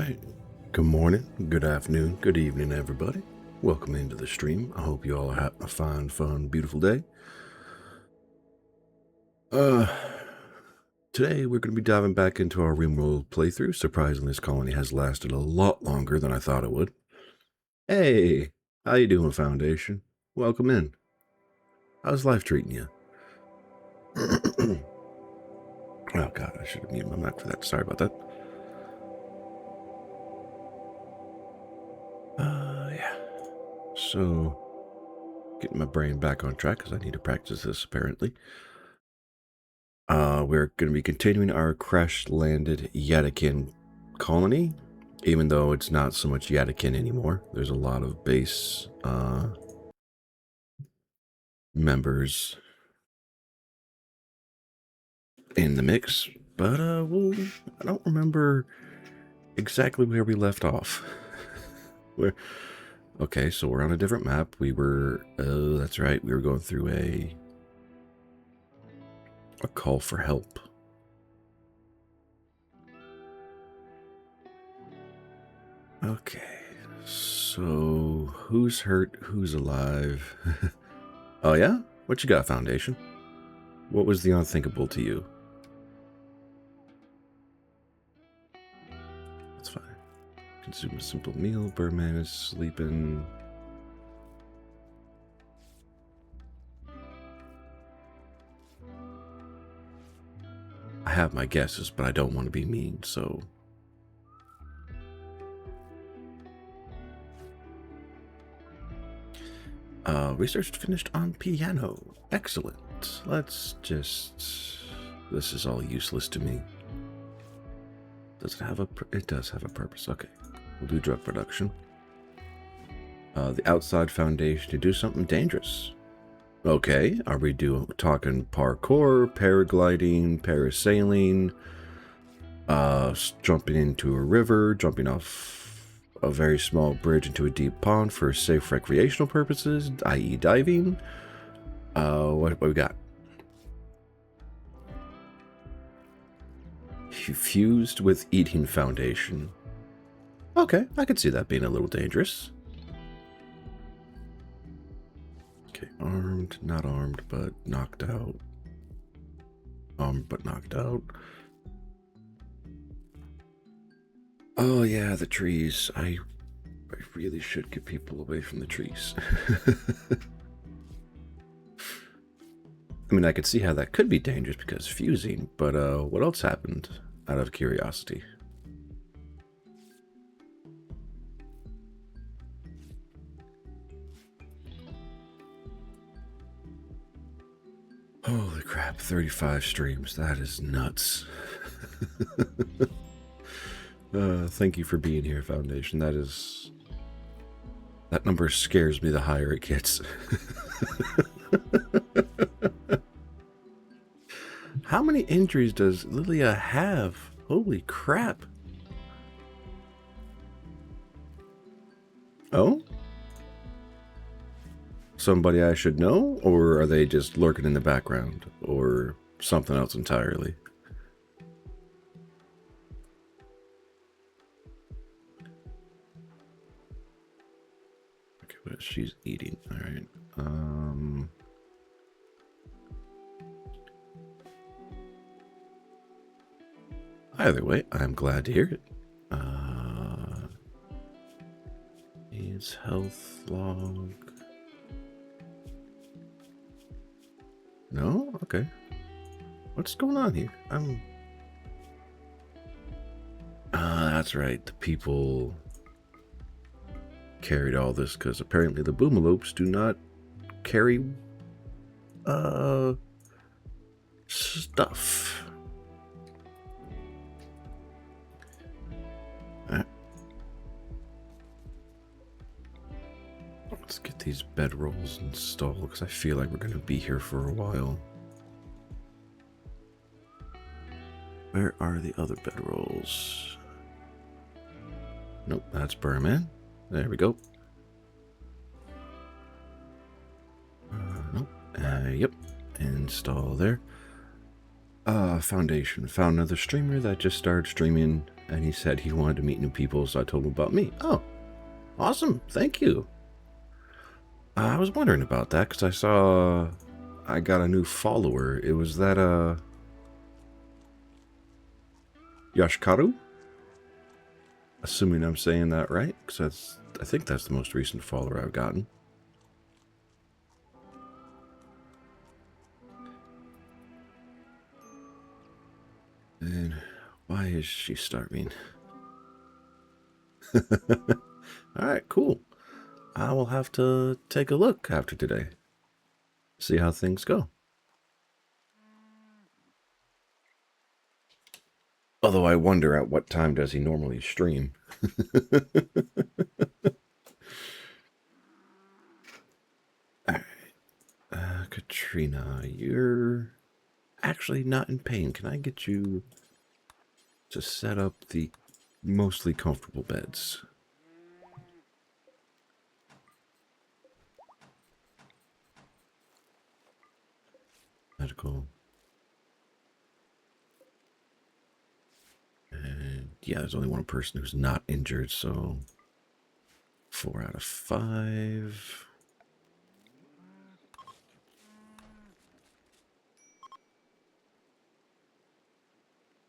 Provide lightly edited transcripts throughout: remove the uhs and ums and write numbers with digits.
right. Good morning, good afternoon, good evening, everybody. Welcome into the stream. I hope you all are having a fine, fun, beautiful day. Today we're going to be diving back into our RimWorld playthrough. Surprisingly, this colony has lasted a lot longer than I thought it would. Hey, how you doing, Foundation? Welcome in. How's life treating you? Oh God, I should have muted my mic for that. Sorry about that. Yeah. So, getting my brain back on track because I need to practice this apparently. We're going to be continuing our crash-landed Yttakin colony, even though it's not so much Yttakin anymore. There's a lot of base members in the mix, but I don't remember exactly where we left off. Okay, so we're on a different map. We were, that's right, we were going through a call for help. Okay, so who's hurt, who's alive? Oh yeah? What you got, Foundation? What was the unthinkable to you? That's fine. Consume a simple meal, Birdman is sleeping. I have my guesses, but I don't want to be mean, so... research finished on piano. Excellent. Let's just... This is all useless to me. Does it have a... It does have a purpose. Okay. We'll do drug production. The outside foundation to do something dangerous. Okay. Are we talking parkour, paragliding, parasailing, jumping into a river, jumping off a very small bridge into a deep pond for safe recreational purposes, i.e. diving? What we got? Fused with eating foundation. Okay, I could see that being a little dangerous. Okay, armed, not armed, but knocked out. Armed, but knocked out. Oh yeah, the trees. I really should get people away from the trees. I mean, I could see how that could be dangerous because fusing, but what else happened out of curiosity? Holy crap, 35 streams. That is nuts. Thank you for being here, Foundation. That number scares me the higher it gets. How many injuries does Lilia have? Holy crap. Oh? Somebody I should know? Or are they just lurking in the background? Or something else entirely? Okay, what she's eating. Alright. Either way, I'm glad to hear it. Needs health log. No? Okay. What's going on here? That's right. The people carried all this because apparently the boomalopes do not carry stuff. Let's get these bedrolls installed because I feel like we're going to be here for a while. Where are the other bedrolls? Nope, that's Burman. There we go. Nope. Yep. Install there. Foundation. Found another streamer that just started streaming and he said he wanted to meet new people, so I told him about me. Oh, awesome. Thank you. I was wondering about that because I saw I got a new follower. It was that, Yashkaru? Assuming I'm saying that right, because I think that's the most recent follower I've gotten. And why is she starving? Alright, cool. I will have to take a look after today. See how things go. Although I wonder at what time does he normally stream. Alright. Katrina, you're actually not in pain. Can I get you to set up the mostly comfortable beds? Medical. And yeah, there's only one person who's not injured, so 4 out of 5.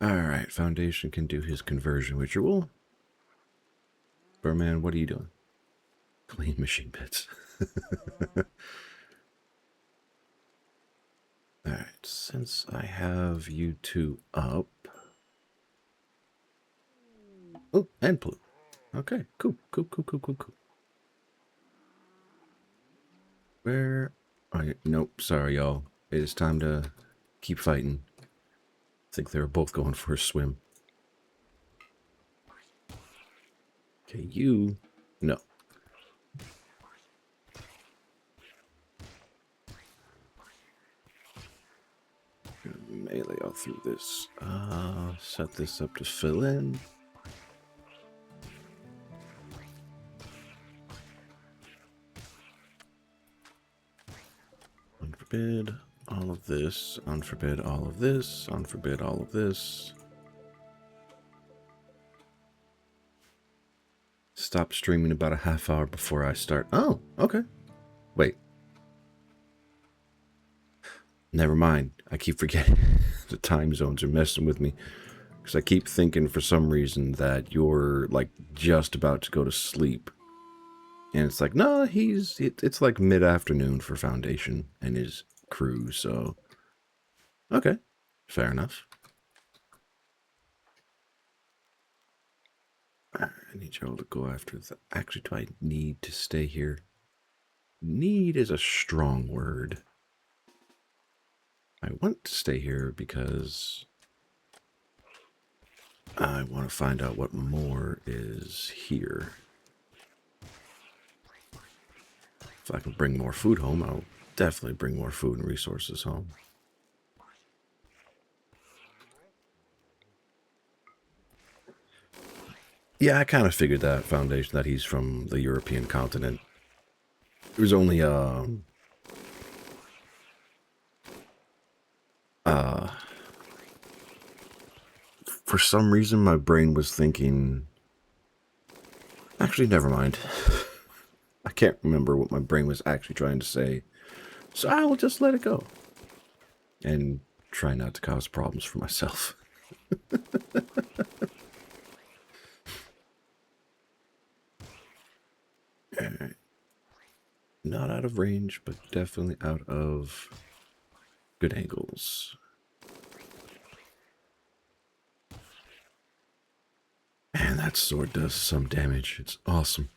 Alright, Foundation can do his conversion ritual. Burman, what are you doing? Clean machine beds. Alright, since I have you two up. Oh, and blue. Okay, cool. Where are you? Nope, sorry, y'all. It is time to keep fighting. I think they're both going for a swim. Okay, you. No. Melee all through this. Set this up to fill in. Unforbid all of this. Unforbid all of this. Unforbid all of this. Stop streaming about a half hour before I start. Oh, okay. Wait. Never mind. I keep forgetting. The time zones are messing with me. Because I keep thinking for some reason that you're like just about to go to sleep. And it's like, no, it's like mid-afternoon for Foundation and his crew, so. Okay. Fair enough. I need y'all to go after the. Actually, do I need to stay here? Need is a strong word. I want to stay here because I want to find out what more is here. If I can bring more food home, I'll definitely bring more food and resources home. Yeah, I kind of figured that, Foundation, that he's from the European continent. There's only, for some reason, my brain was thinking... Actually, never mind. I can't remember what my brain was actually trying to say. So I will just let it go. And try not to cause problems for myself. Alright. Not out of range, but definitely out of good angles. Man, that sword does some damage. It's awesome.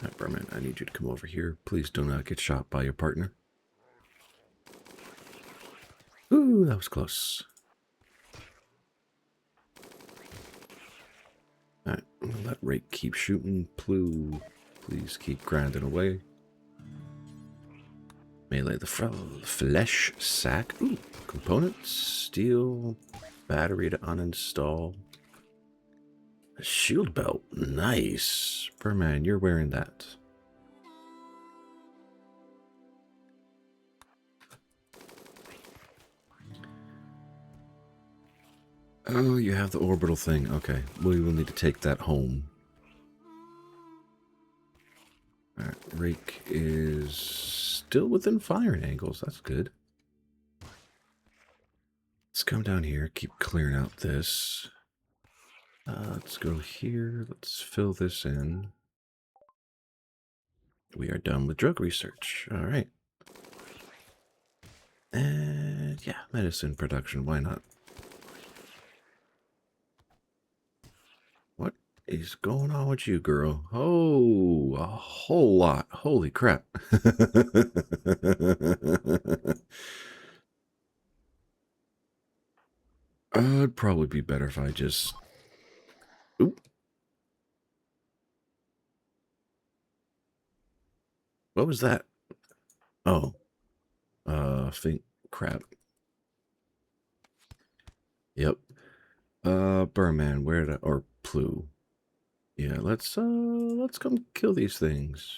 Alright, Berman, I need you to come over here. Please do not get shot by your partner. Ooh, that was close. Alright, I'm gonna let Rake keep shooting. Please keep grinding away. Melee the flesh sack. Ooh, components. Steel. Battery to uninstall. A shield belt. Nice. Berman, you're wearing that. Oh, you have the orbital thing. Okay, we will need to take that home. Alright, Rake is still within firing angles. That's good. Let's come down here, keep clearing out this. Let's go here. Let's fill this in. We are done with drug research. All right. And yeah, medicine production. Why not? What is going on with you, girl? Oh, a whole lot. Holy crap. It'd probably be better if I just... Oop. What was that? Oh. Think crap. Yep. Burman, where the... Or Plu. Yeah, let's come kill these things.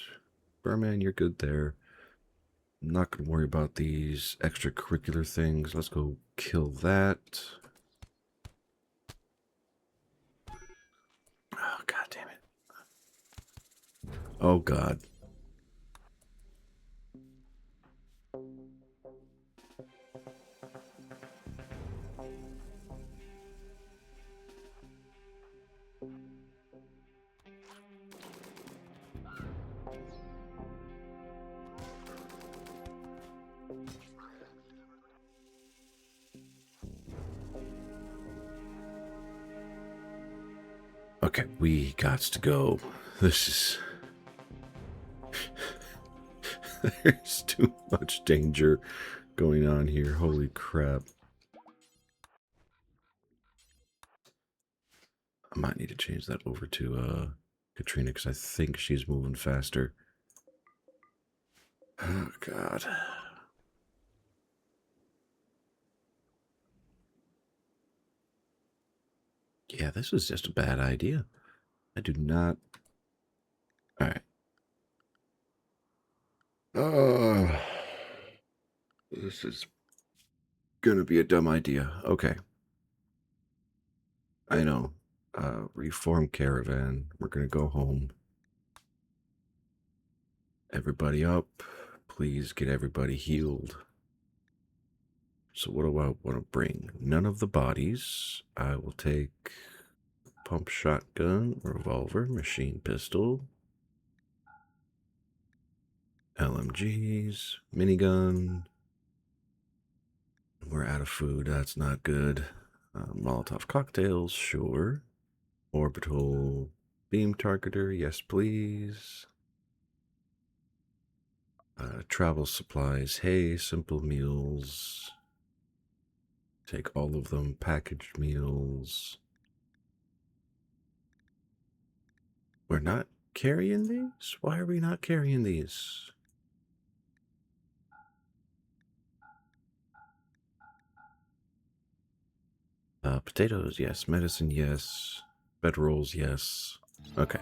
Burman, you're good there. I'm not going to worry about these extracurricular things. Let's go kill that. Oh, God damn it. Oh, God. Okay, we got to go. This is... There's too much danger going on here. Holy crap. I might need to change that over to Katrina because I think she's moving faster. Oh, God. Yeah, this is just a bad idea. I do not... All right. This is gonna be a dumb idea. Okay. I know. Reform caravan. We're gonna go home. Everybody up. Please get everybody healed. So what do I want to bring? None of the bodies. I will take pump shotgun, revolver, machine pistol, LMGs, minigun. We're out of food. That's not good. Molotov cocktails, sure. Orbital beam targeter, yes please. Travel supplies, hay, simple meals. Take all of them. Packaged meals. We're not carrying these? Why are we not carrying these? Potatoes, yes. Medicine, yes. Bedrolls, yes. Okay.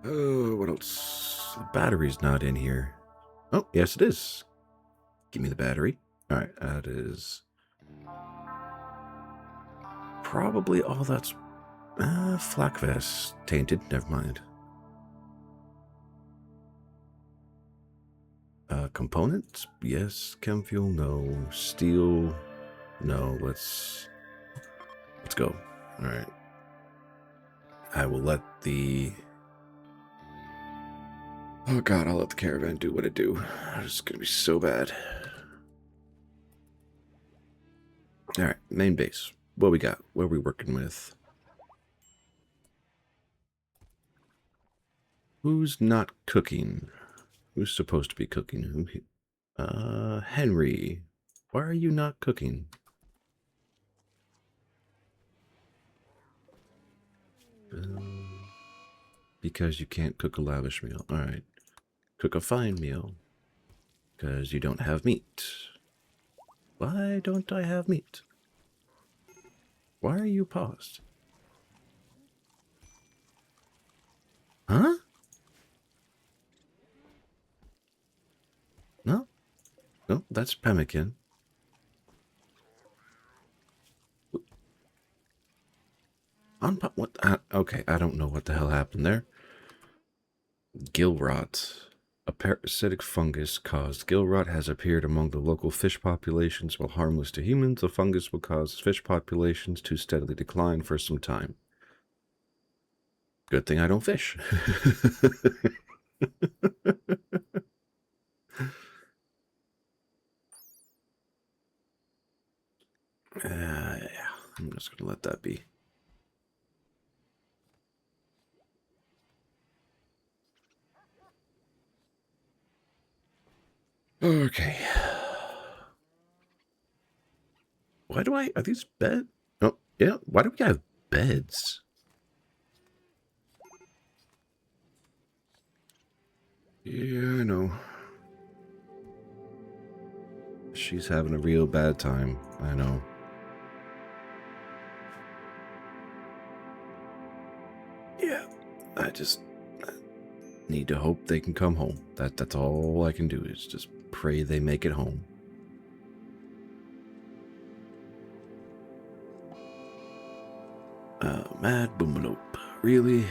Oh, what else? The battery's not in here. Oh, yes it is. Give me the battery. Alright, that is... probably all that's... flak vest. Tainted, never mind. Components? Yes. Chem fuel? No. Steel? No. Let's go. Alright. I will let the... Oh god, I'll let the caravan do what it do. It's gonna be so bad. Alright, main base. What we got? What are we working with? Who's not cooking? Who's supposed to be cooking? Who? Henry. Why are you not cooking? Because you can't cook a lavish meal. Alright. Cook a fine meal. Because you don't have meat. Why don't I have meat? Why are you paused? Huh? No? No, that's pemmican. What? Okay, I don't know what the hell happened there. Gill rot. A parasitic fungus caused gill rot has appeared among the local fish populations. While harmless to humans, the fungus will cause fish populations to steadily decline for some time. Good thing I don't fish. Yeah, I'm just going to let that be. Okay. Why do are these beds? Oh, yeah, why do we have beds? Yeah, I know. She's having a real bad time, I know. Yeah, I need to hope they can come home. That's all I can do is just pray they make it home. Mad Boomalope. Really?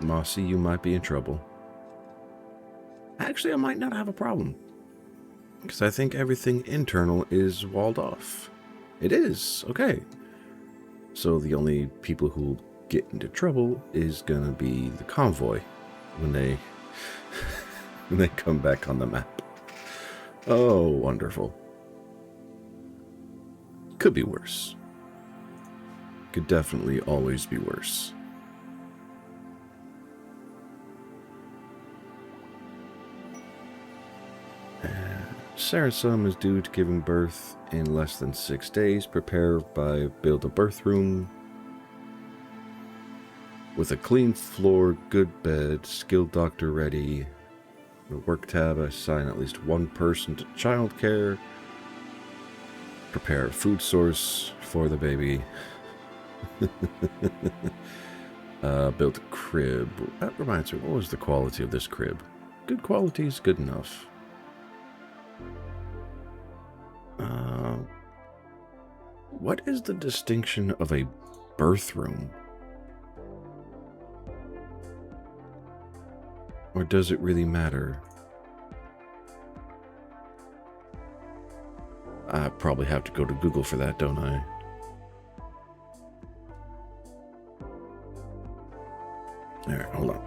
Mossy, you might be in trouble. Actually, I might not have a problem. Because I think everything internal is walled off. It is, okay. So the only people who get into trouble is gonna be the convoy when they when they come back on the map. Oh, wonderful. Could be worse. Could definitely always be worse. Sarasum is due to giving birth in less than 6 days. Prepare by build a birth room with a clean floor, good bed, skilled doctor ready. The work tab, assign at least one person to childcare. Prepare a food source for the baby. Build a crib. That reminds me, what was the quality of this crib? Good quality is good enough. What is the distinction of a birth room? Or does it really matter? I probably have to go to Google for that, don't I? Alright, hold on.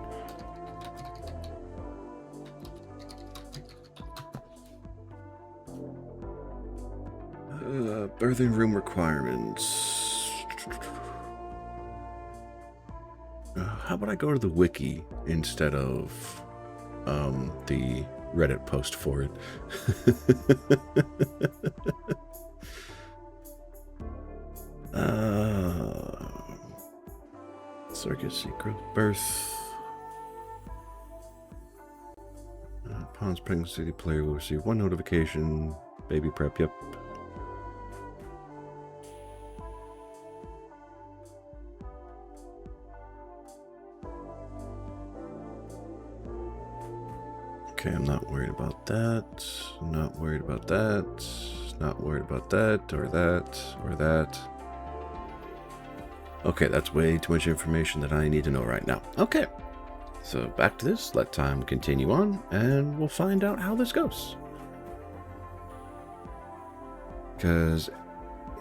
Birthing room requirements. How about I go to the wiki instead of the Reddit post for it? Circus secret birth. Upon pregnancy, the player will receive one notification. Baby prep, yep. Okay, I'm not worried about that. I'm not worried about that. Not worried about that, or that, or that. Okay, that's way too much information that I need to know right now. Okay, so back to this. Let time continue on, and we'll find out how this goes. Because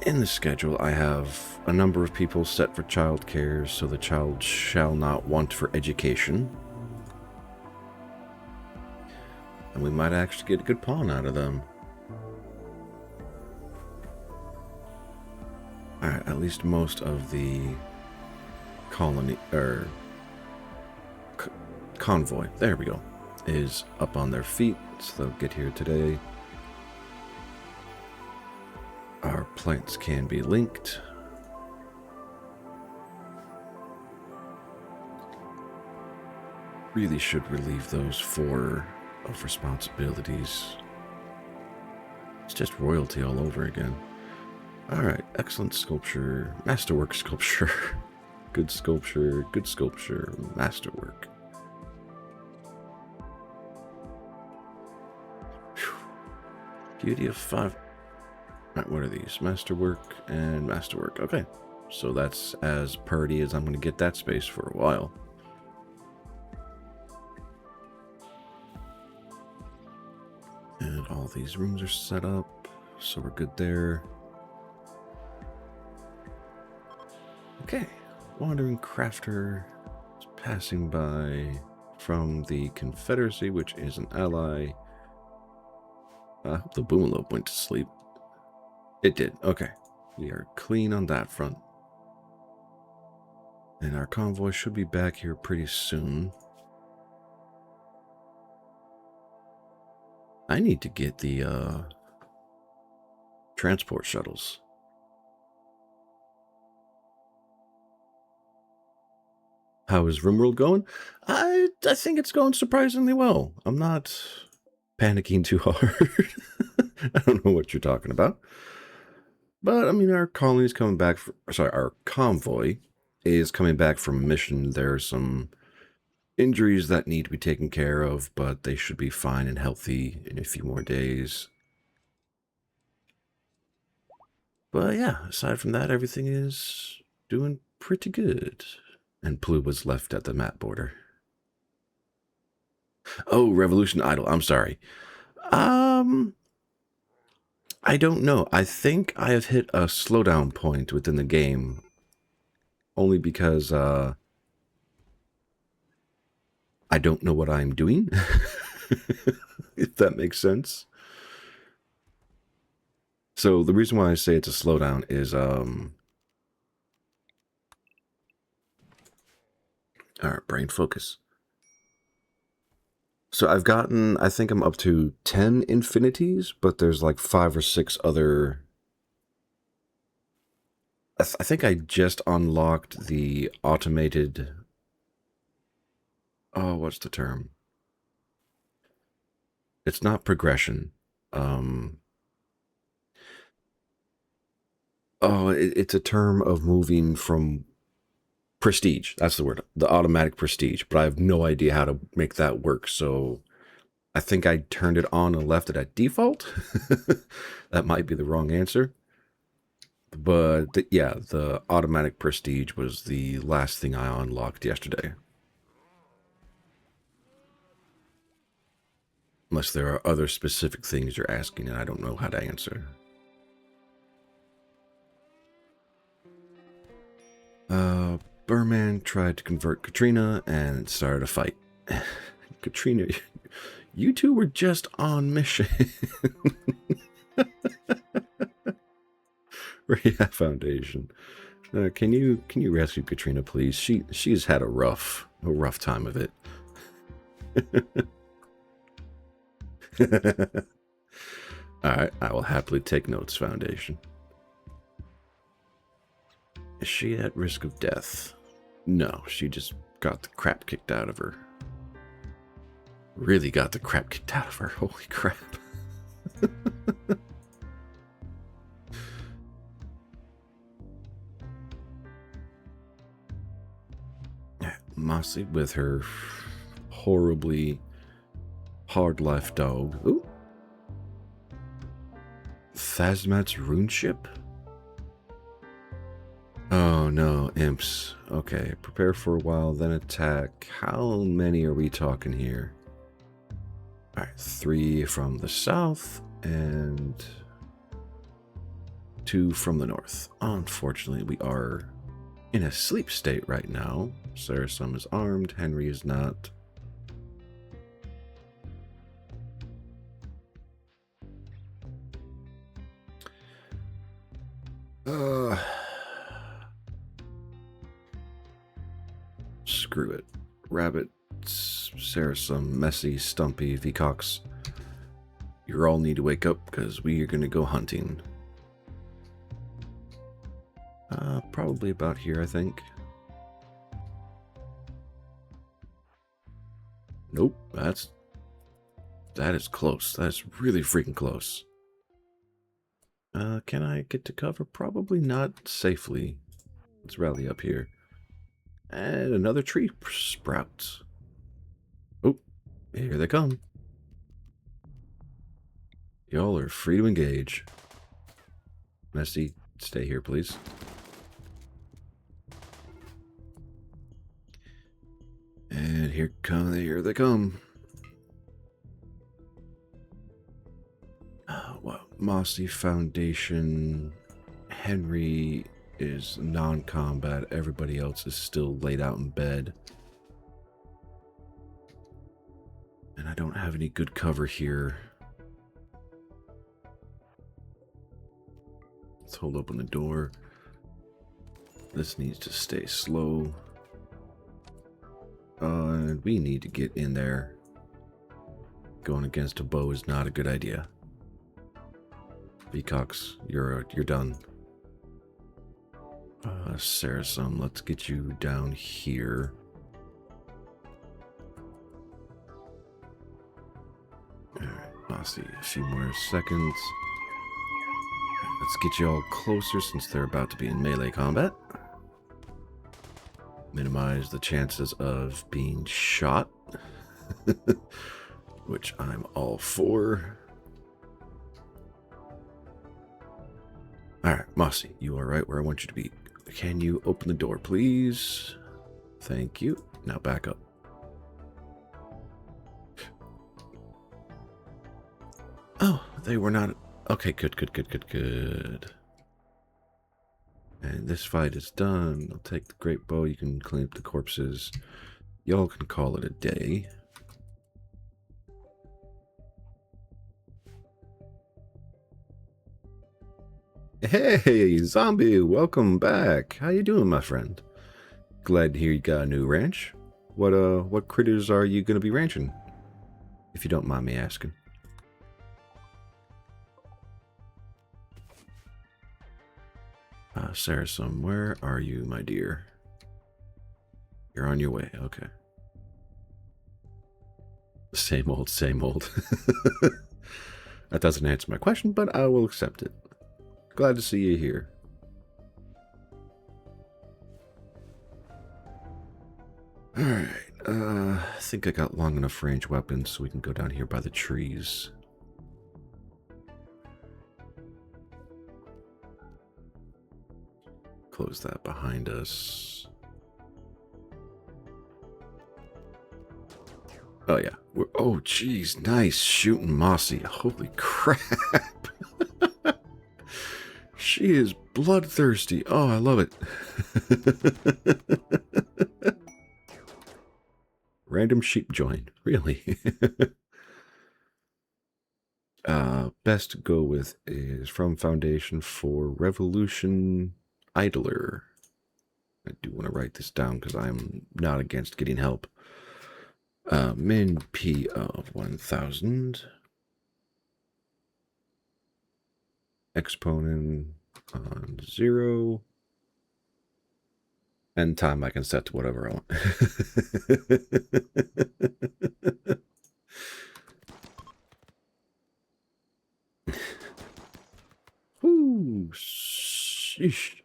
in the schedule, I have a number of people set for childcare, so the child shall not want for education. And we might actually get a good pawn out of them. Alright, at least most of the colony, convoy, there we go, is up on their feet, so they'll get here today. Our plants can be linked. Really should relieve those 4 of responsibilities. It's just royalty all over again. Alright, excellent sculpture, masterwork sculpture. Good sculpture, masterwork. Whew. Beauty of 5. Alright, what are these? Masterwork and masterwork. Okay. So that's as purdy as I'm going to get that space for a while. And all these rooms are set up, so we're good there. Okay, Wandering Crafter is passing by from the Confederacy, which is an ally. I hope the Boomalope went to sleep. It did. Okay. We are clean on that front. And our convoy should be back here pretty soon. I need to get the transport shuttles. How is RimWorld going? I think it's going surprisingly well. I'm not panicking too hard. I don't know what you're talking about. But, I mean, our colony's coming back... our convoy is coming back from a mission. There are some injuries that need to be taken care of, but they should be fine and healthy in a few more days. But, yeah, aside from that, everything is doing pretty good. And Plu was left at the map border. Oh, Revolution Idol. I'm sorry. I don't know. I think I have hit a slowdown point within the game. Only because, I don't know what I'm doing. If that makes sense. So the reason why I say it's a slowdown is, alright, brain focus. So I've gotten, I think I'm up to 10 infinities, but there's like 5 or 6 other... I think I just unlocked the automated... Oh, what's the term? It's not progression. It's a term of moving from... Prestige, that's the word. The automatic prestige. But I have no idea how to make that work, so... I think I turned it on and left it at default. That might be the wrong answer. But yeah, the automatic prestige was the last thing I unlocked yesterday. Unless there are other specific things you're asking and I don't know how to answer. Burman tried to convert Katrina and started a fight. Katrina, you two were just on mission. Rehab Foundation. Can you rescue Katrina, please? She's had a rough time of it. Alright, I will happily take notes, Foundation. Is she at risk of death? No, she just got the crap kicked out of her. Really got the crap kicked out of her. Holy crap. Mossy with her horribly hard life dog. Ooh. Phasmat's rune ship? Oh no, imps. Okay, prepare for a while, then attack. How many are we talking here? Alright, 3 from the south and 2 from the north. Unfortunately, we are in a sleep state right now. Sarasum is armed, Henry is not. Screw it. Rabbit, Sarasum, Messy, Stumpy, Vcox. You all need to wake up because we are going to go hunting. Probably about here, I think. Nope, that is close. That is really freaking close. Can I get to cover? Probably not safely. Let's rally up here. And another tree sprouts. Oh, here they come. Y'all are free to engage. Messy, stay here, please. And here they come. Well, Mossy Foundation. Henry is non-combat. Everybody else is still laid out in bed. And I don't have any good cover here. Let's hold open the door. This needs to stay slow. And we need to get in there. Going against a bow is not a good idea. Peacocks, you're done. Saracen, let's get you down here. Alright, Bossy, a few more seconds. Let's get you all closer since they're about to be in melee combat. Minimize the chances of being shot, which I'm all for. Alright, Mossy, you are right where I want you to be. Can you open the door, please? Thank you. Now back up. Oh, they were not... Okay, good. And this fight is done. I'll take the great bow. You can clean up the corpses. Y'all can call it a day. Hey, zombie, welcome back. How you doing, my friend? Glad to hear you got a new ranch. What critters are you gonna be ranching? If you don't mind me asking. Saracen, where are you, my dear? You're on your way, okay. Same old, same old. That doesn't answer my question, but I will accept it. Glad to see you here. Alright, I think I got long enough range weapons so we can go down here by the trees. Close that behind us. Oh yeah. Oh geez, nice shooting Mossy. Holy crap. She is bloodthirsty. Oh, I love it. Random sheep join. Really? Best to go with is from Foundation for Revolution Idler. I do want to write this down because I'm not against getting help. Min P of 1000. Exponent on 0. And time I can set to whatever I want. Ooh, sheesh.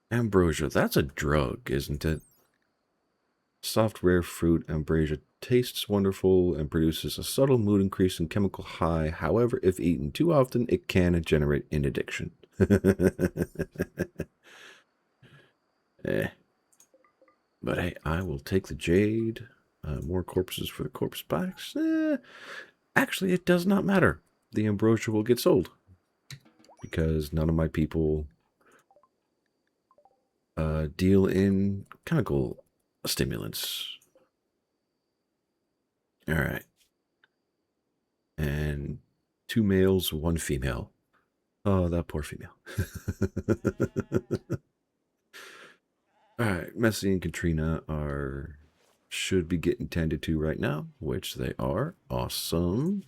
Ambrosia, that's a drug, isn't it? Soft, rare fruit, ambrosia tastes wonderful and produces a subtle mood increase and chemical high. However, if eaten too often, it can generate an addiction. But hey, I will take the jade. More corpses for the corpse box. Actually, it does not matter. The ambrosia will get sold. Because none of my people deal in chemical stimulants. Alright. And 2 males, 1 female. Oh, that poor female. Alright, Messi and Katrina should be getting tended to right now, which they are. Awesome.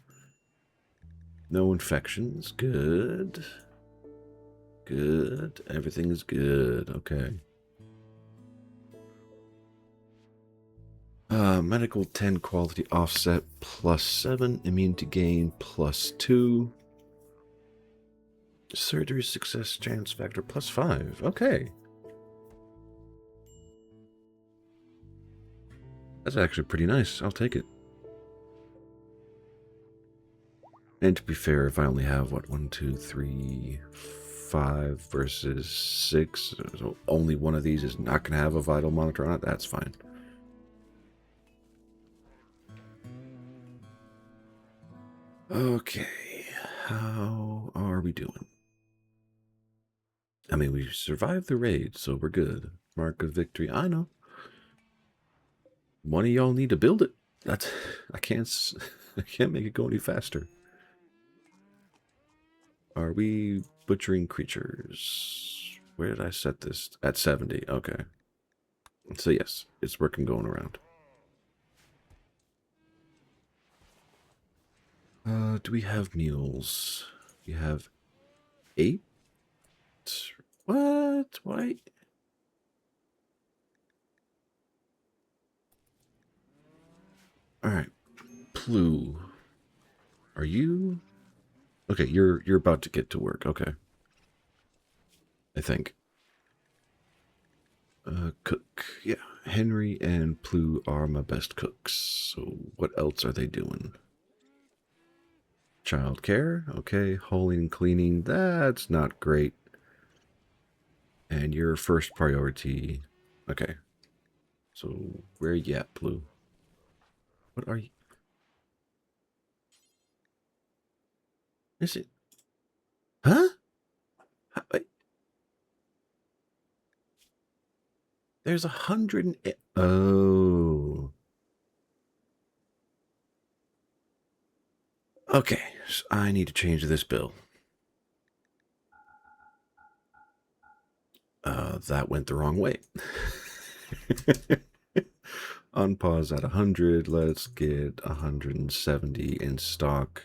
No infections. Good. Good. Everything is good. Okay. Medical 10 quality offset +7. Immune to gain +2. Surgery success chance factor +5. Okay. That's actually pretty nice. I'll take it. And to be fair, if I only have, what, 1, 2, 3, 5 versus 6, so only one of these is not going to have a vital monitor on it, that's fine. Okay, how are we doing? I mean, we survived the raid, so we're good. Mark of victory. I know. One of y'all need to build it. That's I can't make it go any faster. Are we butchering creatures? Where did I set this? At 70. Okay. So yes, it's working going around. Do we have mules? We have 8? What? Why? Alright. Plu. Are you? Okay, you're about to get to work. Okay. I think. Cook. Yeah. Henry and Plu are my best cooks. So what else are they doing? Childcare. Okay. Hauling and cleaning. That's not great. And your first priority. Okay. So where you at, Plu? What are you? Is it? Huh? There's 100. Oh. Okay, so I need to change this bill. That went the wrong way. Unpause at 100. Let's get 170 in stock.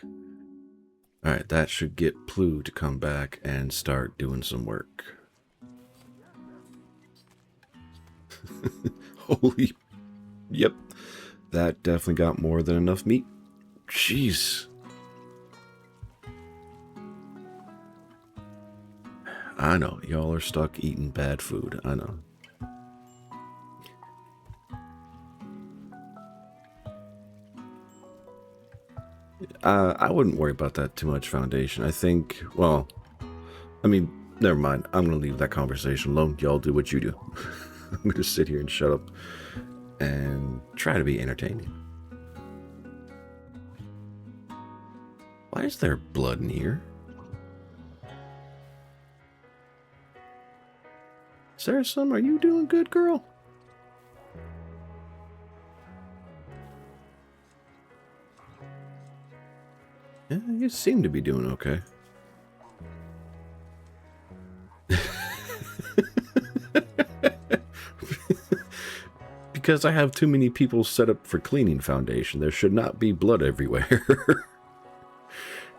Alright, that should get Plu to come back and start doing some work. Holy. Yep. That definitely got more than enough meat. Jeez. I know. Y'all are stuck eating bad food. I know. I wouldn't worry about that too much, Foundation. I think, well, I mean, never mind. I'm going to leave that conversation alone. Y'all do what you do. I'm going to sit here and shut up and try to be entertaining. Why is there blood in here? Sarah, are you doing good, girl? Yeah, you seem to be doing okay. Because I have too many people set up for cleaning, Foundation. There should not be blood everywhere.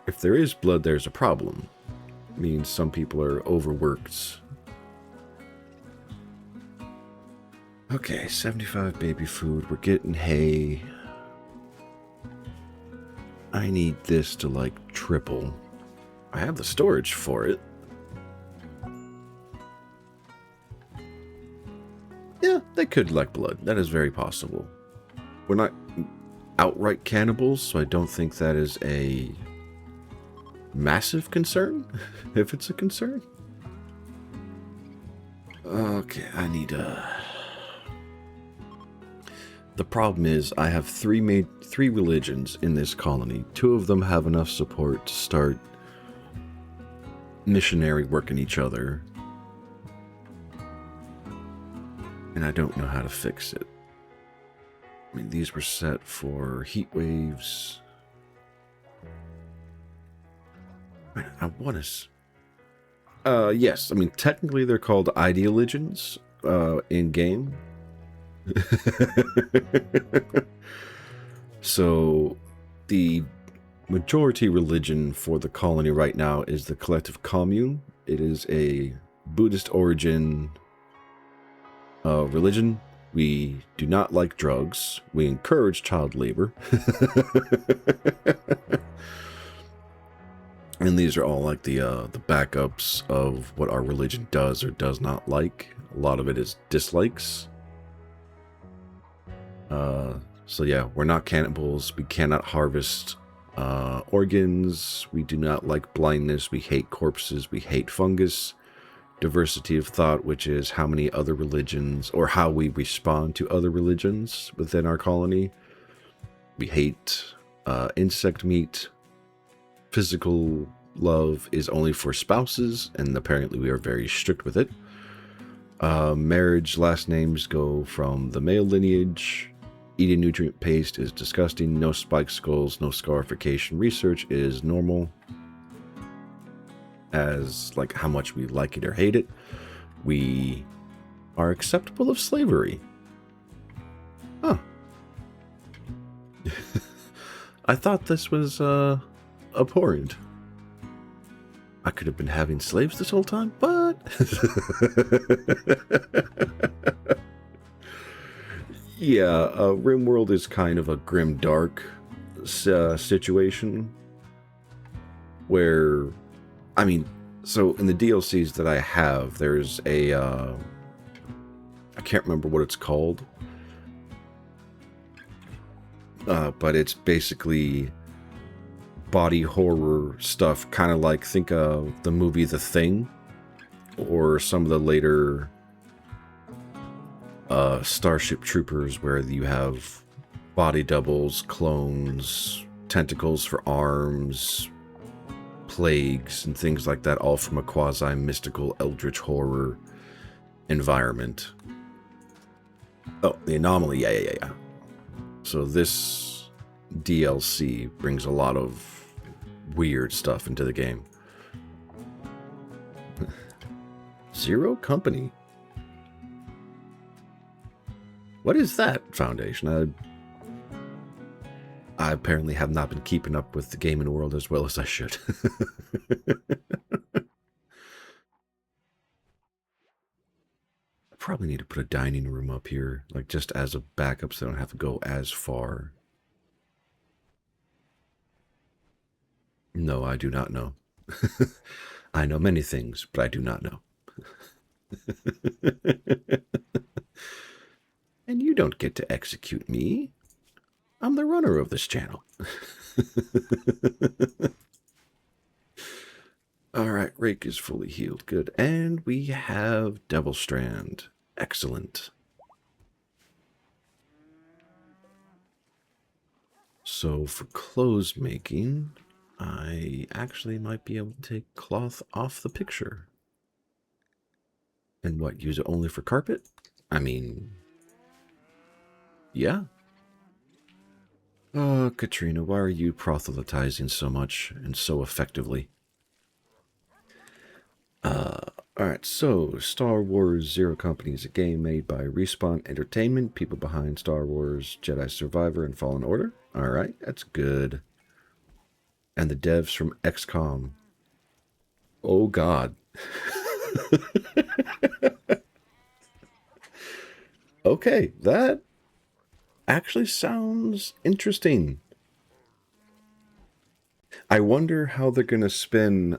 If there is blood, there's a problem. It means some people are overworked. Okay, 75 baby food. We're getting hay. I need this to, like, triple. I have the storage for it. Yeah, they could like blood. That is very possible. We're not outright cannibals, so I don't think that is a massive concern, if it's a concern. Okay, I need The problem is I have three religions in this colony. 2 of them have enough support to start missionary working each other. And I don't know how to fix it. I mean, these were set for heat waves. I want to... yes, I mean, technically they're called ideologians in-game. So, the majority religion for the colony right now is the collective commune. It is a Buddhist origin religion. We do not like drugs. We encourage child labor. And these are all like the backups of what our religion does or does not like. A lot of it is dislikes. So yeah, we're not cannibals. We cannot harvest organs. We do not like blindness. We hate corpses. We hate fungus. Diversity of thought, which is how many other religions or how we respond to other religions within our colony. We hate insect meat. physical love is only for spouses, and apparently we are very strict with it. Marriage last names go from the male lineage. Eating nutrient paste is disgusting. No spike skulls, no scarification. Research is normal. As like how much we like it or hate it. We are acceptable of slavery. Huh. I thought this was abhorrent. I could have been having slaves this whole time, but yeah, RimWorld is kind of a grim, dark situation where, I mean, so in the DLCs that I have, there's a, I can't remember what it's called, but it's basically body horror stuff, kind of like, think of the movie The Thing, or some of the later Starship Troopers, where you have body doubles, clones, tentacles for arms, plagues, and things like that, all from a quasi-mystical eldritch horror environment. Oh, the Anomaly, yeah. So this DLC brings a lot of weird stuff into the game. Zero Company. What is that, Foundation? I apparently have not been keeping up with the gaming world as well as I should. I probably need to put a dining room up here, like just as a backup so I don't have to go as far. No, I do not know. I know many things, but I do not know. And you don't get to execute me. I'm the runner of this channel. Alright, Rake is fully healed. Good. And we have Devil Strand. Excellent. So for clothes making, I actually might be able to take cloth off the picture. And what, use it only for carpet? I mean, yeah. Oh, Katrina, why are you proselytizing so much and so effectively? Alright, so Star Wars Zero Company is a game made by Respawn Entertainment, people behind Star Wars Jedi Survivor and Fallen Order. Alright, that's good. And the devs from XCOM. Oh god. Okay, that actually sounds interesting. I wonder how they're going to spin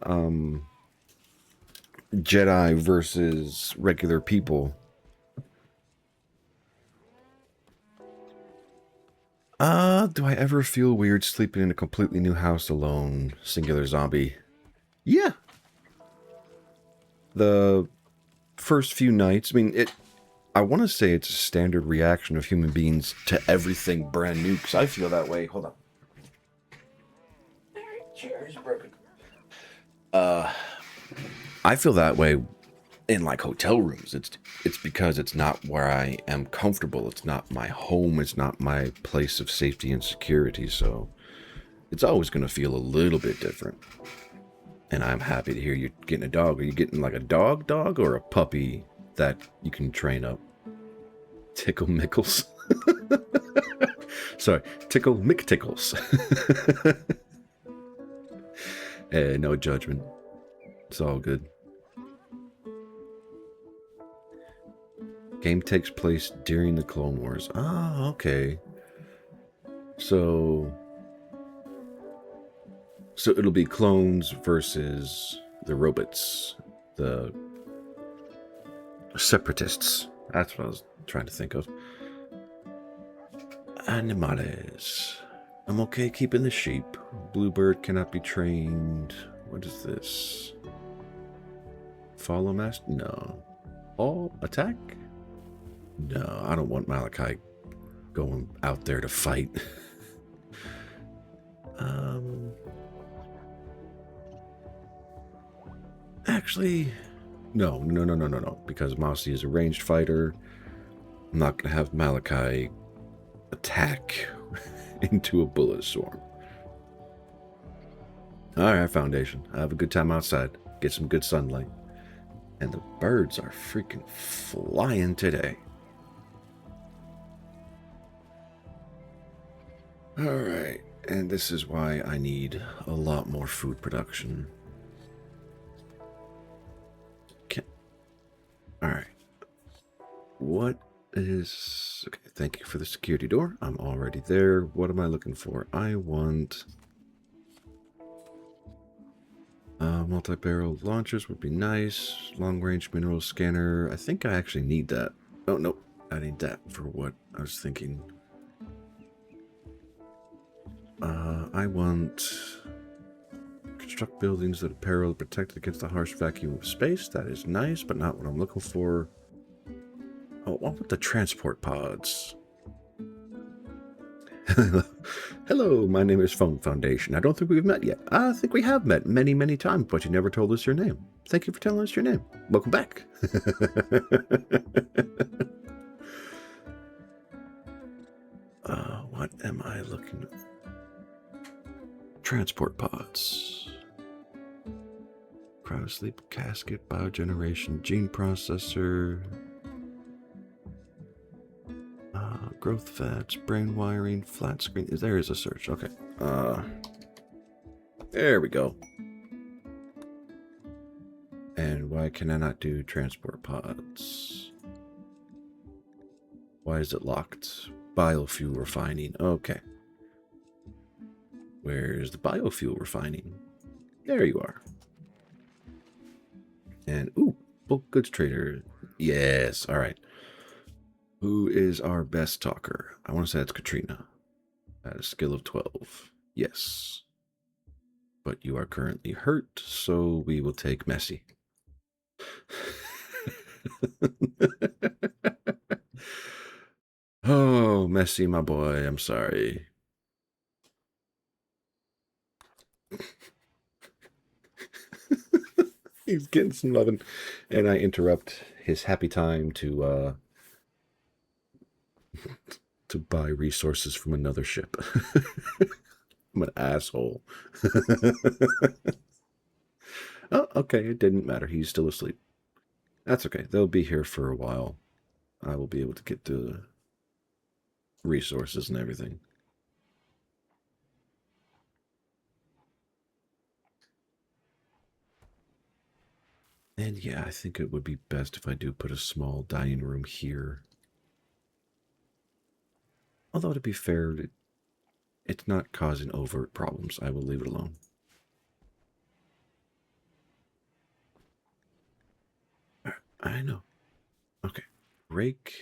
Jedi versus regular people. Do I ever feel weird sleeping in a completely new house alone? Singular zombie. Yeah. The first few nights, I mean, I want to say it's a standard reaction of human beings to everything brand new, because I feel that way. Hold on. Chair's broken. I feel that way in like hotel rooms. It's because it's not where I am comfortable. It's not my home. It's not my place of safety and security. So it's always going to feel a little bit different. And I'm happy to hear you're getting a dog. Are you getting like a dog or a puppy that you can train up? Tickle Mickles. Sorry, Tickle McTickles. Hey, no judgment. It's all good. Game takes place during the Clone Wars. Ah, okay. So it'll be clones versus the robots, the separatists. That's what I was trying to think of. Animales. I'm okay keeping the sheep. Bluebird cannot be trained. What is this? Follow master? No. All attack? No, I don't want Malachi going out there to fight. Actually, no, because Mossy is a ranged fighter. I'm not going to have Malachi attack into a bullet swarm. Alright, Foundation. Have a good time outside. Get some good sunlight. And the birds are freaking flying today. Alright, and this is why I need a lot more food production. Alright. What is... Okay, thank you for the security door. I'm already there. What am I looking for? I want... multi-barrel launchers would be nice. Long-range mineral scanner. I think I actually need that. Oh, no. I need that for what I was thinking. I want... Construct buildings that are protected against the harsh vacuum of space. That is nice, but not what I'm looking for. Oh, what about the transport pods? Hello, my name is Phone Foundation. I don't think we've met yet. I think we have met many, many times, but you never told us your name. Thank you for telling us your name. Welcome back. What am I looking at? Transport pods. Cryosleep, casket, biogeneration, gene processor. Growth fats, brain wiring, flat screen. There is a search. Okay. There we go. And why can I not do transport pods? Why is it locked? Biofuel refining. Okay. Where's the biofuel refining? There you are. And, ooh, bulk goods trader. Yes, all right. Who is our best talker? I want to say it's Katrina. At a skill of 12. Yes. But you are currently hurt, so we will take Messi. Oh, Messi, my boy, I'm sorry. He's getting some loving, and I interrupt his happy time to buy resources from another ship. I'm an asshole. Oh, okay, it didn't matter. He's still asleep. That's okay. They'll be here for a while. I will be able to get the resources and everything. And yeah, I think it would be best if I do put a small dining room here. Although to be fair, it's not causing overt problems. I will leave it alone. I know. Okay. Rake,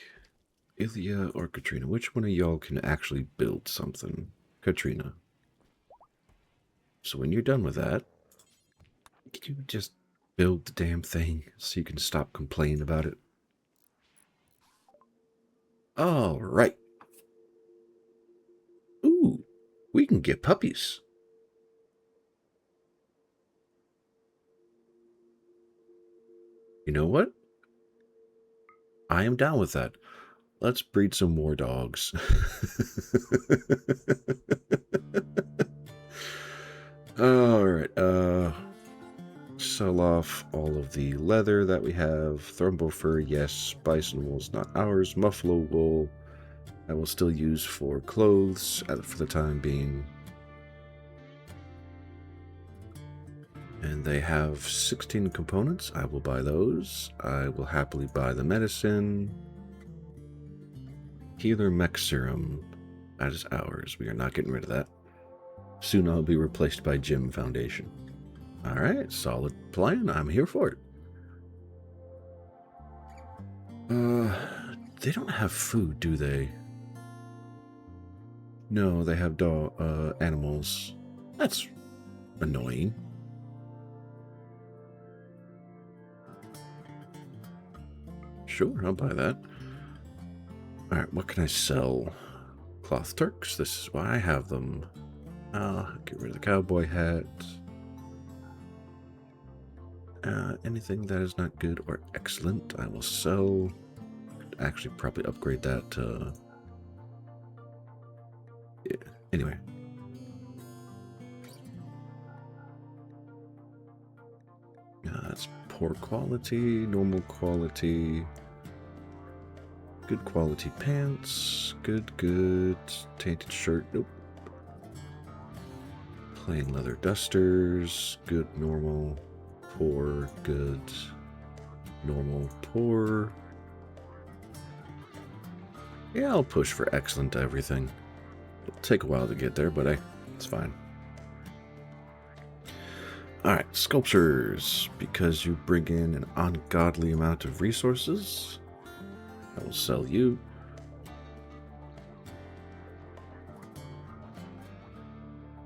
Ilya, or Katrina. Which one of y'all can actually build something? Katrina. So when you're done with that, can you just build the damn thing so you can stop complaining about it? All right. Ooh, we can get puppies. You know what? I am down with that. Let's breed some more dogs. Alright, sell off all of the leather that we have. Thrumbo fur, yes. Bison wool's not ours. Muffalo wool, I will still use for clothes for the time being. And they have 16 components. I will buy those. I will happily buy the medicine. Healer mech serum. That is ours. We are not getting rid of that. Soon I'll be replaced by Gym Foundation. Alright, solid plan. I'm here for it. They don't have food, do they? No, they have animals. That's annoying. Sure, I'll buy that. Alright, what can I sell? Cloth Turks, this is why I have them. I'll get rid of the cowboy hat. Anything that is not good or excellent, I will sell. Actually, probably upgrade that to... Yeah. Anyway. That's poor quality, normal quality, good quality pants, good, tainted shirt, nope. Plain leather dusters, good, normal, poor, good, normal, poor. Yeah, I'll push for excellent to everything. It'll take a while to get there, but hey, it's fine. Alright, sculptures. Because you bring in an ungodly amount of resources, I will sell you.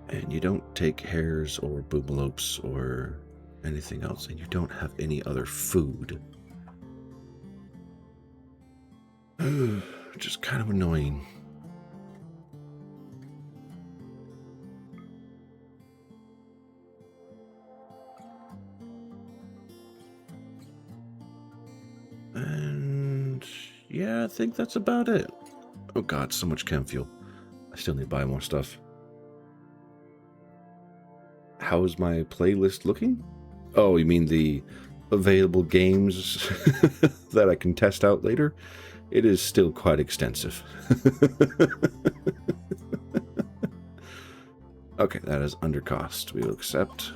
And you don't take hares or boomalopes or anything else, and you don't have any other food. Which is kind of annoying. And yeah, I think that's about it. Oh god, so much chem fuel. I still need to buy more stuff. How is my playlist looking? Oh, you mean the available games that I can test out later? It is still quite extensive. Okay, that is under cost. We will accept.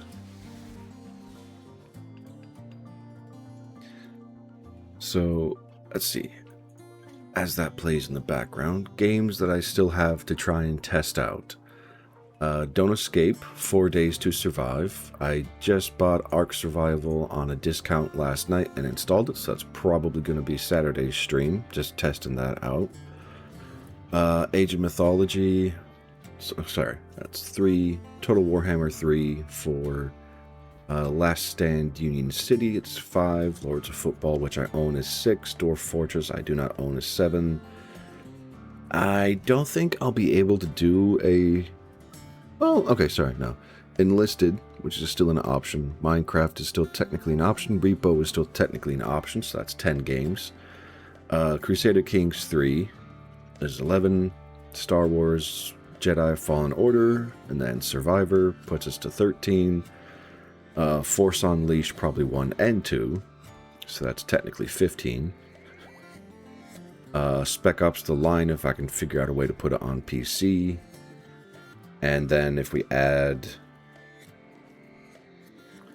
So, let's see. As that plays in the background, games that I still have to try and test out. Don't Escape, 4 Days to Survive. I just bought Ark Survival on a discount last night and installed it, so that's probably going to be Saturday's stream, just testing that out. Age of Mythology, sorry, that's 3. Total Warhammer 3 for Last Stand Union City, it's 5. Lords of Football, which I own, is 6. Dwarf Fortress, I do not own, is 7. I don't think I'll be able to do a... Well, okay, sorry, no. Enlisted, which is still an option. Minecraft is still technically an option. Repo is still technically an option, so that's 10 games. Crusader Kings 3 is 11. Star Wars Jedi Fallen Order, and then Survivor puts us to 13. Force Unleashed, probably 1 and 2, so that's technically 15. Spec Ops The Line, if I can figure out a way to put it on PC. And then if we add,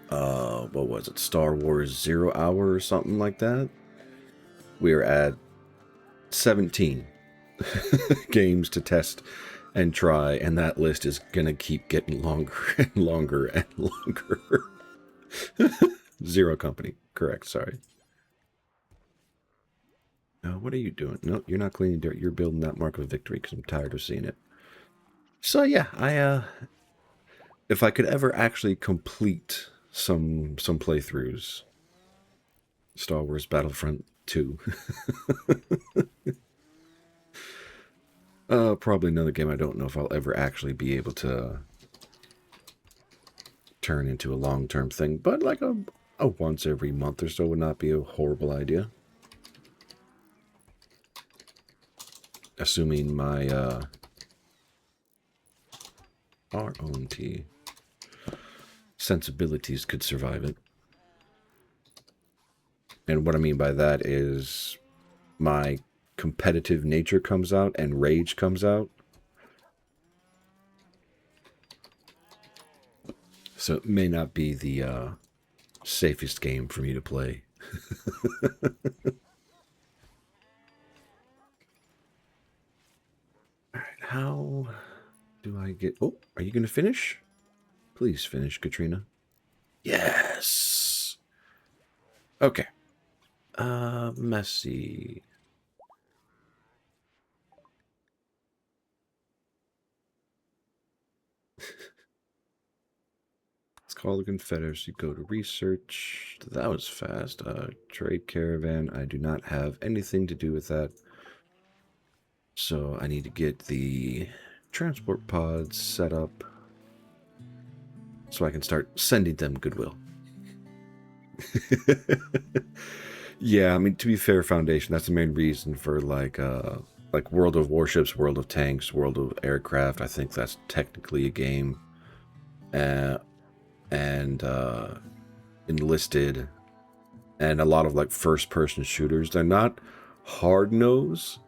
what was it, Star Wars 0 Hour or something like that, we are at 17 games to test and try, and that list is gonna keep getting longer and longer and longer. Zero Company, correct, sorry. What are you doing? No, you're not cleaning dirt, you're building that mark of victory, because I'm tired of seeing it. So yeah, if I could ever actually complete some playthroughs, Star Wars Battlefront 2. Probably another game I don't know if I'll ever actually be able to turn into a long-term thing, but like a once every month or so would not be a horrible idea. Assuming my RONT sensibilities could survive it. And what I mean by that is my competitive nature comes out and rage comes out. So it may not be the safest game for me to play. Alright, how do I get... Oh, are you going to finish? Please finish, Katrina. Yes! Okay. Messy. Let's call the Confederacy, go to research. That was fast. Trade caravan. I do not have anything to do with that. So I need to get the transport pods set up so I can start sending them goodwill. Yeah, I mean, to be fair, Foundation, that's the main reason for like World of Warships, World of Tanks, World of Aircraft. I think that's technically a game. And Enlisted, and a lot of like first-person shooters. They're not hard-nosed.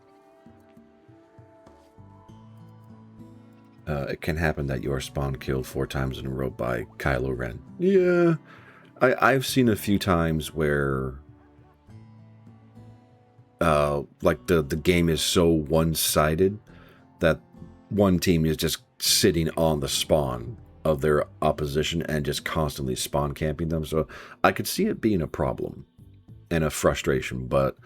It can happen that you are spawn killed 4 times in a row by Kylo Ren. Yeah, I've seen a few times where like the game is so one-sided that one team is just sitting on the spawn of their opposition and just constantly spawn camping them. So I could see it being a problem and a frustration, but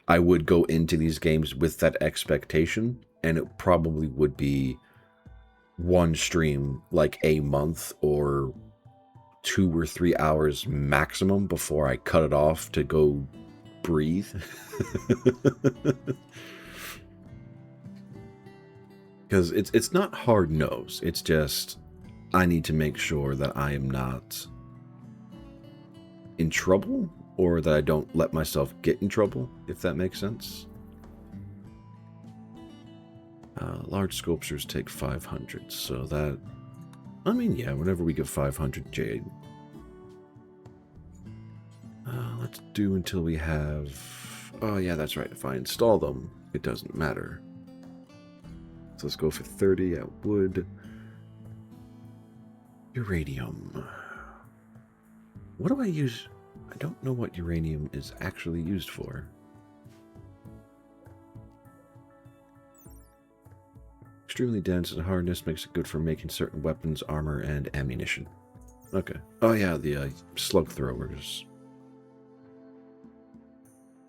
I would go into these games with that expectation, and it probably would be one stream like a month or 2 or 3 hours maximum before I cut it off to go breathe. Because it's not hard nosed. It's just I need to make sure that I am not in trouble, or that I don't let myself get in trouble, if that makes sense. Large sculptures take 500, so that, I mean, yeah, whenever we get 500 jade. Let's do until we have, oh yeah, that's right, if I install them, it doesn't matter. So let's go for 30 at wood. Uranium. What do I use? I don't know what uranium is actually used for. Extremely dense and hardness makes it good for making certain weapons, armor, and ammunition. Okay. Oh yeah, the slug throwers.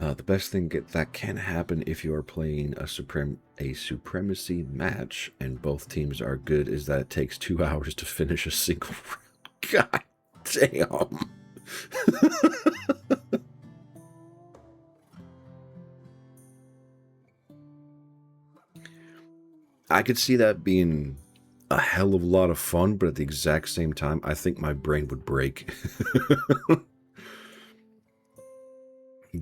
The best thing that can happen if you are playing a supremacy match and both teams are good is that it takes 2 hours to finish a single round. God damn. I could see that being a hell of a lot of fun, but at the exact same time, I think my brain would break.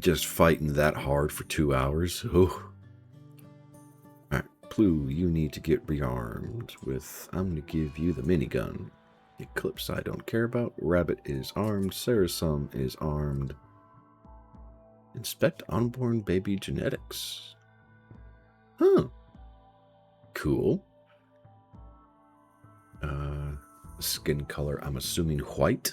Just fighting that hard for 2 hours. Oh. Alright, Blue, you need to get rearmed with, I'm going to give you the minigun. Eclipse I don't care about. Rabbit is armed. Sarasum is armed. Inspect unborn baby genetics. Huh. Cool. Skin color, I'm assuming white.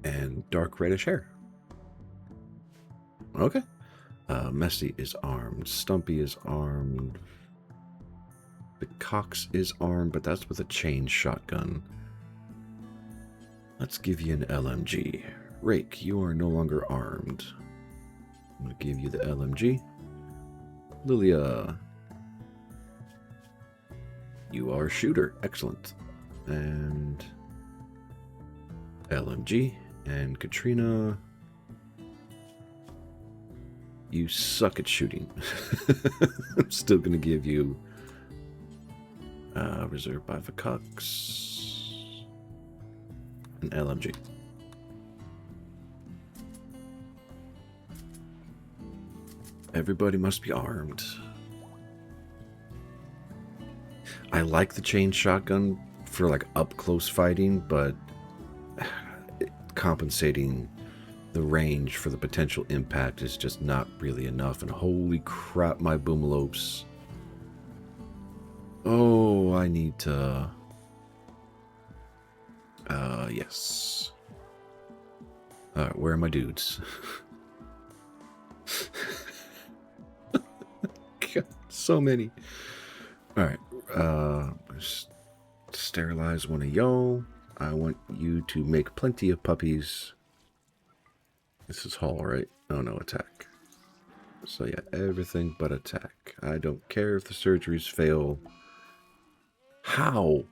And dark reddish hair. Okay. Messy is armed. Stumpy is armed. The Cox is armed, but that's with a chain shotgun. Let's give you an LMG. Rake, you are no longer armed. I'm going to give you the LMG. Lilia, you are a shooter. Excellent. And LMG. And Katrina, you suck at shooting. I'm still going to give you reserved by the Cox. An LMG. Everybody must be armed. I like the chain shotgun for like up close fighting, but compensating the range for the potential impact is just not really enough. And holy crap, my boomalopes. Oh, I need to... yes. Alright, where are my dudes? God, so many. Alright, sterilize one of y'all. I want you to make plenty of puppies. This is Hall, right? Oh no, attack. So yeah, everything but attack. I don't care if the surgeries fail. How?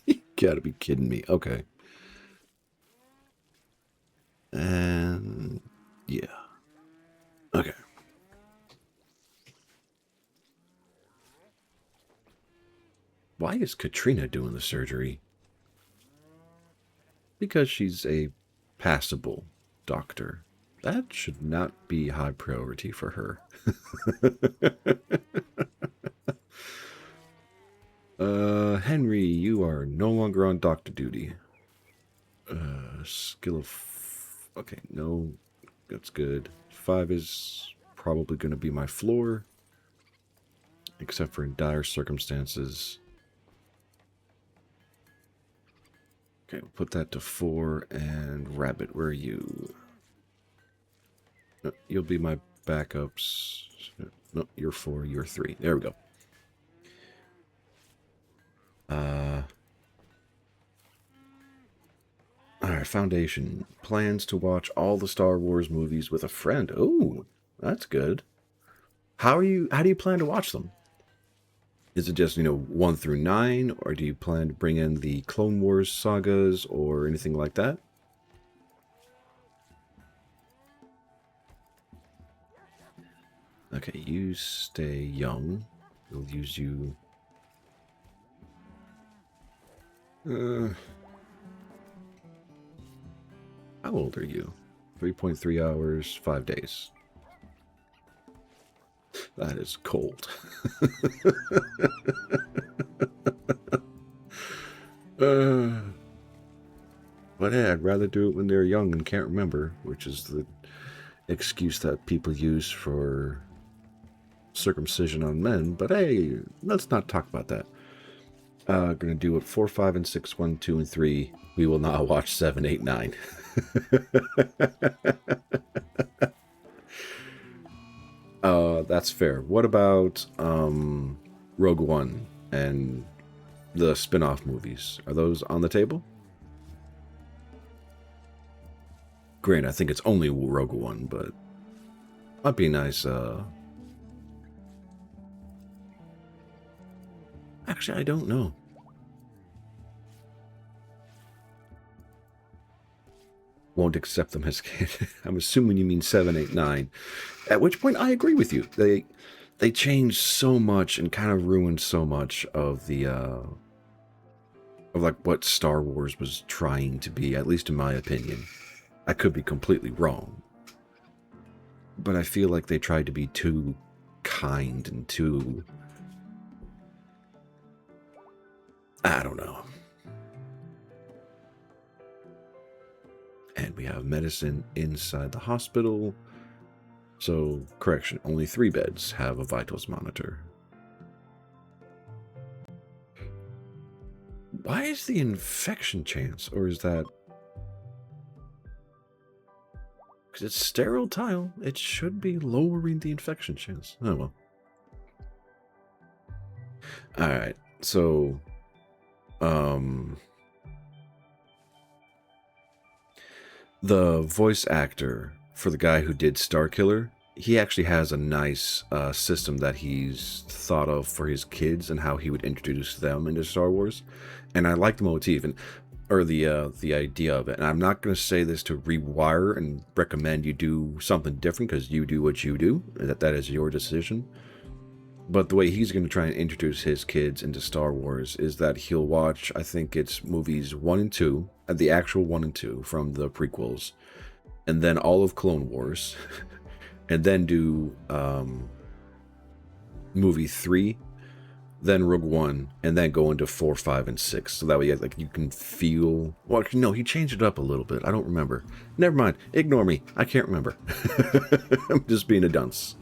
You gotta be kidding me. Okay. And yeah. is Katrina doing the surgery? Because she's a passable doctor. That should not be high priority for her. Henry, you are no longer on doctor duty. Skill of... Okay, no, that's good. 5 is probably going to be my floor. Except for in dire circumstances. Okay, we'll put that to 4. And Rabbit, where are you? No, you'll be my backups. No, you're 4, you're 3. There we go. Alright, Foundation. Plans to watch all the Star Wars movies with a friend. Oh, that's good. How do you plan to watch them? Is it just, 1 through 9, or do you plan to bring in the Clone Wars sagas or anything like that? Okay, you stay young. We'll use you... how old are you? 3.3 hours, 5 days. That is cold. But hey, I'd rather do it when they're young and can't remember, which is the excuse that people use for circumcision on men. But hey, let's not talk about that. Gonna do it 4, 5, and 6, 1, 2, and 3. We will not watch 7, 8, 9. That's fair. What about Rogue One and the spin-off movies? Are those on the table? Great, I think it's only Rogue One, but might be nice. Actually, I don't know. Won't accept them as canon. I'm assuming you mean 7, 8, 9. At which point, I agree with you. They changed so much and kind of ruined so much of the of like what Star Wars was trying to be, at least in my opinion. I could be completely wrong, but I feel like they tried to be too kind and too... I don't know. And we have medicine inside the hospital. So, correction, only 3 beds have a vitals monitor. Why is the infection chance? Or is that... because it's sterile tile. It should be lowering the infection chance. Oh, well. Alright, so... the voice actor for the guy who did Starkiller, he actually has a nice system that he's thought of for his kids and how he would introduce them into Star Wars. And I like the motif or the idea of it. And I'm not going to say this to rewire and recommend you do something different, because you do what you do. That is your decision. But the way he's going to try and introduce his kids into Star Wars is that he'll watch, I think it's movies 1 and 2, the actual 1 and 2 from the prequels, and then all of Clone Wars, and then do movie 3, then Rogue One, and then go into 4, 5, and 6. So that way, like, you can feel... well, no, he changed it up a little bit. I don't remember. Never mind. Ignore me. I can't remember. I'm just being a dunce.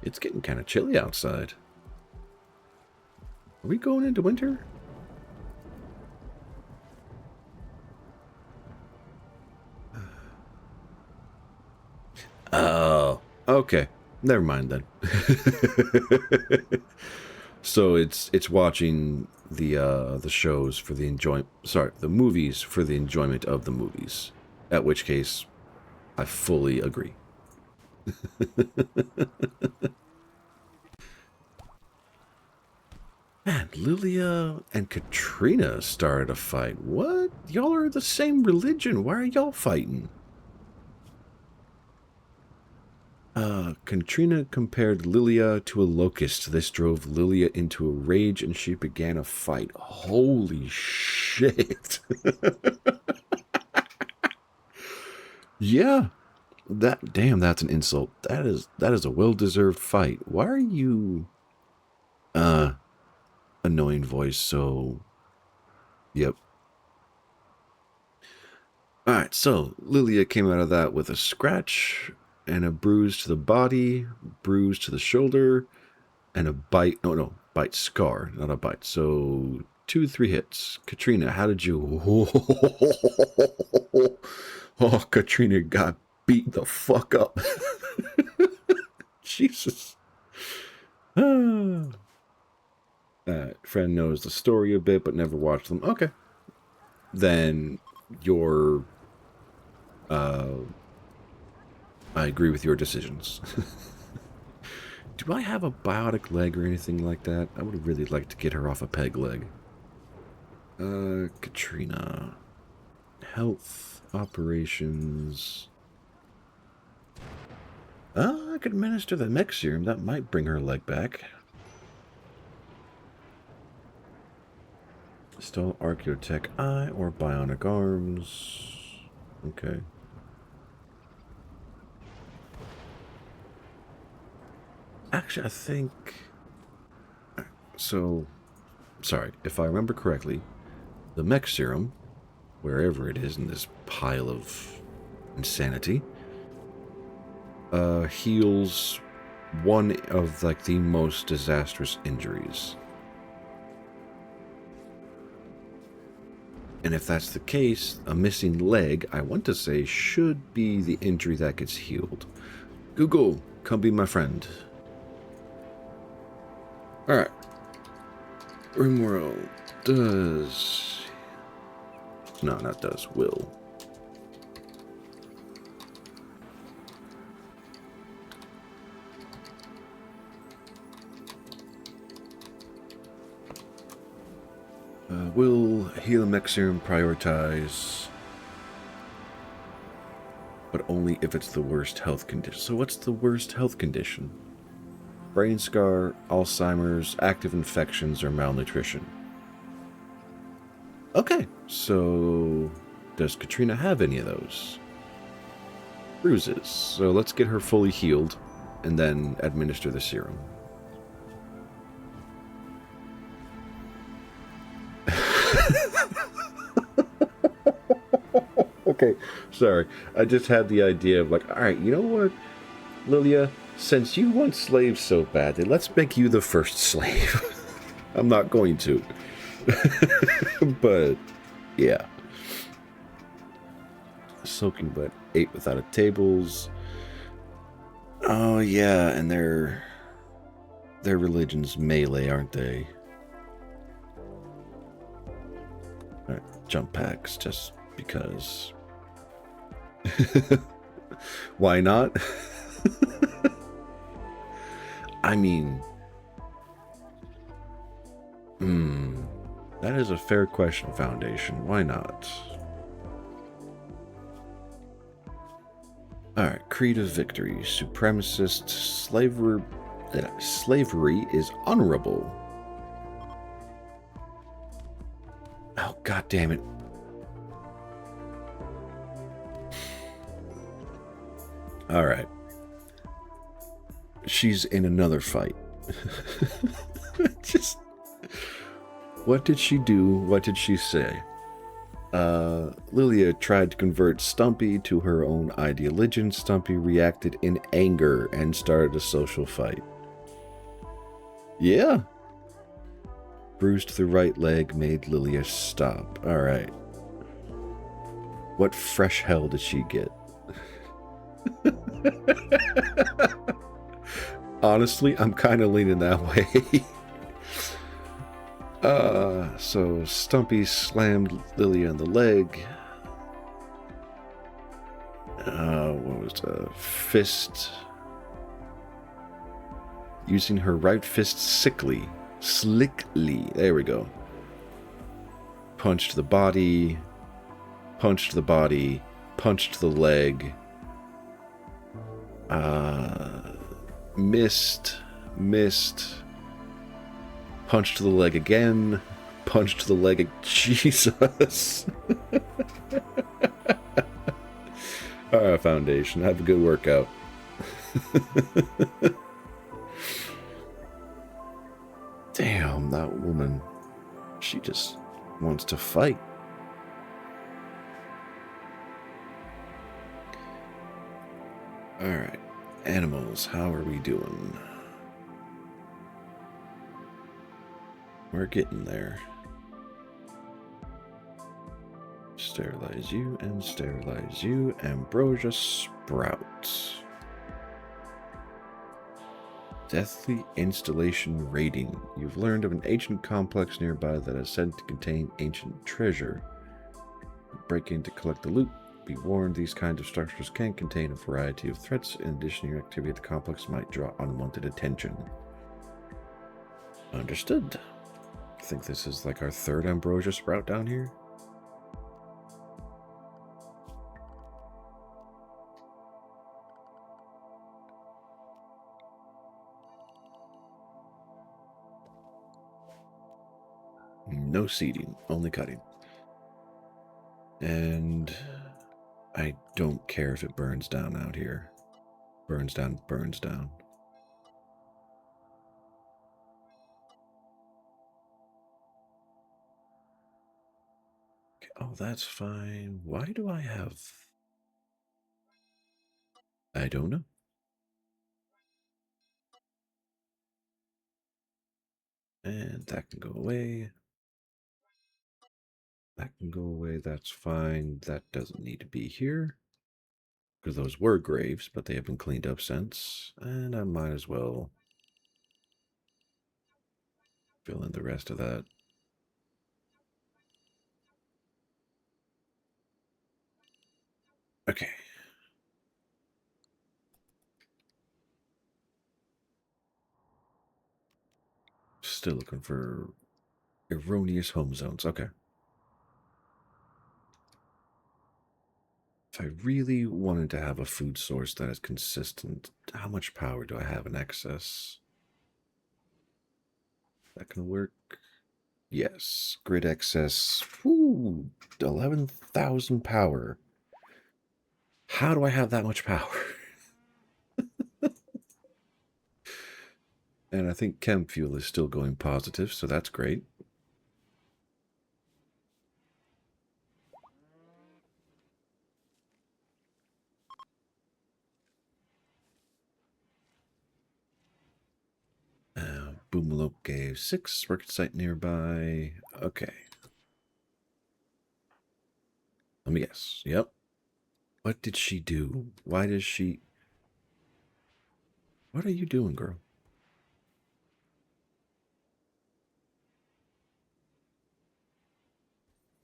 It's getting kind of chilly outside. Are we going into winter? Oh, okay. Never mind then. So it's watching the shows for the enjoyment. Sorry, the movies for the enjoyment of the movies. At which case, I fully agree. Man, Lilia and Katrina started a fight. What? Y'all are the same religion. Why are y'all fighting? Katrina compared Lilia to a locust. This drove Lilia into a rage and she began a fight. Holy shit. Yeah. Damn, that's an insult. That is a well-deserved fight. Why are you annoying voice so yep. Alright, so Lilia came out of that with a scratch and a bruise to the body, bruise to the shoulder, and a bite. No, bite scar, not a bite. So 2-3 hits. Katrina, how did you? Oh, Katrina got beat the fuck up. Jesus. Friend knows the story a bit, but never watched them. Okay. Then your I agree with your decisions. Do I have a biotic leg or anything like that? I would really like to get her off a peg leg. Katrina. Health, operations. I could administer the mech serum. That might bring her leg back. Still Archaeotech Eye or Bionic Arms. Okay. Actually, I think... So, sorry, if I remember correctly, the mech serum, wherever it is in this pile of insanity, heals one of, like, the most disastrous injuries. And if that's the case, a missing leg, I want to say, should be the injury that gets healed. Google, come be my friend. Alright. RimWorld does... No, not does. Will. Will heal mech serum prioritize, but only if it's the worst health condition. So what's the worst health condition? Brain scar, Alzheimer's, active infections, or malnutrition. Okay, so does Katrina have any of those? Bruises. So let's get her fully healed and then administer the serum. Okay, sorry. I just had the idea of like, alright, you know what, Lilia? Since you want slaves so badly, let's make you the first slave. I'm not going to. But, yeah. Soaking wet, 8 without a tables. Oh, yeah, and their religion's melee, aren't they? Alright, jump packs, just because. Why not? I mean, that is a fair question, Foundation. Why not? Alright, Creed of Victory. Supremacist slavery is honorable. Oh, god damn it. Alright. She's in another fight. Just... What did she do? What did she say? Lilia tried to convert Stumpy to her own ideology. Stumpy reacted in anger and started a social fight. Yeah. Bruise to the right leg made Lilia stop. Alright. What fresh hell did she get? Honestly, I'm kind of leaning that way. So Stumpy slammed Lilia in the leg. What was a fist? Using her right fist slickly. There we go. Punch to the body. Punch to the body. Punch to the leg. Missed. Punch to the leg again. Punch to the leg. Jesus. Alright, Foundation. Have a good workout. Damn, that woman. She just wants to fight. Alright. Animals, how are we doing? We're getting there. Sterilize you and sterilize you. Ambrosia Sprout. Deathly Installation Raiding. You've learned of an ancient complex nearby that is said to contain ancient treasure. Break in to collect the loot. Be warned, these kinds of structures can contain a variety of threats. In addition, your activity at the complex might draw unwanted attention. Understood. I think this is like our third Ambrosia Sprout down here. No seeding, only cutting. And I don't care if it burns down out here. Burns down, burns down. Okay, oh, that's fine. Why do I have... I don't know. And that can go away. That can go away, that's fine. That doesn't need to be here. Because those were graves, but they have been cleaned up since. And I might as well fill in the rest of that. Okay. Still looking for erroneous home zones. Okay. If I really wanted to have a food source that is consistent, how much power do I have in excess? That can work. Yes. Grid excess. Ooh, 11,000 power. How do I have that much power? And I think chem fuel is still going positive, so that's great. Boomalope gave 6. Work site nearby. Okay. Let me guess. Yep. What did she do? Why does she... What are you doing, girl?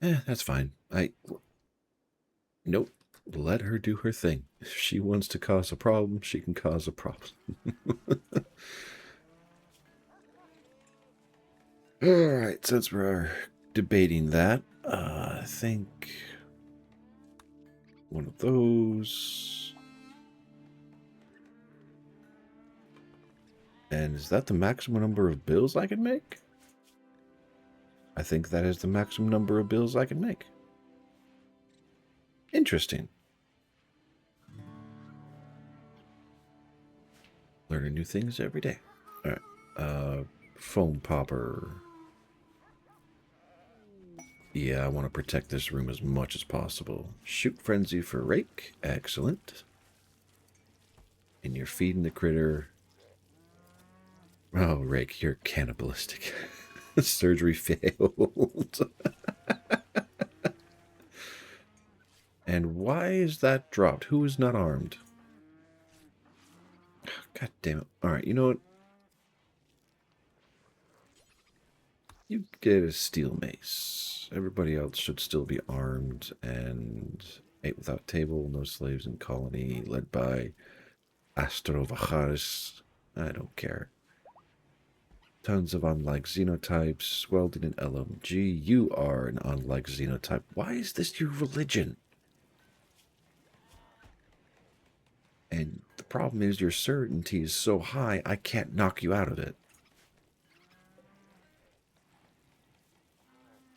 That's fine. Nope. Let her do her thing. If she wants to cause a problem, she can cause a problem. Alright, since we're debating that, I think one of those. And is that the maximum number of bills I can make? I think that is the maximum number of bills I can make. Interesting. Learning new things every day. Alright. Foam popper. Yeah, I want to protect this room as much as possible. Shoot frenzy for rake. Excellent. And you're feeding the critter. Oh, rake, you're cannibalistic. Surgery failed. And why is that dropped? Who is not armed? God damn it. Alright, you know what? You get a steel mace. Everybody else should still be armed. And 8 without table, no slaves in colony, led by Astrovacharis. I don't care. Tons of unlike xenotypes. Welding an LMG. You are an unlike xenotype. Why is this your religion? And the problem is your certainty is so high, I can't knock you out of it.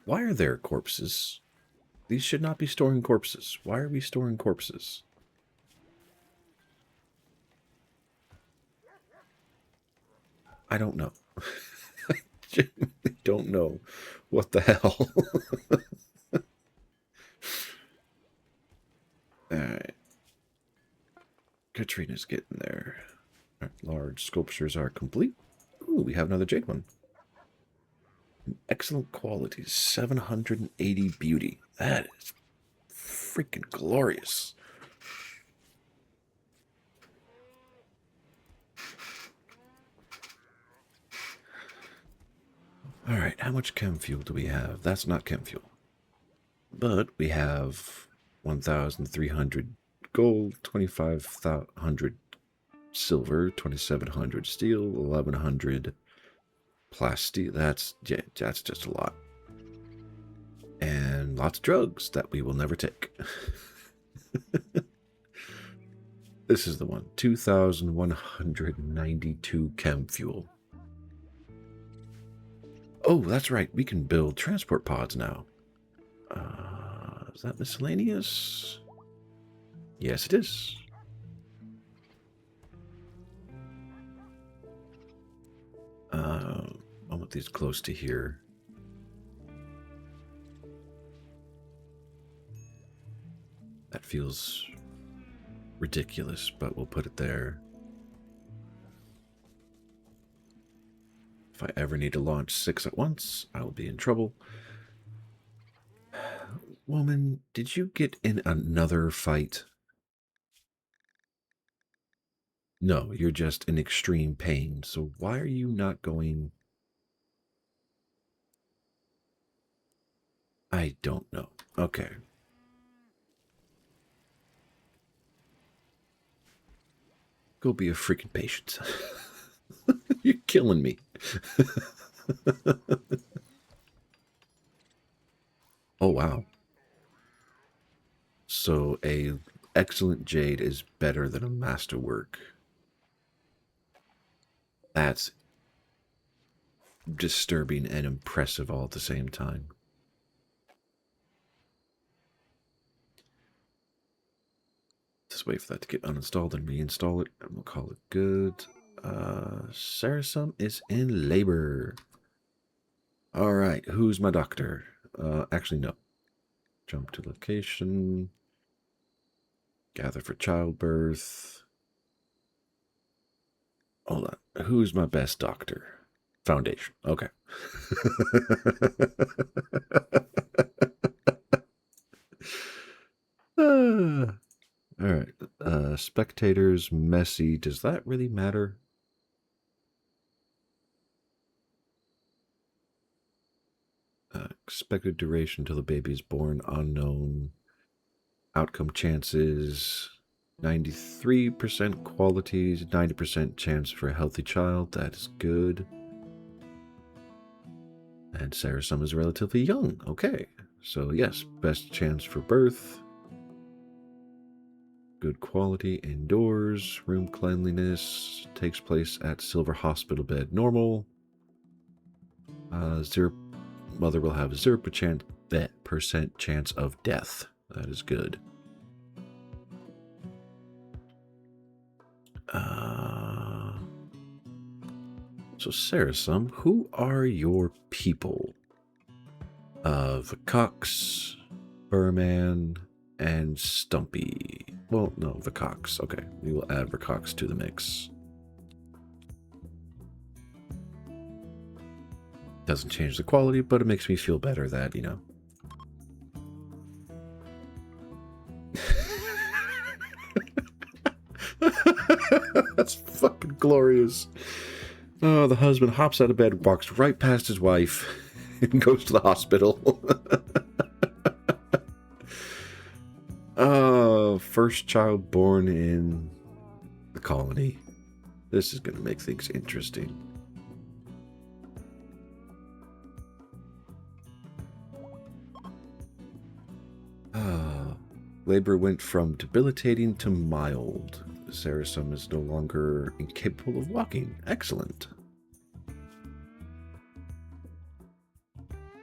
Why are there corpses? These should not be storing corpses. Why are we storing corpses? I don't know. I genuinely don't know. What the hell? Alright. Katrina's getting there. Right, large sculptures are complete. Ooh, we have another jade one. Excellent quality, 780 beauty. That is freaking glorious. Alright, how much chem fuel do we have? That's not chem fuel. But we have 1,300 gold, 2,500 silver, 2,700 steel, 1,100 plastic. That's just a lot. And lots of drugs that we will never take. This is the one. 2,192 chem fuel. Oh, that's right. We can build transport pods now. Is that miscellaneous? Yes, it is. I want these close to here. That feels ridiculous, but we'll put it there. If I ever need to launch 6 at once, I will be in trouble. Woman, did you get in another fight? No, you're just in extreme pain, so why are you not going? I don't know. Okay. Go be a freaking patient. You're killing me. Oh, wow. So a excellent jade is better than a masterwork. That's disturbing and impressive all at the same time. Just wait for that to get uninstalled and reinstall it, and we'll call it good. Sarasum is in labor. All right, who's my doctor? Actually, no. Jump to location. Gather for childbirth. Hold on. Who's my best doctor? Foundation. Okay. All right. Spectators, messy. Does that really matter? Expected duration till the baby is born, unknown. Outcome chances, 93% qualities, 90% chance for a healthy child. That is good. And Sarasum is relatively young. Okay. So yes, best chance for birth. Good quality indoors. Room cleanliness takes place at Silver Hospital bed. Normal. Mother will have 0% chance of death. That is good. So Sarasum, who are your people? Vacox, Burman, and Stumpy. Well, no, Vacox. Okay, we will add Vacox to the mix. Doesn't change the quality, but it makes me feel better that, you know. That's fucking glorious. Oh, the husband hops out of bed, walks right past his wife, and goes to the hospital. Oh, first child born in the colony. This is going to make things interesting. Labor went from debilitating to mild. Sarasum is no longer incapable of walking. Excellent.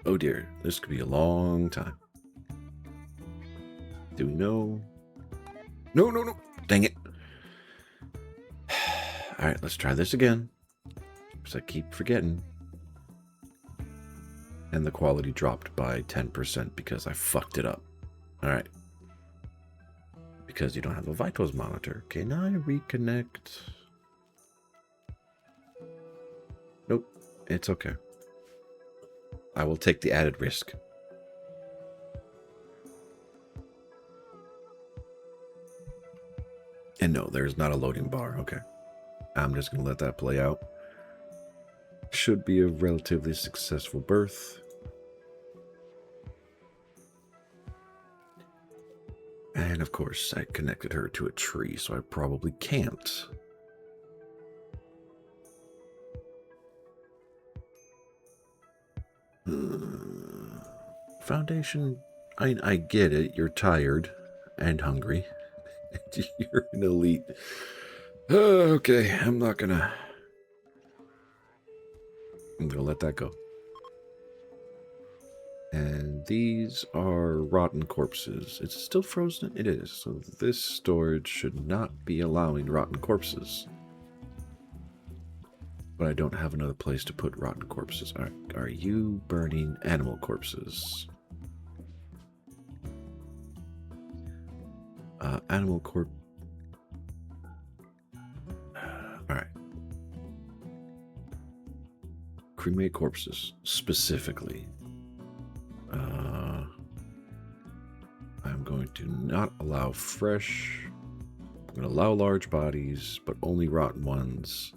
Oh dear, this could be a long time. Do we know? No, no, no. Dang it. All right, let's try this again. Because I keep forgetting. And the quality dropped by 10% because I fucked it up. All right. Because you don't have a vitals monitor. Can I reconnect? Nope. It's okay. I will take the added risk. And no, there's not a loading bar. Okay. I'm just going to let that play out. Should be a relatively successful birth. And of course, I connected her to a tree, so I probably can't. Foundation, I get it. You're tired and hungry. You're an elite. Okay, I'm gonna let that go. And these are rotten corpses. It's still frozen? It is. So this storage should not be allowing rotten corpses. But I don't have another place to put rotten corpses. Are you burning animal corpses? Animal corp... Alright. Cremate corpses, specifically. I'm going to not allow fresh. I'm going to allow large bodies, but only rotten ones.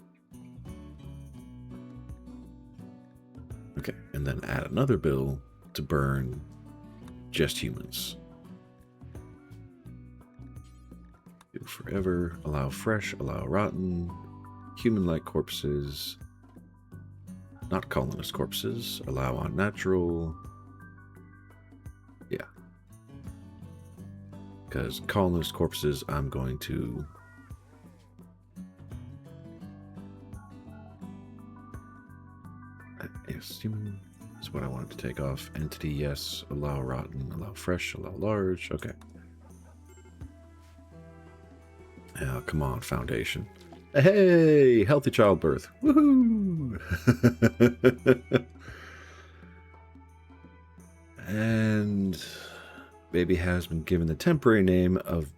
Okay, and then add another bill to burn just humans. Do forever, allow fresh, allow rotten, human-like corpses, not colonist corpses, allow unnatural. Yeah. Because colonist corpses, I'm going to... Yes, human is what I wanted to take off. Entity, yes. Allow rotten, allow fresh, allow large. Okay. Yeah, come on, Foundation. Hey, healthy childbirth. Woohoo! And baby has been given the temporary name of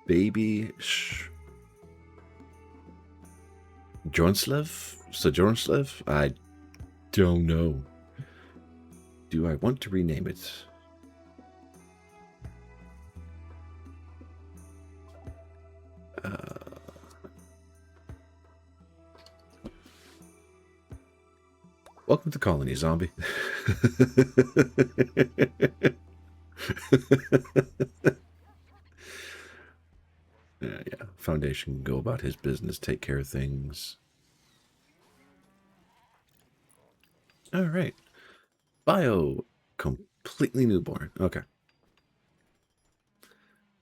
Baby Sojournslev? I don't know. Do I want to rename it? Welcome to Colony, zombie. Yeah. Foundation can go about his business, take care of things. All right. Bio, completely newborn. Okay.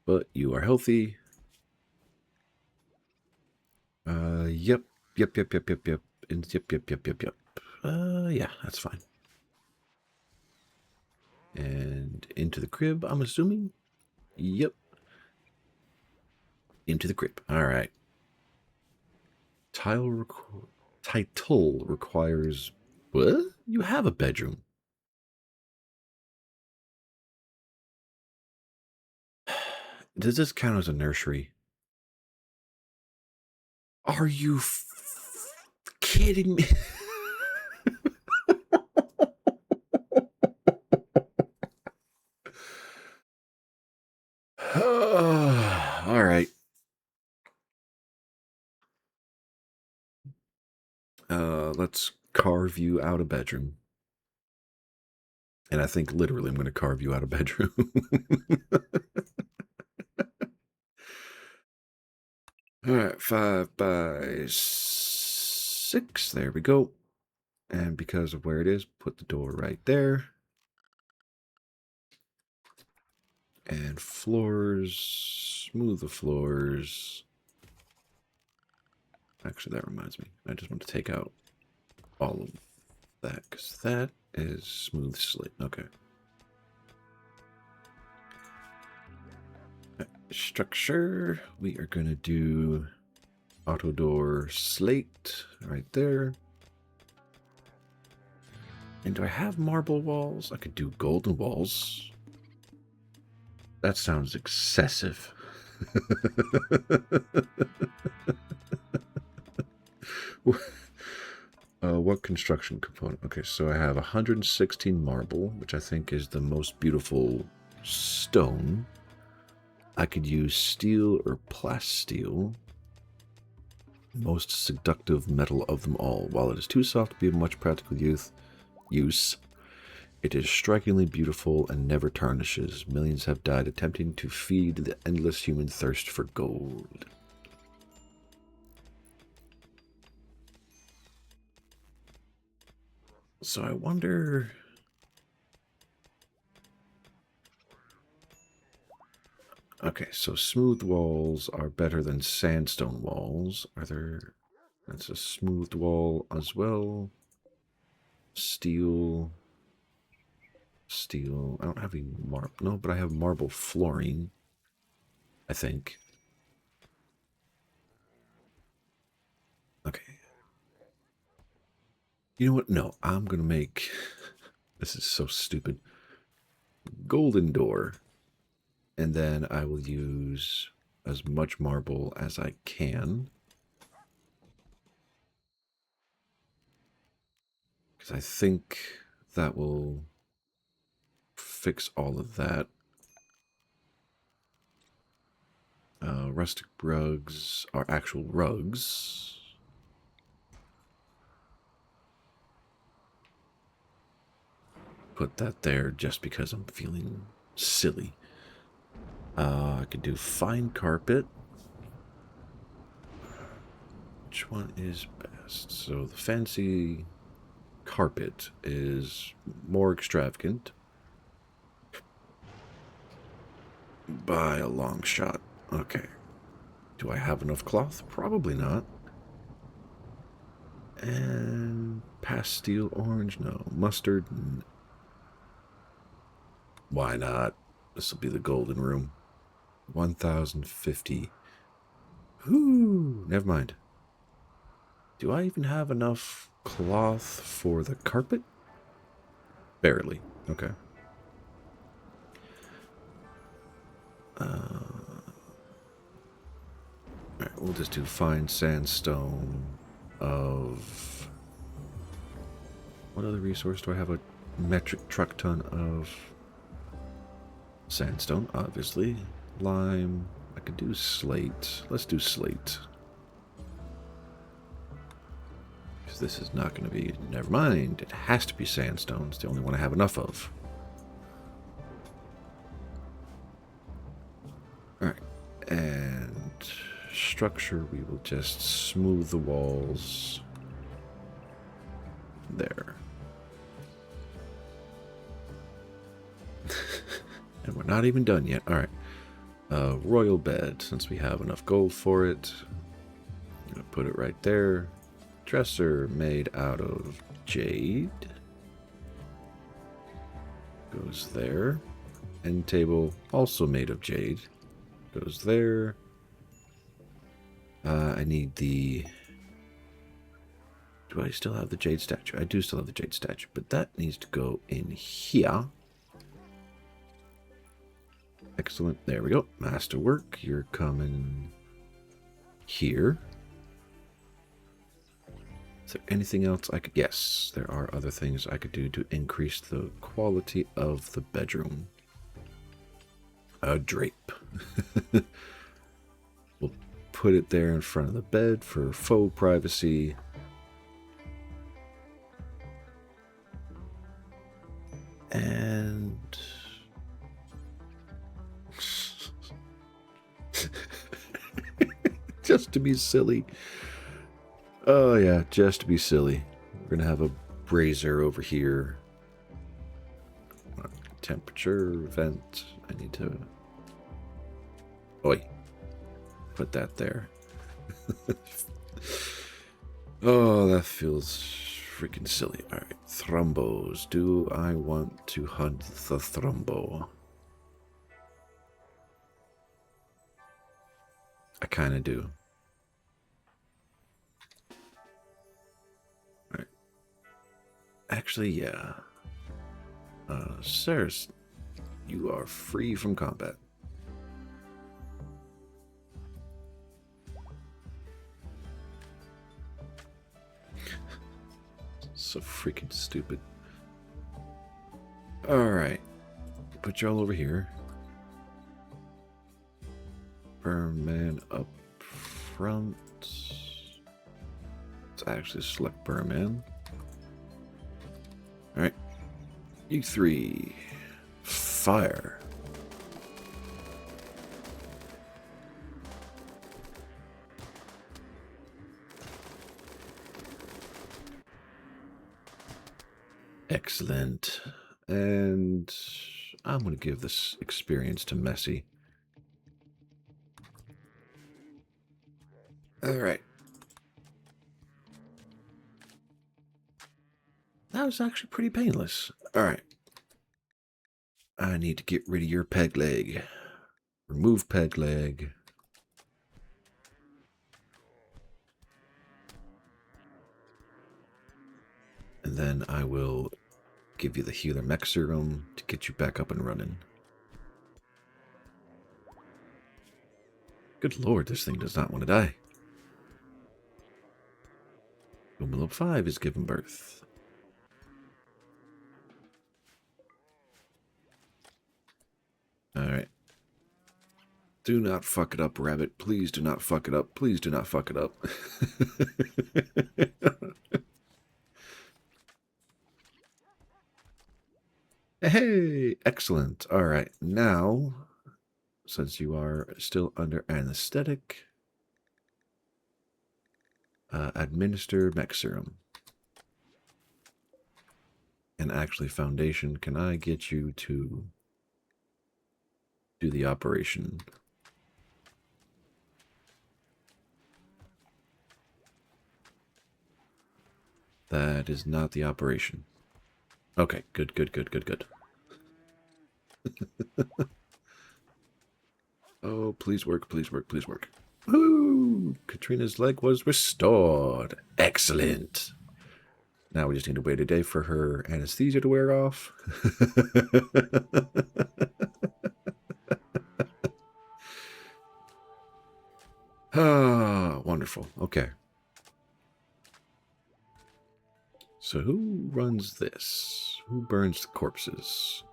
But you are healthy. Yep. And yep. Yeah, that's fine. And into the crib, I'm assuming? Yep. Into the crib. All right. Title requires... What? You have a bedroom. Does this count as a nursery? Are you kidding me? All right. Let's carve you out a bedroom. And I think literally I'm going to carve you out a bedroom. All right, 5 by 6. There we go. And because of where it is, put the door right there. And floors, smooth the floors. Actually, that reminds me. I just want to take out all of that, because that is smooth slate. Okay. Structure. We are going to do auto door slate right there. And do I have marble walls? I could do golden walls. That sounds excessive. What construction component? Okay, so I have 116 marble, which I think is the most beautiful stone. I could use steel or plasteel. Most seductive metal of them all. While it is too soft to be of much practical use, it is strikingly beautiful and never tarnishes. Millions have died attempting to feed the endless human thirst for gold. So I wonder... Okay, so smooth walls are better than sandstone walls. Are there... That's a smooth wall as well. Steel. Steel. I don't have any marble. No, but I have marble flooring, I think. Okay. You know what? No, I'm going to make... This is so stupid. Golden door. And then I will use as much marble as I can. Because I think that will fix all of that. Rustic rugs are actual rugs. Put that there just because I'm feeling silly. I could do fine carpet. Which one is best? So the fancy carpet is more extravagant by a long shot. Okay. Do I have enough cloth? Probably not. And pastel orange? No. Mustard? Why not? This will be the golden room. 1,050. Whoo! Never mind. Do I even have enough cloth for the carpet? Barely. Okay. Alright, we'll just do fine sandstone of... What other resource do I have? A metric truck ton of sandstone, obviously. Lime. I could do slate. Let's do slate. Because this is not going to be... Never mind. It has to be sandstone. It's the only one I have enough of. Alright. And structure, we will just smooth the walls. There. And we're not even done yet. Alright. Royal bed, since we have enough gold for it. I'm going to put it right there. Dresser made out of jade. Goes there. End table, also made of jade. Goes there. I need the... Do I still have the jade statue? I do still have the jade statue, but that needs to go in here. Excellent. There we go. Masterwork. You're coming here. Is there anything else I could... Yes, there are other things I could do to increase the quality of the bedroom. A drape. We'll put it there in front of the bed for faux privacy. And... just to be silly. Oh yeah, just to be silly. We're gonna have a brazier over here. Temperature vent. I need to... Oi. Put that there. Oh, that feels freaking silly. All right, thrumbos. Do I want to hunt the thrumbo? I kind of do. All right. Actually, yeah. Sirs, you are free from combat. So freaking stupid. Alright. Put y'all over here. Burn man up front. Let's actually select burn man. Alright. You three. Fire. Excellent. And I'm going to give this experience to Messy. Alright. That was actually pretty painless. Alright. I need to get rid of your peg leg. Remove peg leg. And then I will give you the healer mech serum to get you back up and running. Good lord, this thing does not want to die. Envelope 5 is giving birth. Alright. Do not fuck it up, rabbit. Please do not fuck it up. Please do not fuck it up. Hey, excellent. Alright, now, since you are still under anesthetic, administer mech serum. And actually, Foundation, can I get you to do the operation? That is not the operation. Okay, good, good, good, good, good. Oh, please work, please work, please work. Woo! Katrina's leg was restored. Excellent. Now we just need to wait a day for her anesthesia to wear off. Ah, wonderful. Okay. So who runs this? Who burns the corpses?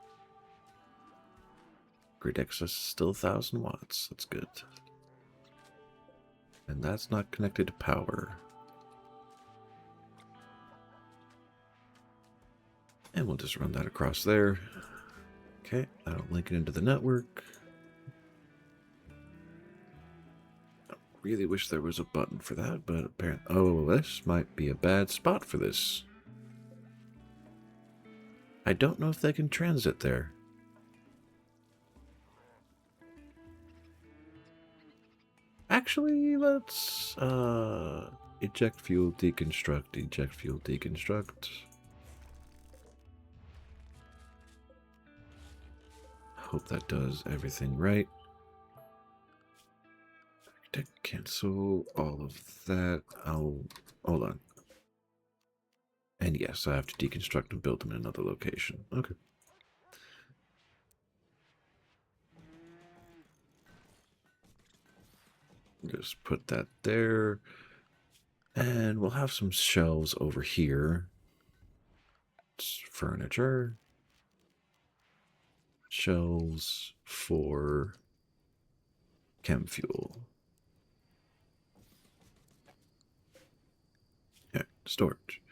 Grid excess still 1,000 watts. That's good. And that's not connected to power. And we'll just run that across there. Okay, that'll link it into the network. I really wish there was a button for that, but apparently... Oh, this might be a bad spot for this. I don't know if they can transit there. Actually, let's eject fuel, deconstruct, eject fuel, deconstruct. Hope that does everything right. Cancel all of that. Hold on. And yes, I have to deconstruct and build them in another location. Okay. Just put that there. And we'll have some shelves over here. It's furniture. Shelves for chem fuel. Yeah, storage.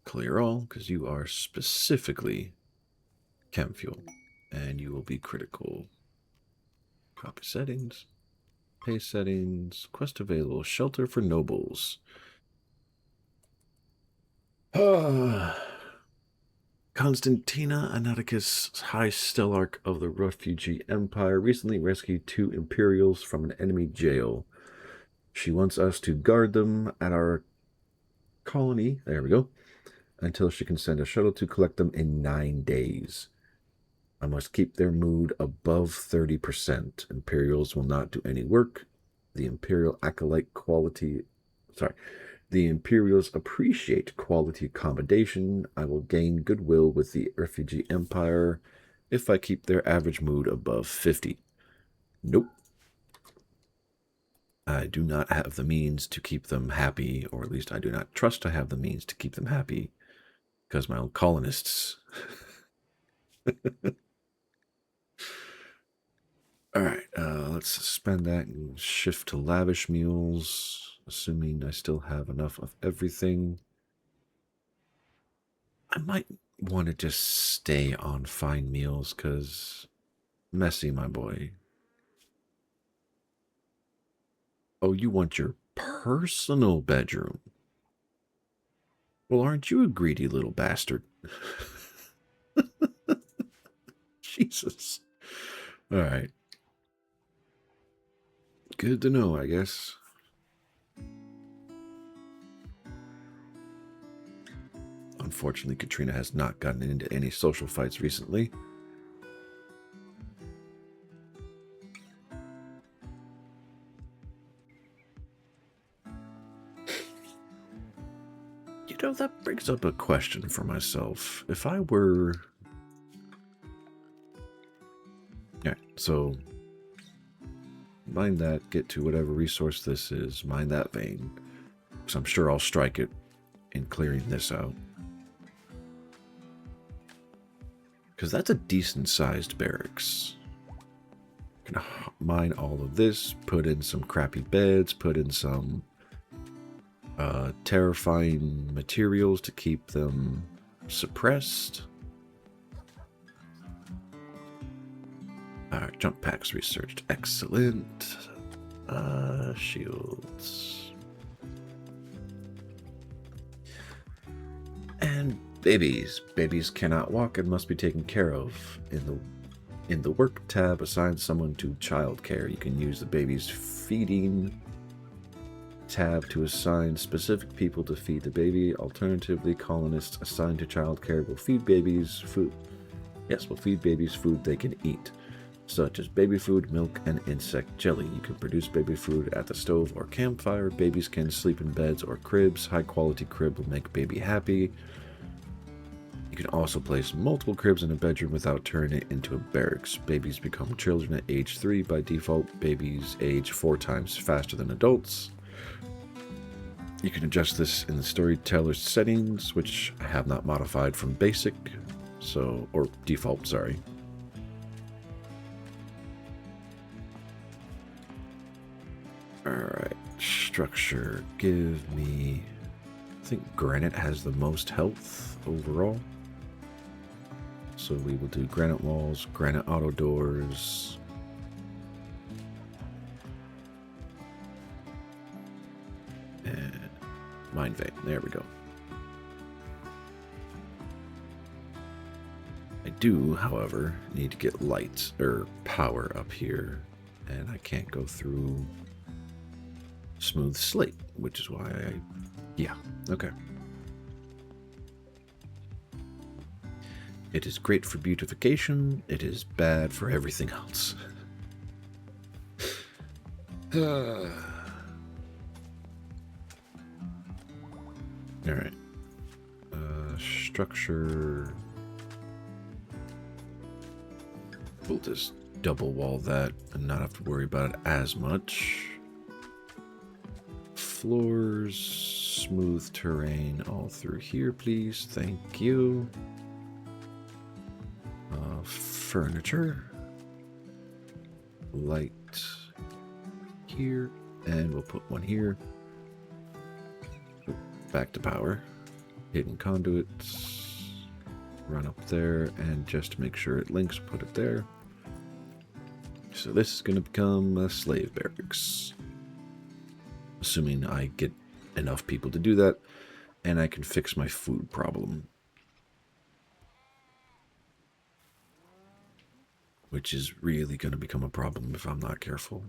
Clear all, because you are specifically chem fuel. And you will be critical. Copy settings. Pay settings. Quest available. Shelter for nobles. Constantina Anaticus, High Stellarch of the Refugee Empire, recently rescued 2 Imperials from an enemy jail. She wants us to guard them at our colony. There we go. Until she can send a shuttle to collect them in 9 days. I must keep their mood above 30%. Imperials will not do any work. The Imperial acolyte quality... Sorry. The Imperials appreciate quality accommodation. I will gain goodwill with the refugee empire if I keep their average mood above 50. Nope. I do not have the means to keep them happy, or at least I do not trust I have the means to keep them happy, because my own colonists. Alright, let's suspend that and shift to lavish meals, assuming I still have enough of everything. I might want to just stay on fine meals, because messy, my boy. Oh, you want your personal bedroom? Well, aren't you a greedy little bastard? Jesus. Alright. Good to know, I guess. Unfortunately, Katrina has not gotten into any social fights recently. You know, that brings up a question for myself. If I were... Yeah, so... Mine that, get to whatever resource this is, mine that vein. Because I'm sure I'll strike it in clearing this out. Because that's a decent-sized barracks. Gonna mine all of this, put in some crappy beds, put in some terrifying materials to keep them suppressed. Alright, jump packs researched. Excellent. Shields. And babies. Babies cannot walk and must be taken care of. In the work tab, assign someone to childcare. You can use the baby's feeding tab to assign specific people to feed the baby. Alternatively, colonists assigned to childcare will feed babies food. Yes, will feed babies food they can eat, such as baby food, milk, and insect jelly. You can produce baby food at the stove or campfire. Babies can sleep in beds or cribs. High quality crib will make baby happy. You can also place multiple cribs in a bedroom without turning it into a barracks. Babies become children at age 3 by default. Babies age 4 times faster than adults. You can adjust this in the storyteller's settings, which I have not modified from basic, or default, sorry. Alright, structure, give me, I think granite has the most health overall. So we will do granite walls, granite auto doors. And mine vein, there we go. I do, however, need to get lights, or power up here, and I can't go through smooth slate, which is why yeah, okay. It is great for beautification, it is bad for everything else. Alright. Structure. We'll just double wall that and not have to worry about it as much. Floors, smooth terrain all through here, please. Thank you. Furniture. Light here, and we'll put one here. Back to power. Hidden conduits. Run up there, and just to make sure it links, put it there. So this is going to become a slave barracks. Assuming I get enough people to do that, and I can fix my food problem. Which is really going to become a problem if I'm not careful.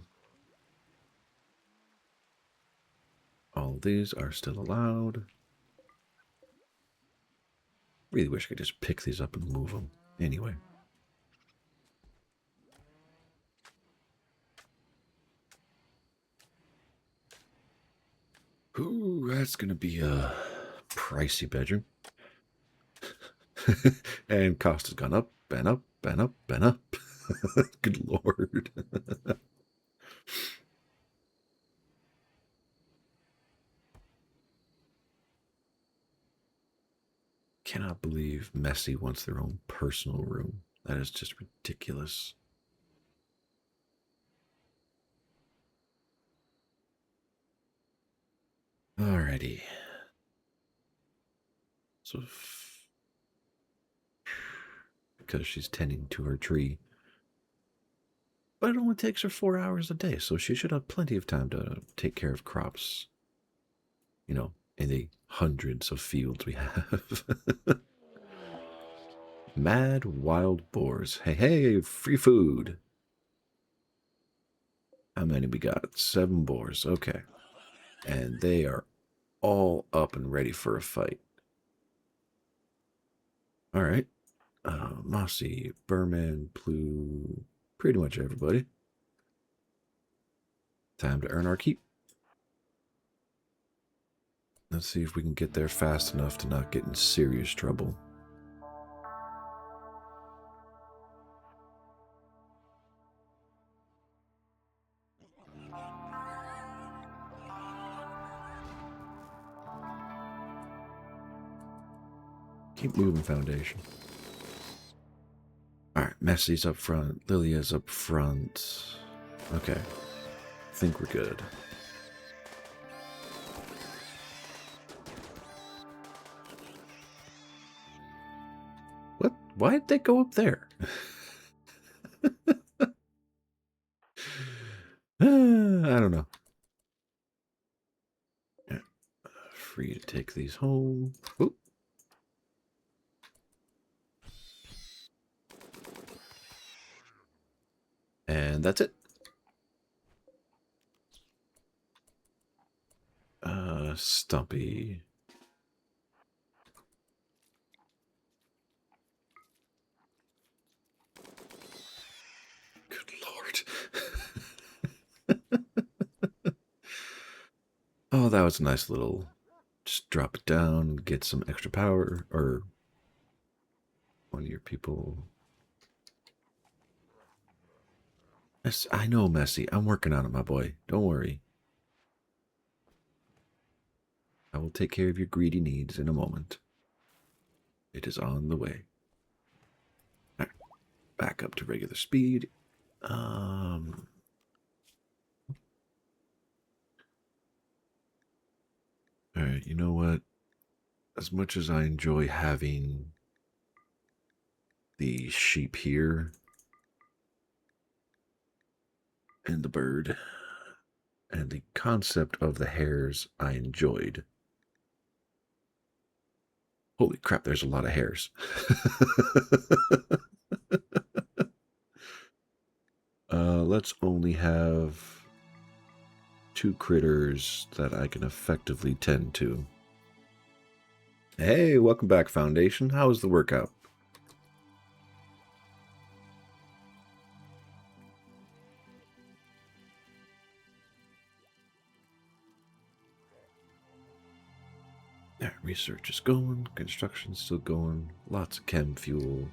All these are still allowed. Really wish I could just pick these up and move them. Anyway. Ooh, that's going to be a pricey bedroom. And cost has gone up and up and up and up. Good Lord. Cannot believe Messy wants their own personal room. That is just ridiculous. Alrighty. So, because she's tending to her tree. But it only takes her 4 hours a day, so she should have plenty of time to take care of crops. You know, in the hundreds of fields we have. Mad wild boars. Hey, hey, free food. How many we got? 7 boars. Okay. And they are all up and ready for a fight. All right. Mossy, Berman, Plu, pretty much everybody. Time to earn our keep. Let's see if we can get there fast enough to not get in serious trouble. Keep moving, Foundation. Alright, Messy's up front. Lilia's up front. Okay. I think we're good. What? Why did they go up there? I don't know. Yeah. Free to take these home. Oop. And that's it. Stumpy. Good Lord. Oh, that was a nice little... Just drop it down, get some extra power, or... One of your people... Yes, I know, Messy. I'm working on it, my boy. Don't worry. I will take care of your greedy needs in a moment. It is on the way. All right. Back up to regular speed. All right, you know what? As much as I enjoy having the sheep here and the bird and the concept of the hares I enjoyed. Holy crap, there's a lot of hares. Let's only have 2 critters that I can effectively tend to. Hey, welcome back, Foundation. How was the workout? There, research is going, construction's still going, lots of chem fuel.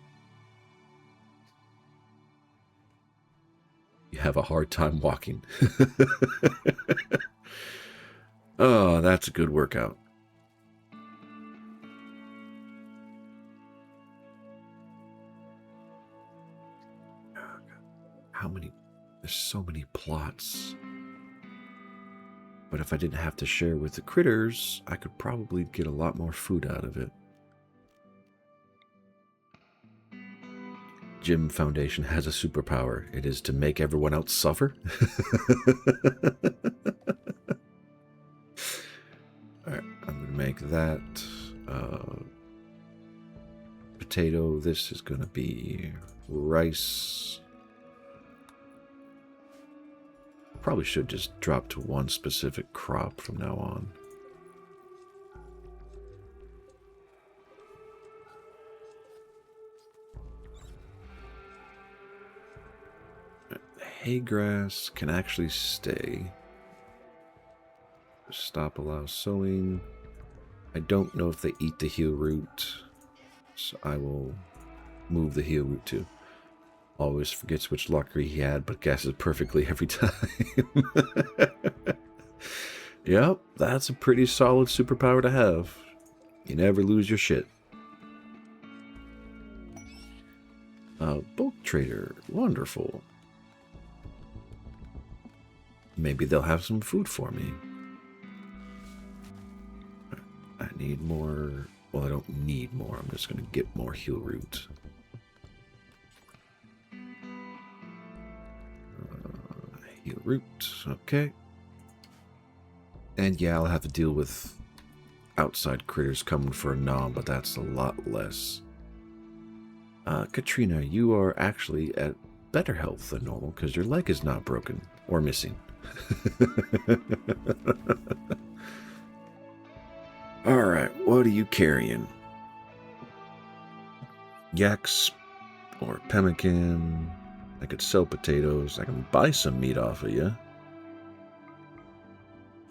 You have a hard time walking. Oh, that's a good workout. How many? There's so many plots. But if I didn't have to share with the critters, I could probably get a lot more food out of it. Jim Foundation has a superpower. It is to make everyone else suffer. Alright, I'm going to make that potato. This is going to be rice. Probably should just drop to one specific crop from now on. hay grass can actually stay. Stop, allow sowing. I don't know if they eat the heel root, so I will move the heel root too. Always forgets which lockery he had, but guesses perfectly every time. Yep, that's a pretty solid superpower to have. You never lose your shit. Bulk trader, wonderful. Maybe they'll have some food for me. I need more. Well, I don't need more. I'm just going to get more heel root. Heel root, okay. And yeah, I'll have to deal with outside critters coming for a nom, but that's a lot less. Katrina, you are actually at better health than normal because your leg is not broken or missing. Alright, what are you carrying? Yaks or pemmican? I could sell potatoes. I can buy some meat off of you.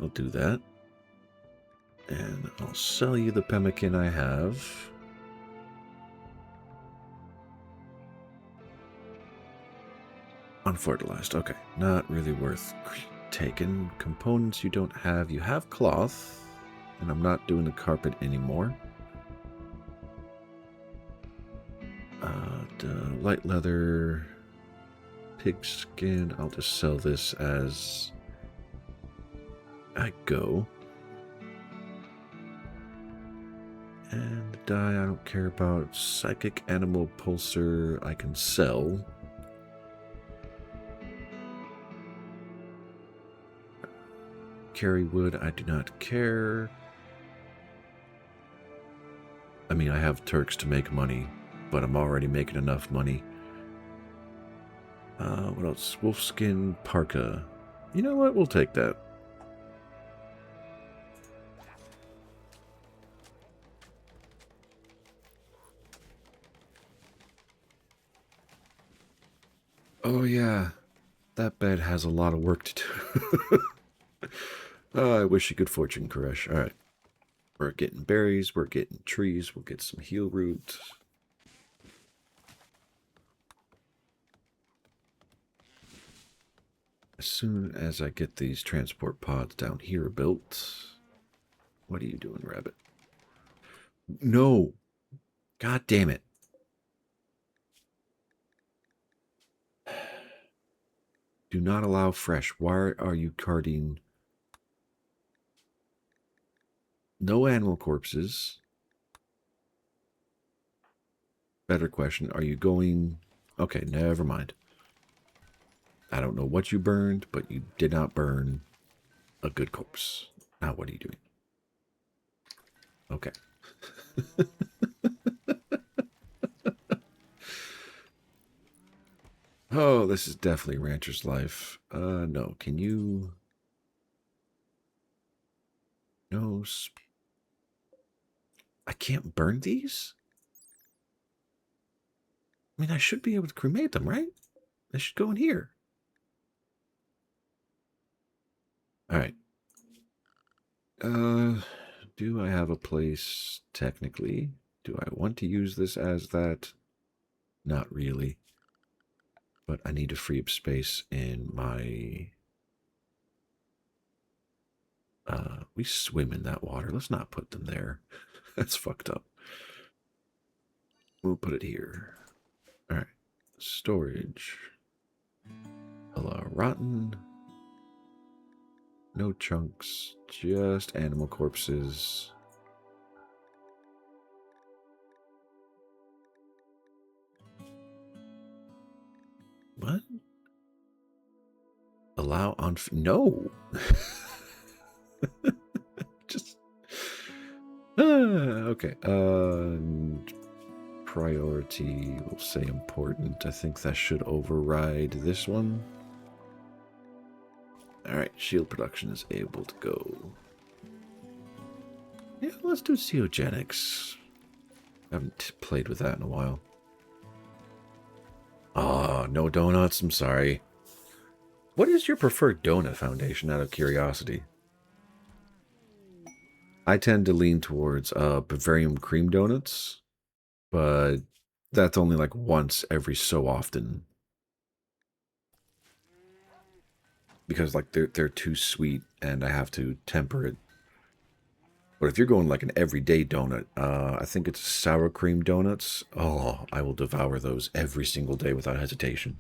I'll do that. And I'll sell you the pemmican I have. Unfertilized. Okay, not really worth taking. Components you don't have. You have cloth. And I'm not doing the carpet anymore. Light leather, pig skin. I'll just sell this as I go. And dye I don't care about. Psychic animal pulsar I can sell. Carry wood I do not care. I mean, I have Turks to make money, but I'm already making enough money. What else? Wolfskin parka. You know what? We'll take that. Oh, yeah. That bed has a lot of work to do. I wish you good fortune, Koresh. All right. We're getting berries. We're getting trees. We'll get some heel root. As soon as I get these transport pods down here built. What are you doing, rabbit? No. God damn it. Do not allow fresh. Why are you carting? No animal corpses. Better question. Are you going? Okay, never mind. I don't know what you burned, but you did not burn a good corpse. Now what are you doing? Okay. Oh, this is definitely rancher's life. No. Can you? No. I can't burn these? I mean, I should be able to cremate them, right? They should go in here. All right. Do I have a place, technically? Do I want to use this as that? Not really. But I need to free up space in my... we swim in that water. Let's not put them there. That's fucked up. We'll put it here. All right. Storage. Rotten. No chunks. Just animal corpses. What? Allow on... No! Just... okay. Priority, we'll say important. I think that should override this one. Alright, shield production is able to go. Yeah, let's do Ceogenics. I haven't played with that in a while. Oh, no donuts, I'm sorry. What is your preferred donut foundation, out of curiosity? I tend to lean towards Bavarian cream donuts, but that's only like once every so often. Because like they're too sweet and I have to temper it. But if you're going like an everyday donut, I think it's sour cream donuts. Oh, I will devour those every single day without hesitation.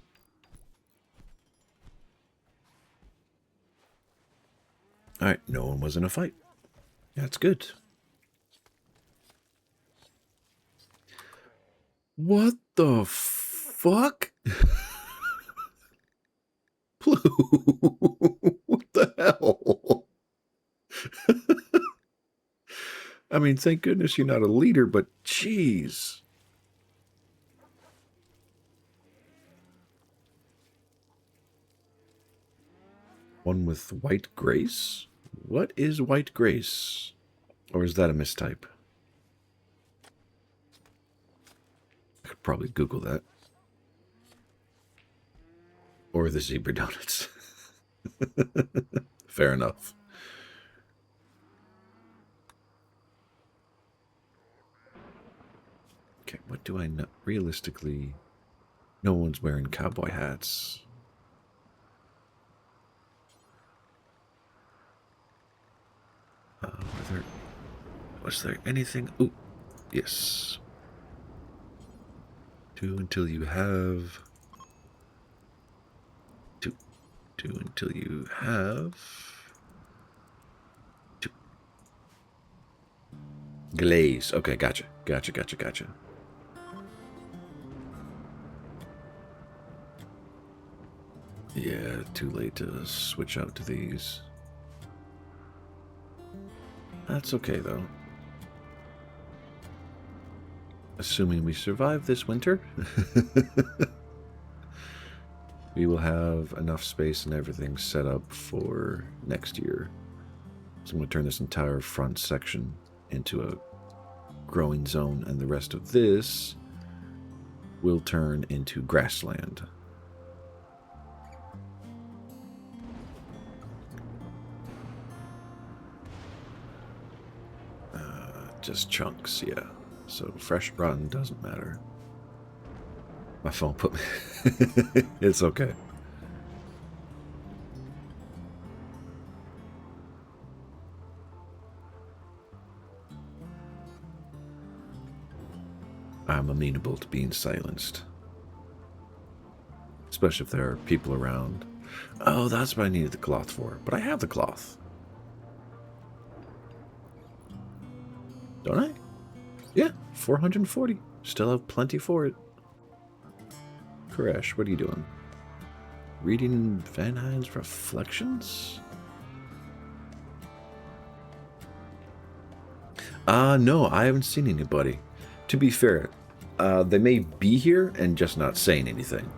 Alright, no one was in a fight. That's good. What the fuck? Blue, what the hell? I mean, thank goodness you're not a leader, but jeez. One with white grace? What is white grace? Or is that a mistype? I could probably Google that. Or the zebra donuts. Fair enough. Okay, what do I know? Realistically, no one's wearing cowboy hats. Was there anything? Ooh, yes. Do until you have. Do until you have. Two. Glaze. Okay, gotcha. Gotcha. Yeah, too late to switch out to these. That's okay, though. Assuming we survive this winter, we will have enough space and everything set up for next year. So I'm going to turn this entire front section into a growing zone, and the rest of this will turn into grassland. Just chunks, yeah. So fresh rotten doesn't matter. My phone put me... It's okay. I'm amenable to being silenced. Especially if there are people around. Oh, that's what I needed the cloth for. But I have the cloth. Don't I? Yeah, 440. Still have plenty for it. Koresh, what are you doing? Reading Van Hein's reflections? No, I haven't seen anybody. To be fair, they may be here and just not saying anything.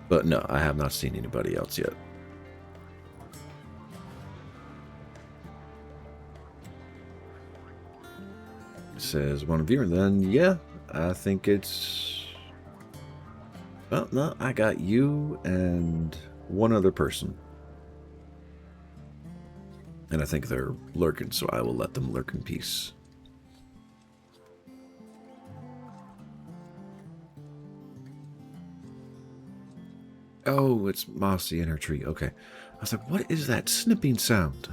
But no, I have not seen anybody else yet. It says one viewer, then yeah, I think it's... Well, no, I got you and one other person. And I think they're lurking, so I will let them lurk in peace. Oh, it's Mossy in her tree. Okay. I was like, what is that snipping sound?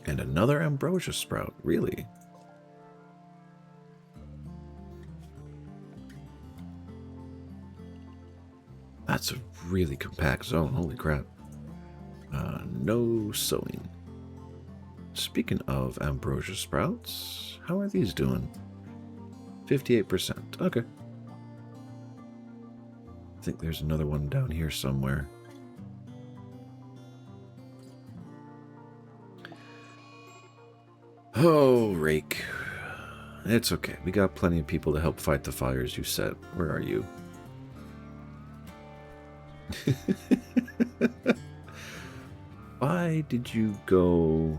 And another ambrosia sprout, really? That's a really compact zone, holy crap. No sowing. Speaking of ambrosia sprouts, how are these doing? 58%, okay. I think there's another one down here somewhere. Oh, rake. It's okay. We got plenty of people to help fight the fires you set. Where are you? Why did you go...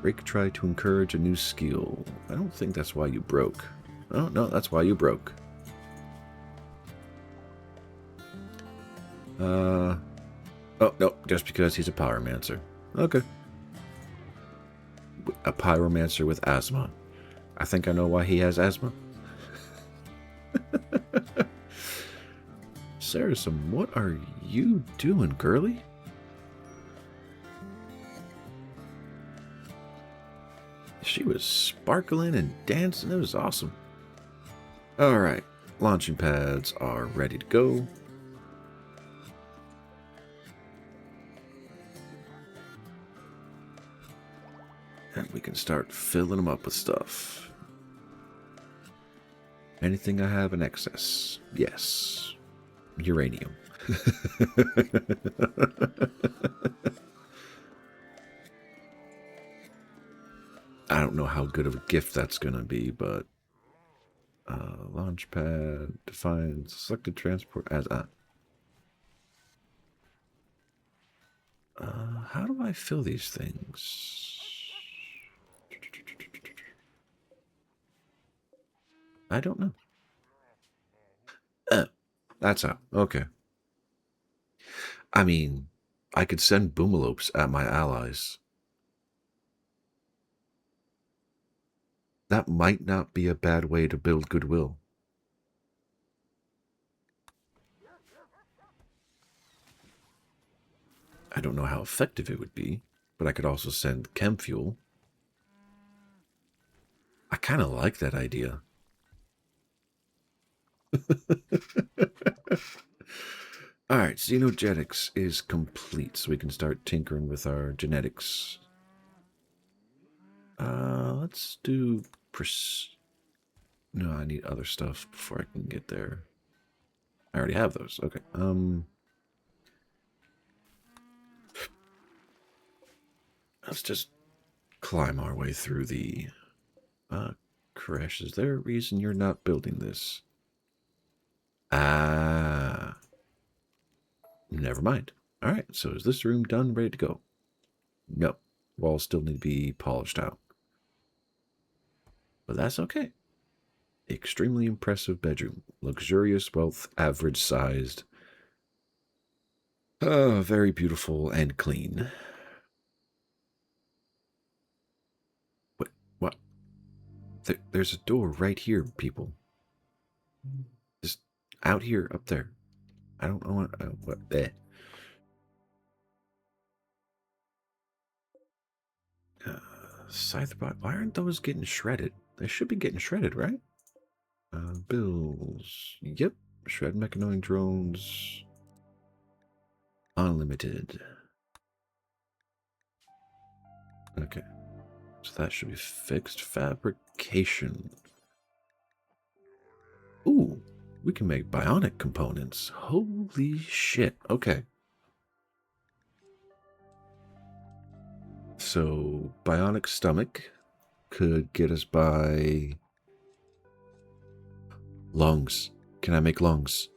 Break tried to encourage a new skill. I don't think that's why you broke. Oh, no, that's why you broke. Oh, no, just because he's a pyromancer. Okay. A pyromancer with asthma. I think I know why he has asthma. Sarasum, what are you doing, girly? She was sparkling and dancing. It was awesome. All right, launching pads are ready to go. And we can start filling them up with stuff. Anything I have in excess? Yes. Uranium. I don't know how good of a gift that's going to be, but... launch pad, define selected transport as... how do I fill these things? I don't know. That's how. Okay. I mean, I could send boomalopes at my allies. That might not be a bad way to build goodwill. I don't know how effective it would be, but I could also send chem fuel. I kind of like that idea. Alright, xenogetics is complete, so we can start tinkering with our genetics. Let's do... No, I need other stuff before I can get there. I already have those. Okay. Let's just climb our way through the... Crash, is there a reason you're not building this? Ah. Never mind. Alright, so is this room done, ready to go? No. Walls still need to be polished out. But that's okay. Extremely impressive bedroom. Luxurious wealth, average sized. Very beautiful and clean. What? There's a door right here, people. Just out here, up there. I don't know what. Scythebot. Why aren't those getting shredded? They should be getting shredded, right? Bills. Yep. Shred mechanoid drones. Unlimited. Okay. So that should be fixed. Fabrication. Ooh. We can make bionic components. Holy shit. Okay. So, bionic stomach could get us by... lungs. Can I make lungs?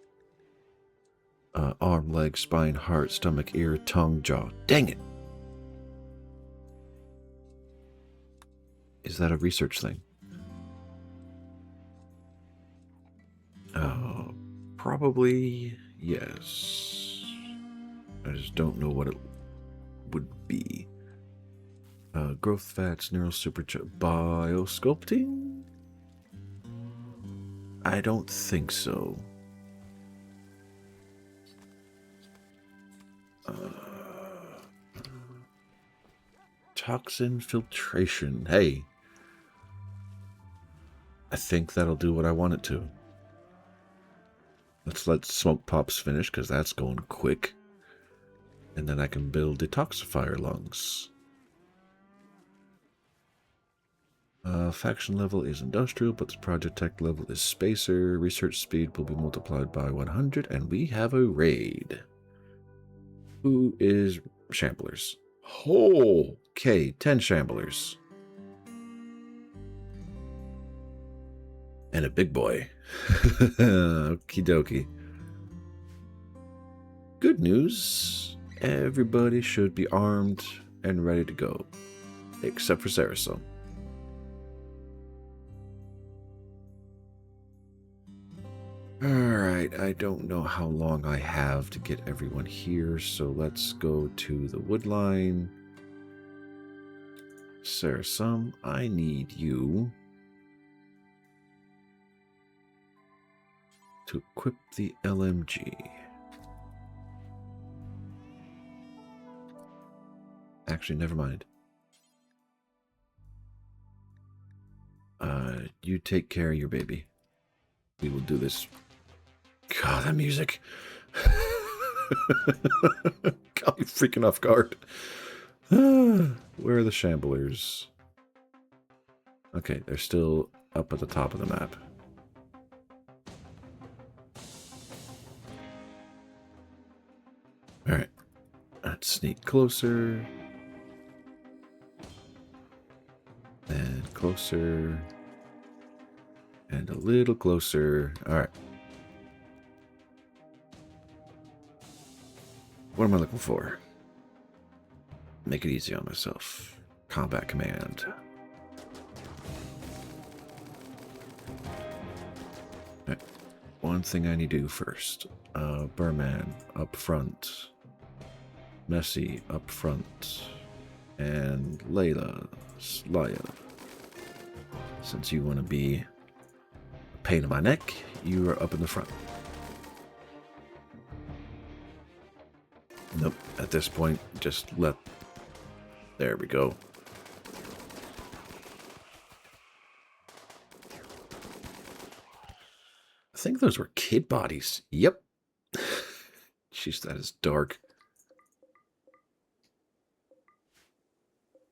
Arm, leg, spine, heart, stomach, ear, tongue, jaw. Dang it! Is that a research thing? Probably yes. I just don't know what it would be. Growth fats, neural supercharge, biosculpting? I don't think so. Toxin filtration. Hey. I think that'll do what I want it to. Let's let smoke pops finish, because that's going quick. And then I can build detoxifier lungs. Faction level is industrial, but the project tech level is spacer. Research speed will be multiplied by 100, and we have a raid. Who is Shamblers? Oh, okay, 10 Shamblers. And a big boy. Okie dokie. good news. Everybody should be armed and ready to go. Except for Saracen. Alright, I don't know how long I have to get everyone here, so let's go to the wood line. Saracen, I need you to equip the LMG. Actually, never mind. You take care of your baby. We will do this. God, that music. Got me freaking off guard. Where are the shamblers? Okay, they're still up at the top of the map. Alright. Let's sneak closer. And closer. And a little closer. Alright. What am I looking for? Make it easy on myself. Combat command. Right. One thing I need to do first. Burman up front. Messy up front. And Layla. Slaya. Since you want to be a pain in my neck, you are up in the front. Nope. At this point, just let... There we go. I think those were kid bodies. Yep. Jeez, that is dark.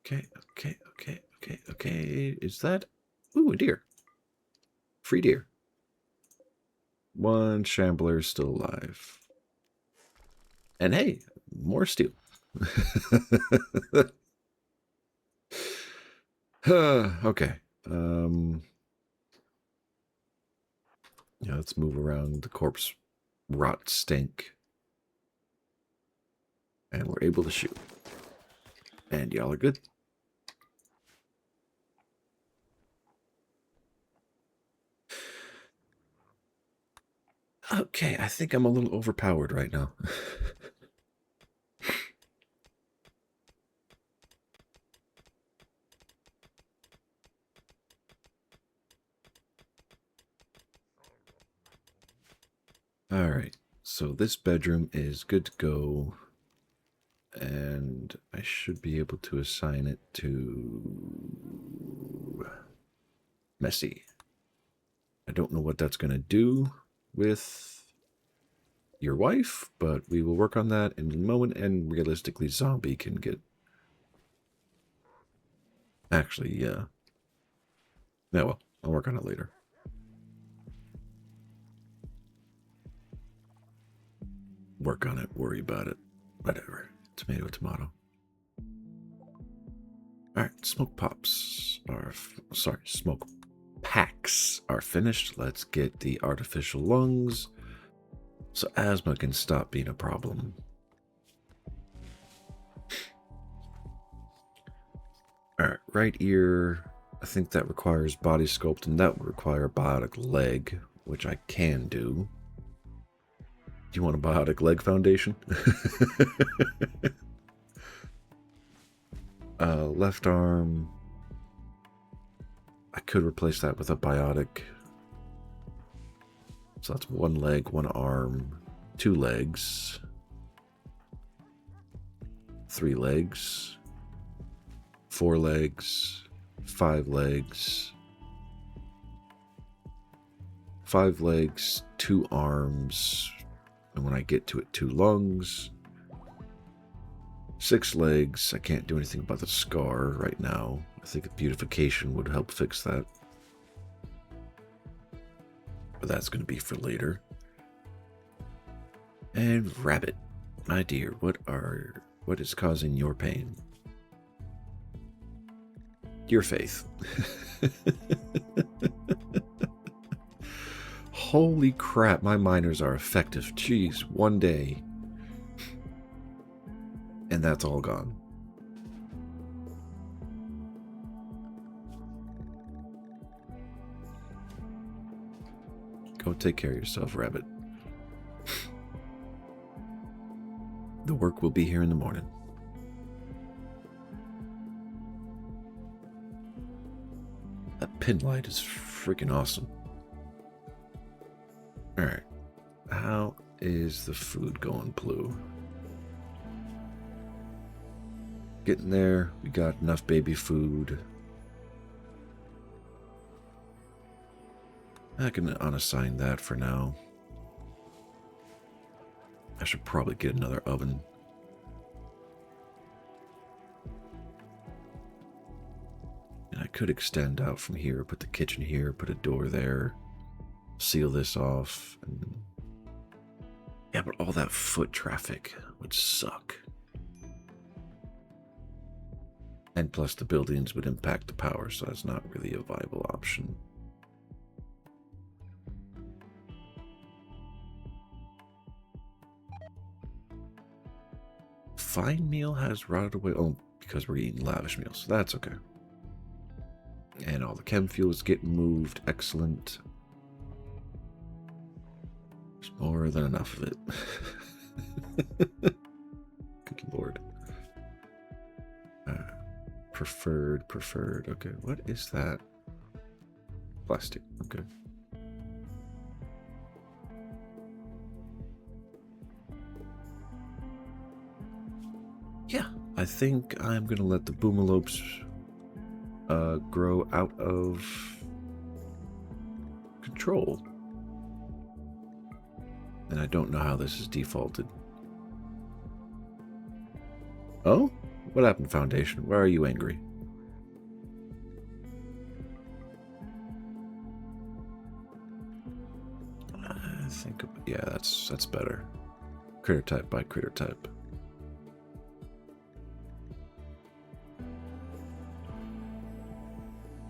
Okay. Is that... Ooh, a deer. Free deer. One shambler is still alive. And hey, more steel. Okay. Yeah, let's move around the corpse rot stink. And we're able to shoot. And y'all are good. Okay, I think I'm a little overpowered right now. Alright, so this bedroom is good to go. And I should be able to assign it to Messy. I don't know what that's going to do with your wife, but we will work on that in a moment, and realistically, Zombie can get... Actually, yeah. Yeah, well, I'll work on it later. Work on it, worry about it, whatever. Tomato, tomato. Alright, smoke pops are... Sorry, smoke packs are finished. Let's get the artificial lungs so asthma can stop being a problem. Alright, right ear. I think that requires body sculpt, and that would require a biotic leg, which I can do. Do you want a biotic leg foundation? Left arm. I could replace that with a biotic. So that's one leg, one arm, 2 legs, 3 legs, 4 legs, 5 legs, 5 legs, 2 arms, and when I get to it, 2 lungs, 6 legs. I can't do anything about the scar right now. I think a beautification would help fix that. But that's going to be for later. And rabbit, my dear, what is causing your pain? Your faith. Holy crap, my miners are effective. Jeez, one day And that's all gone. Go take care of yourself, rabbit. The work will be here in the morning. That pin light is freaking awesome. Alright. How is the food going, Blue? Getting there. We got enough baby food. I can unassign that for now. I should probably get another oven. And I could extend out from here, put the kitchen here, put a door there, seal this off. And yeah, but all that foot traffic would suck. And plus the buildings would impact the power, so that's not really a viable option. Fine meal has rotted away. Oh, because we're eating lavish meals, so that's okay. And all the chem fuels get moved. Excellent. There's more than enough of it. Good lord. Preferred. Okay, what is that? Plastic. Okay. Yeah, I think I'm gonna let the boomalopes grow out of control. And I don't know how this is defaulted. Oh? What happened, Foundation? Why are you angry? I think, yeah, that's better. Critter type by critter type.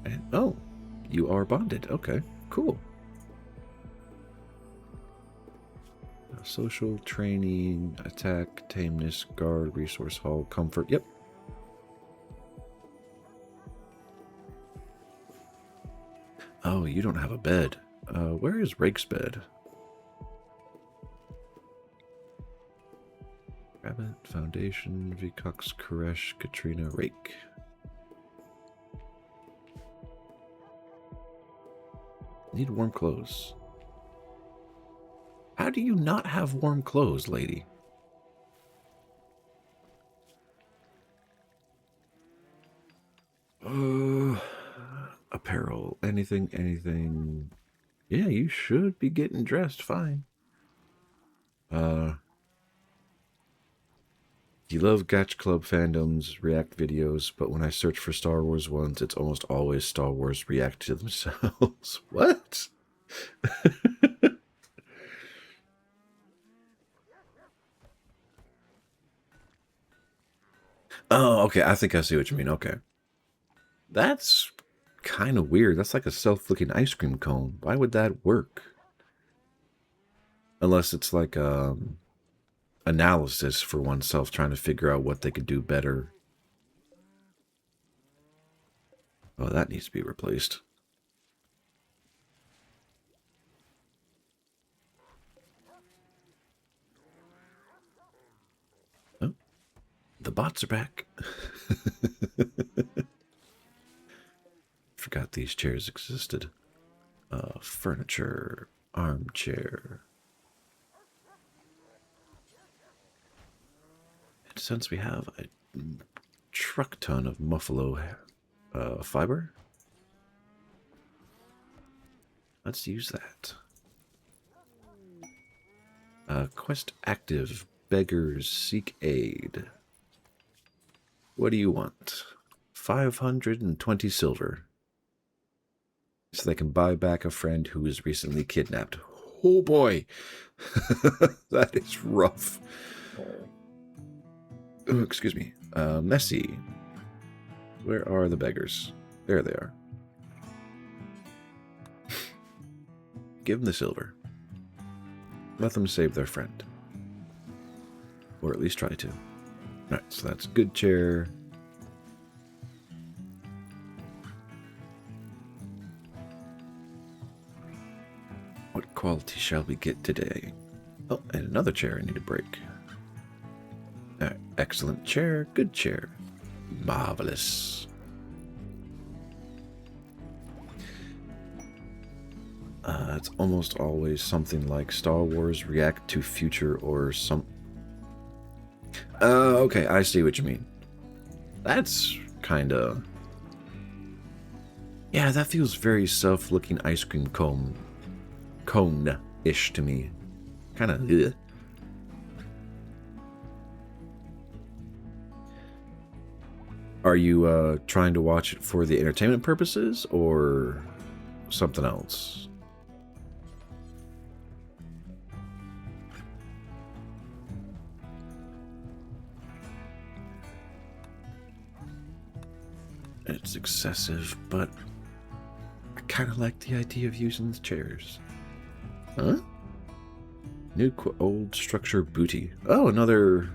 And, oh, you are bonded. Okay, cool. Social, training, attack, tameness, guard, resource hall, comfort. Yep. Oh, you don't have a bed. Where is Rake's bed? Rabbit, Foundation, Vcox, Koresh, Katrina, Rake. Need warm clothes. How do you not have warm clothes, lady? Apparel, anything. Yeah, you should be getting dressed fine. You love Gacha Club fandoms, React videos, but when I search for Star Wars ones, it's almost always Star Wars react to themselves. What? Oh, okay. I think I see what you mean. Okay. That's kind of weird. That's like a self-flicking ice cream cone. Why would that work? Unless it's like analysis for oneself, trying to figure out what they could do better. Oh, that needs to be replaced. Oh, the bots are back. Forgot these chairs existed. Furniture, armchair. And since we have a truck ton of muffalo fiber, let's use that. Quest active. Beggars seek aid. What do you want? 520 silver. So they can buy back a friend who was recently kidnapped. Oh boy. That is rough. Oh, excuse me. Messy. Where are the beggars? There they are. Give them the silver. Let them save their friend. Or at least try to. Alright, so that's a good chair. What quality shall we get today? Oh, and another chair I need to break. Alright, excellent chair, good chair. Marvelous. It's almost always something like Star Wars react to future or some... okay, I see what you mean. That's kinda... Yeah, that feels very self-looking ice cream cone-ish to me. Kinda, ugh. Are you, trying to watch it for the entertainment purposes, or something else? It's excessive, but I kind of like the idea of using the chairs. Huh? New old structure booty. Oh, another...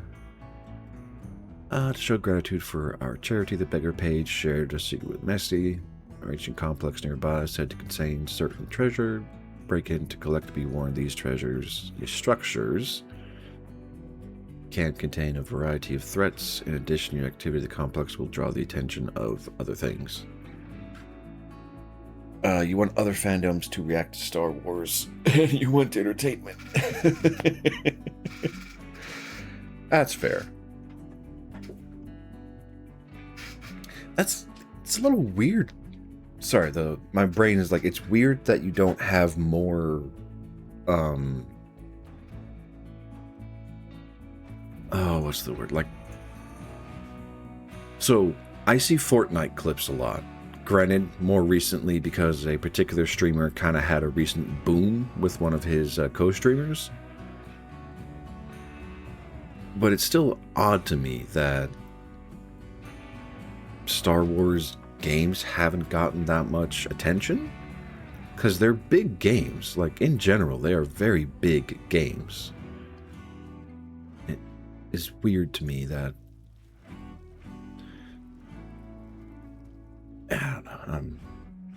to show gratitude for our charity, the beggar page shared a secret with Messi. Our ancient complex nearby said to contain certain treasure. Break in to collect, be warned, these treasures, these structures can contain a variety of threats. In addition, your activity of the complex will draw the attention of other things. You want other fandoms to react to Star Wars, and you want entertainment. That's fair. It's a little weird. Sorry, my brain is like, it's weird that you don't have more, oh, what's the word? Like, so I see Fortnite clips a lot. Granted, more recently because a particular streamer kind of had a recent boom with one of his co-streamers. But it's still odd to me that Star Wars games haven't gotten that much attention. Because they're big games. Like, in general, they are very big games. It is weird to me that... I don't know, I'm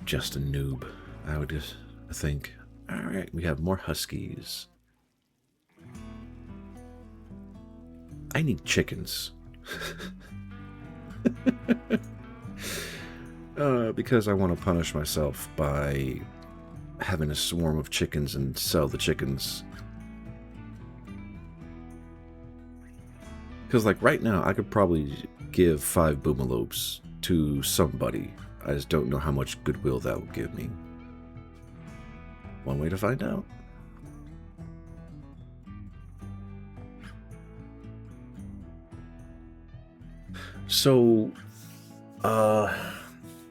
just a noob, I would just think. Alright, we have more huskies. I need chickens. Because I want to punish myself by having a swarm of chickens and sell the chickens. Because, like, right now, I could probably give 5 boomalopes to somebody. I just don't know how much goodwill that will give me. One way to find out. So,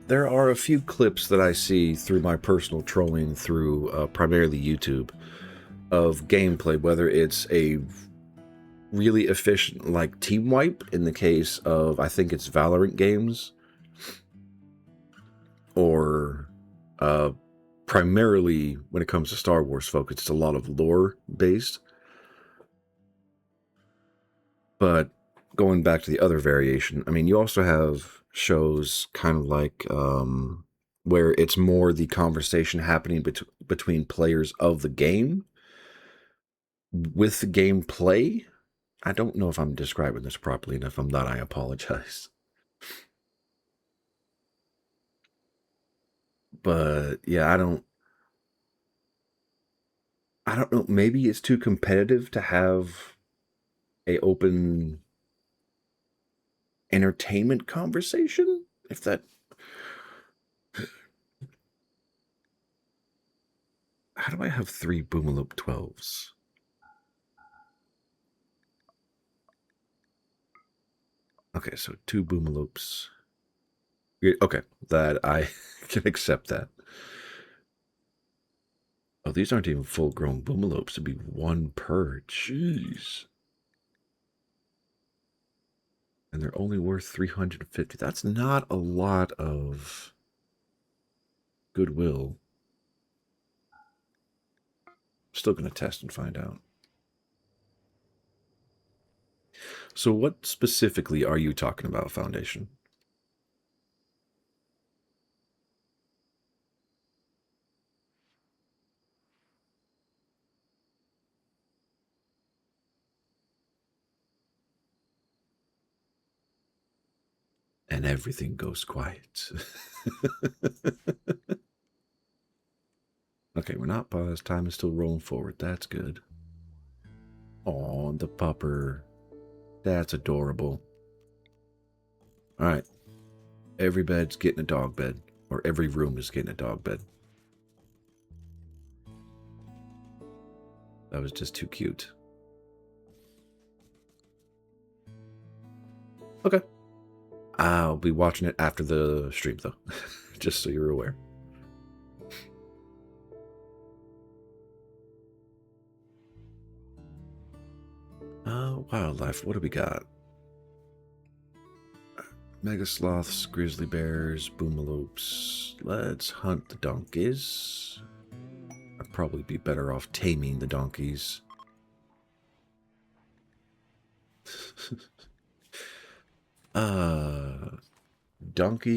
there are a few clips that I see through my personal trolling through primarily YouTube of gameplay, whether it's a really efficient, like, team wipe in the case of, I think it's Valorant games, or primarily when it comes to Star Wars focus, it's a lot of lore based. But going back to the other variation, I mean, you also have shows kind of like where it's more the conversation happening between players of the game with the gameplay. I don't know if I'm describing this properly, and if I'm not, I apologize. But yeah, I don't know. Maybe it's too competitive to have a open entertainment conversation, if that... How do I have 3 Boomalope 12s? Okay, so 2 Boomalopes. Okay, that I can accept that. Oh, these aren't even full-grown Boomalopes. It'd be 1 per. Jeez. And they're only worth 350. That's not a lot of goodwill. Still gonna test and find out. So what specifically are you talking about, Foundation? And everything goes quiet. Okay, we're not paused. Time is still rolling forward. That's good. Oh, the pupper. That's adorable. All right. Every bed's getting a dog bed. Or every room is getting a dog bed. That was just too cute. Okay. I'll be watching it after the stream, though. Just so you're aware. Wildlife. What do we got? Mega sloths, grizzly bears, boomalopes. Let's hunt the donkeys. I'd probably be better off taming the donkeys. Donkey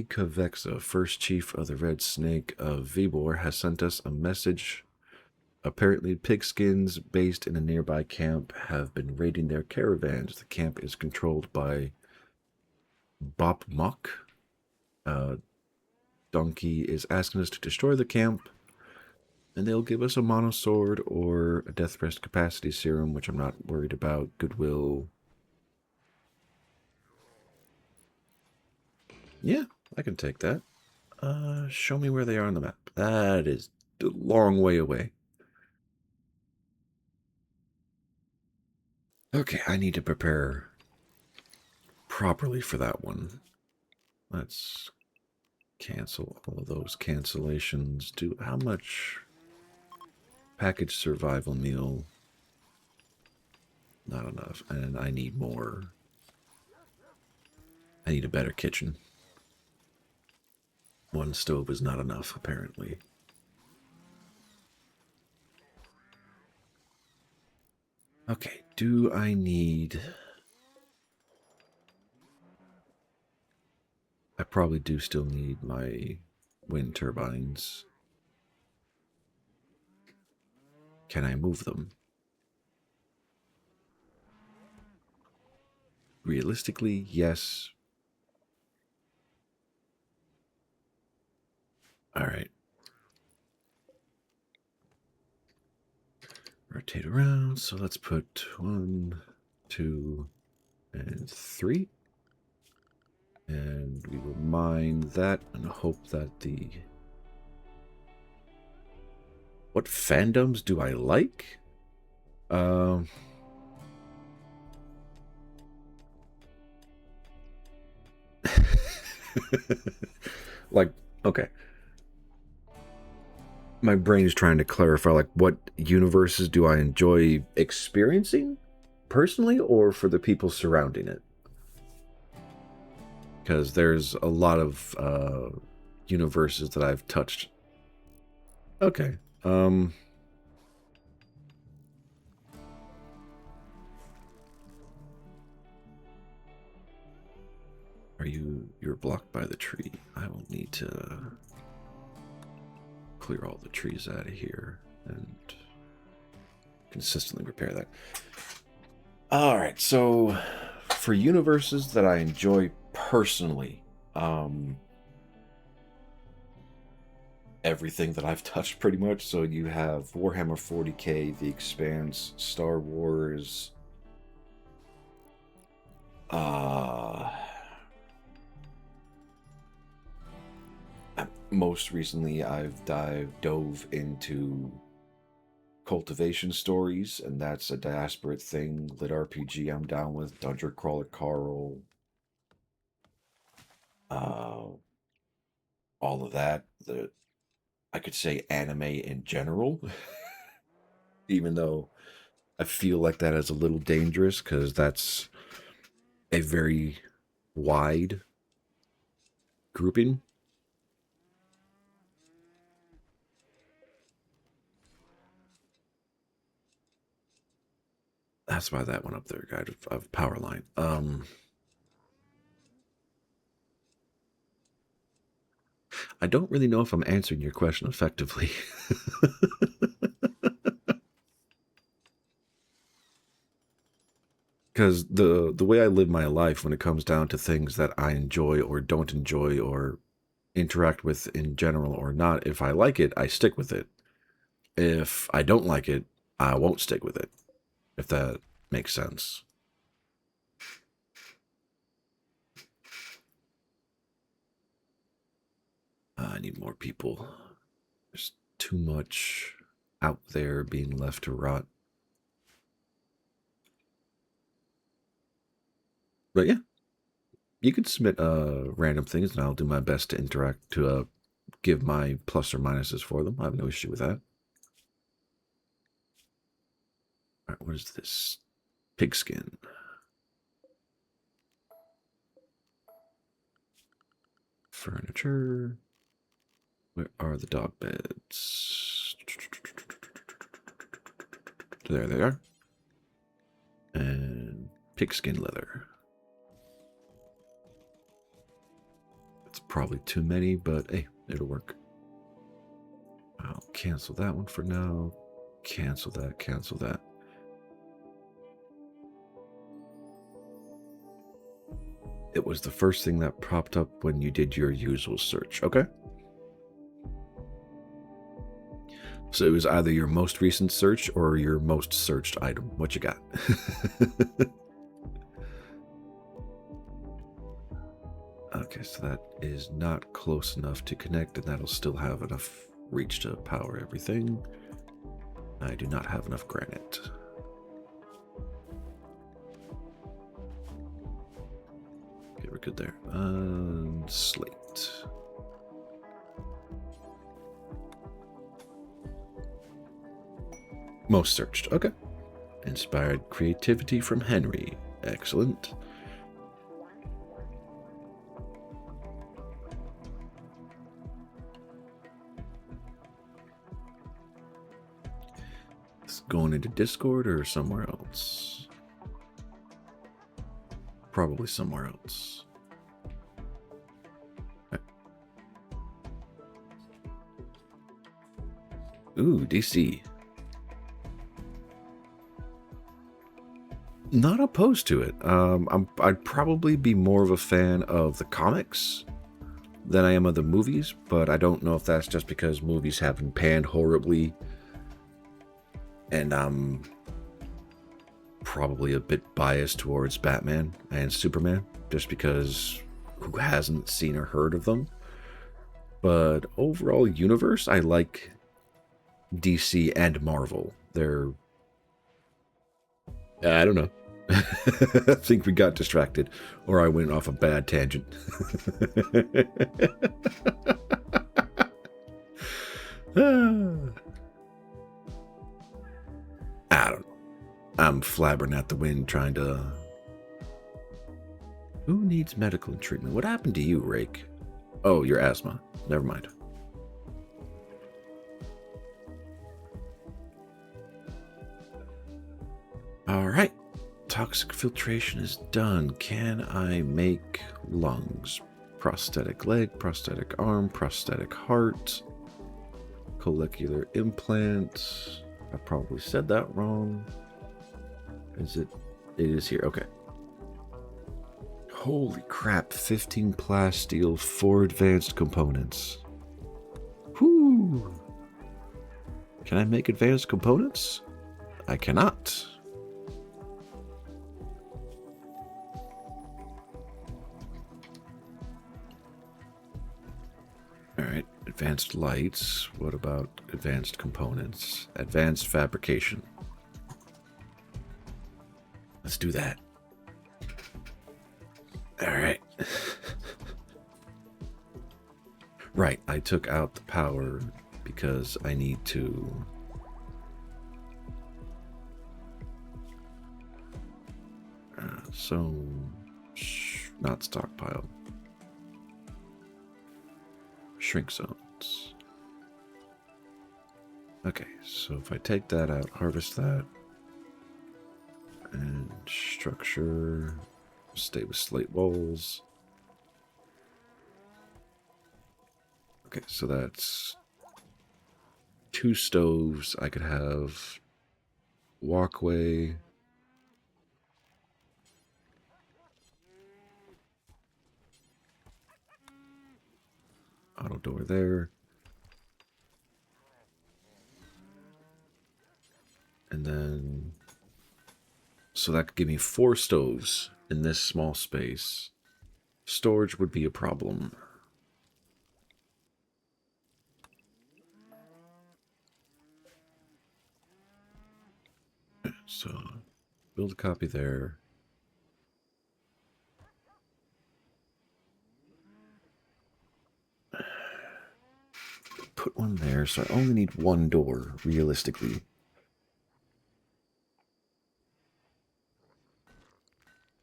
Kavexa, first chief of the Red Snake of Vibor, has sent us a message. Apparently, pigskins based in a nearby camp have been raiding their caravans. The camp is controlled by Bop Mok. Donkey is asking us to destroy the camp, and they'll give us a mono sword or a death rest capacity serum, which I'm not worried about. Goodwill. Yeah, I can take that. Show me where they are on the map. That is a long way away. Okay, I need to prepare properly for that one. Let's cancel all of those cancellations. How much package survival meal? Not enough, and I need more. I need a better kitchen. One stove is not enough, apparently. Okay, do I need... I probably do still need my wind turbines. Can I move them? Realistically, yes. All right. Rotate around. So let's put 1, 2, and 3. And we will mine that and hope that the... What fandoms do I like? Like, okay. My brain is trying to clarify, like, what universes do I enjoy experiencing personally or for the people surrounding it? Because there's a lot of universes that I've touched. Okay. You're blocked by the tree. I will need to clear all the trees out of here and consistently repair that. All right, so for universes that I enjoy personally, everything that I've touched pretty much. So you have Warhammer 40k, The Expanse, Star Wars, most recently I've dove into cultivation stories, and that's a diasporic thing. Lit RPG I'm down with. Dungeon Crawler Carl, all of that. I could say anime in general, even though I feel like that is a little dangerous because that's a very wide grouping. That's why that went up there, guide of power line. I don't really know if I'm answering your question effectively. Because the way I live my life when it comes down to things that I enjoy or don't enjoy or interact with in general or not, if I like it, I stick with it. If I don't like it, I won't stick with it, if that makes sense. I need more people. There's too much out there being left to rot. But yeah, you can submit random things, and I'll do my best to interact, to give my plus or minuses for them. I have no issue with that. All right, what is this? Pigskin. Furniture. Where are the dog beds? There they are. And pigskin leather. It's probably too many, but hey, it'll work. I'll cancel that one for now. Cancel that, cancel that. It was the first thing that popped up when you did your usual search, okay? So it was either your most recent search or your most searched item. What you got? Okay, so that is not close enough to connect, and that'll still have enough reach to power everything. I do not have enough granite. Okay, we're good there. Slate. Most searched. Okay. Inspired creativity from Henry. Excellent. It's going into Discord or somewhere else? Probably somewhere else. Okay. Ooh, DC. Not opposed to it. I'd probably be more of a fan of the comics than I am of the movies, but I don't know if that's just because movies haven't panned horribly, and I'm probably a bit biased towards Batman and Superman, just because who hasn't seen or heard of them? But overall universe, I like DC and Marvel. They're... I don't know. I think we got distracted, or I went off a bad tangent. I don't know. I'm flabbering at the wind trying to... Who needs medical treatment? What happened to you, Rake? Oh, your asthma. Never mind. All right. Toxic filtration is done. Can I make lungs? Prosthetic leg, prosthetic arm, prosthetic heart, cochlear implant. I probably said that wrong. Is it? It is here. Okay. Holy crap. 15 plasteel, 4 advanced components. Whoo. Can I make advanced components? I cannot. All right, advanced lights. What about advanced components? Advanced fabrication. Let's do that. All right. Right, I took out the power because I need to... not stockpile. Shrink zones. Okay, so if I take that out, harvest that, And structure, stay with slate walls. Okay, so that's 2 stoves. I could have walkway. Auto door there. And then, so that could give me 4 stoves in this small space. Storage would be a problem. So, build a copy there. Put one there, so I only need 1 door, realistically.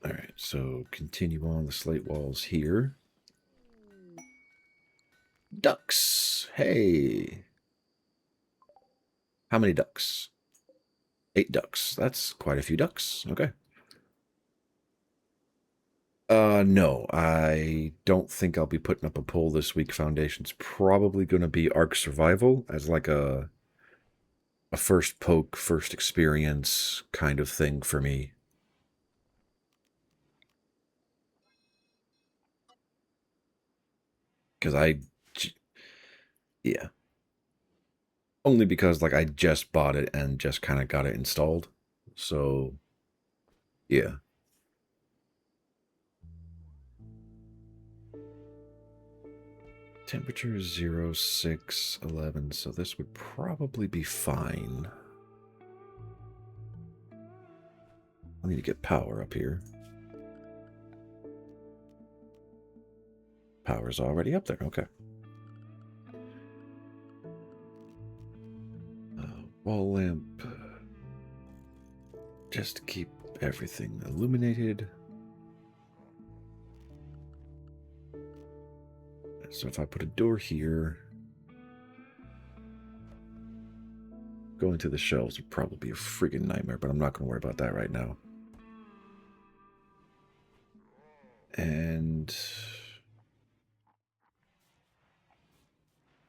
Alright, so continue on the slate walls here. Ducks! Hey! How many ducks? 8 ducks. That's quite a few ducks. Okay. No, I don't think I'll be putting up a poll this week. Foundation's probably going to be Ark Survival as like a first poke, first experience kind of thing for me. Because yeah. Only because, like, I just bought it and just kind of got it installed. So, yeah. Temperature is 0, 6, 11, so this would probably be fine. I need to get power up here. Power's already up there, okay. Wall lamp. Just to keep everything illuminated. So if I put a door here, going to the shelves would probably be a friggin' nightmare, but I'm not going to worry about that right now. And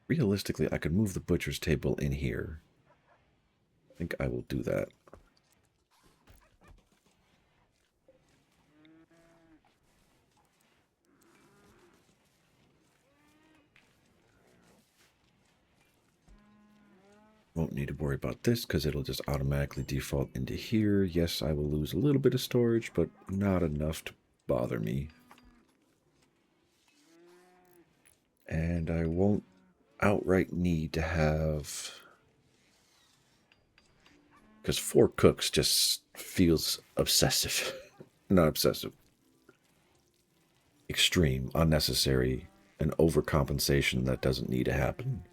realistically, I could move the butcher's table in here. I think I will do that. Won't need to worry about this because it'll just automatically default into here. Yes, I will lose a little bit of storage, but not enough to bother me. And I won't outright need to have... Because 4 cooks just feels obsessive. Not obsessive. Extreme, unnecessary, and overcompensation that doesn't need to happen.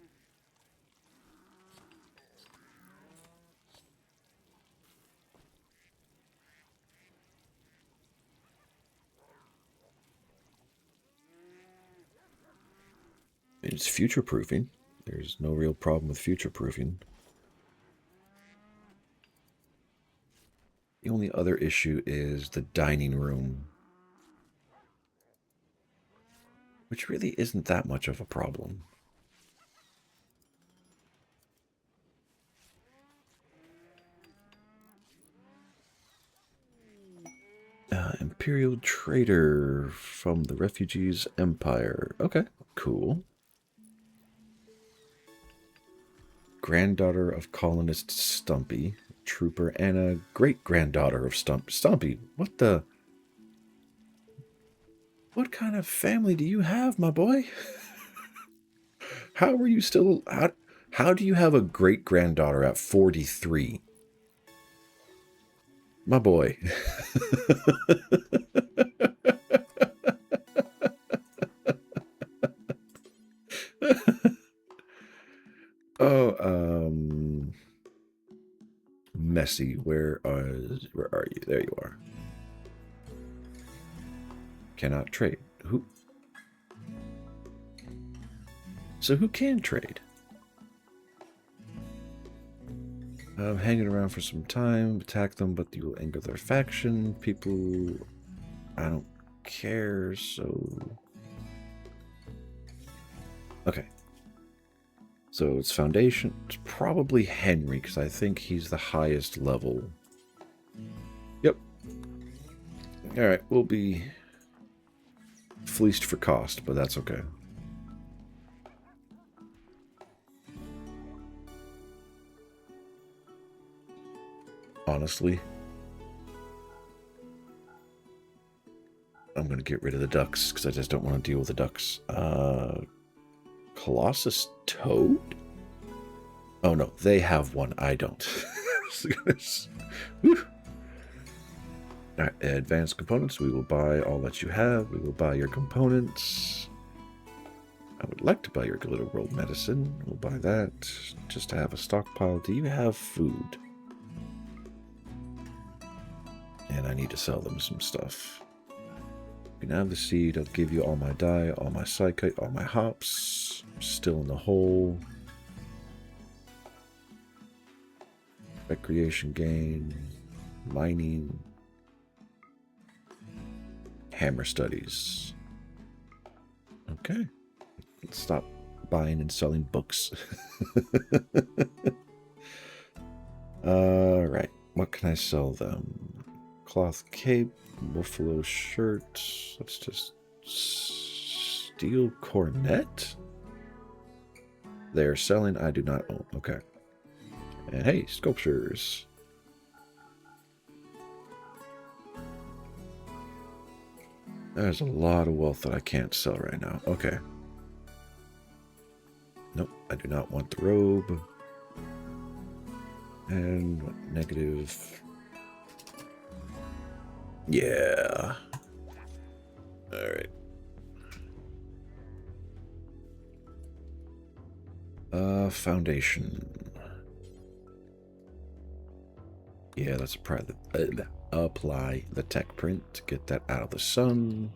It's future-proofing. There's no real problem with future-proofing. The only other issue is the dining room, which really isn't that much of a problem. Imperial trader from the Refugees Empire. Okay, cool. Granddaughter of colonist Stumpy, trooper, and a great-granddaughter of Stumpy. What the... What kind of family do you have, my boy? How are you still... How do you have a great-granddaughter at 43? My boy. Oh, Messy, where are you? There you are. Cannot trade. Who? So who can trade? Hanging around for some time, attack them, but you will anger their faction. People, I don't care, so... Okay. So it's Foundation. It's probably Henry, because I think he's the highest level. Yep. Alright, we'll be fleeced for cost, but that's okay. Honestly, I'm going to get rid of the ducks, because I just don't want to deal with the ducks. Colossus Toad? Oh no, they have one. I don't. Alright, advanced components. We will buy all that you have. We will buy your components. I would like to buy your Glitter World medicine. We'll buy that just to have a stockpile. Do you have food? And I need to sell them some stuff. You can have the seed. I'll give you all my dye, all my psychite, all my hops. Still in the hole. Recreation gain. Mining. Hammer studies. Okay. Let's stop buying and selling books. Alright. What can I sell them? Cloth cape. Buffalo shirt. Let's just... Steel cornet? They're selling. I do not own. Okay. And hey, sculptures. There's a lot of wealth that I can't sell right now. Okay. Nope, I do not want the robe. And negative. Yeah. Alright. Foundation. Yeah, let's apply the tech print to get that out of the sun.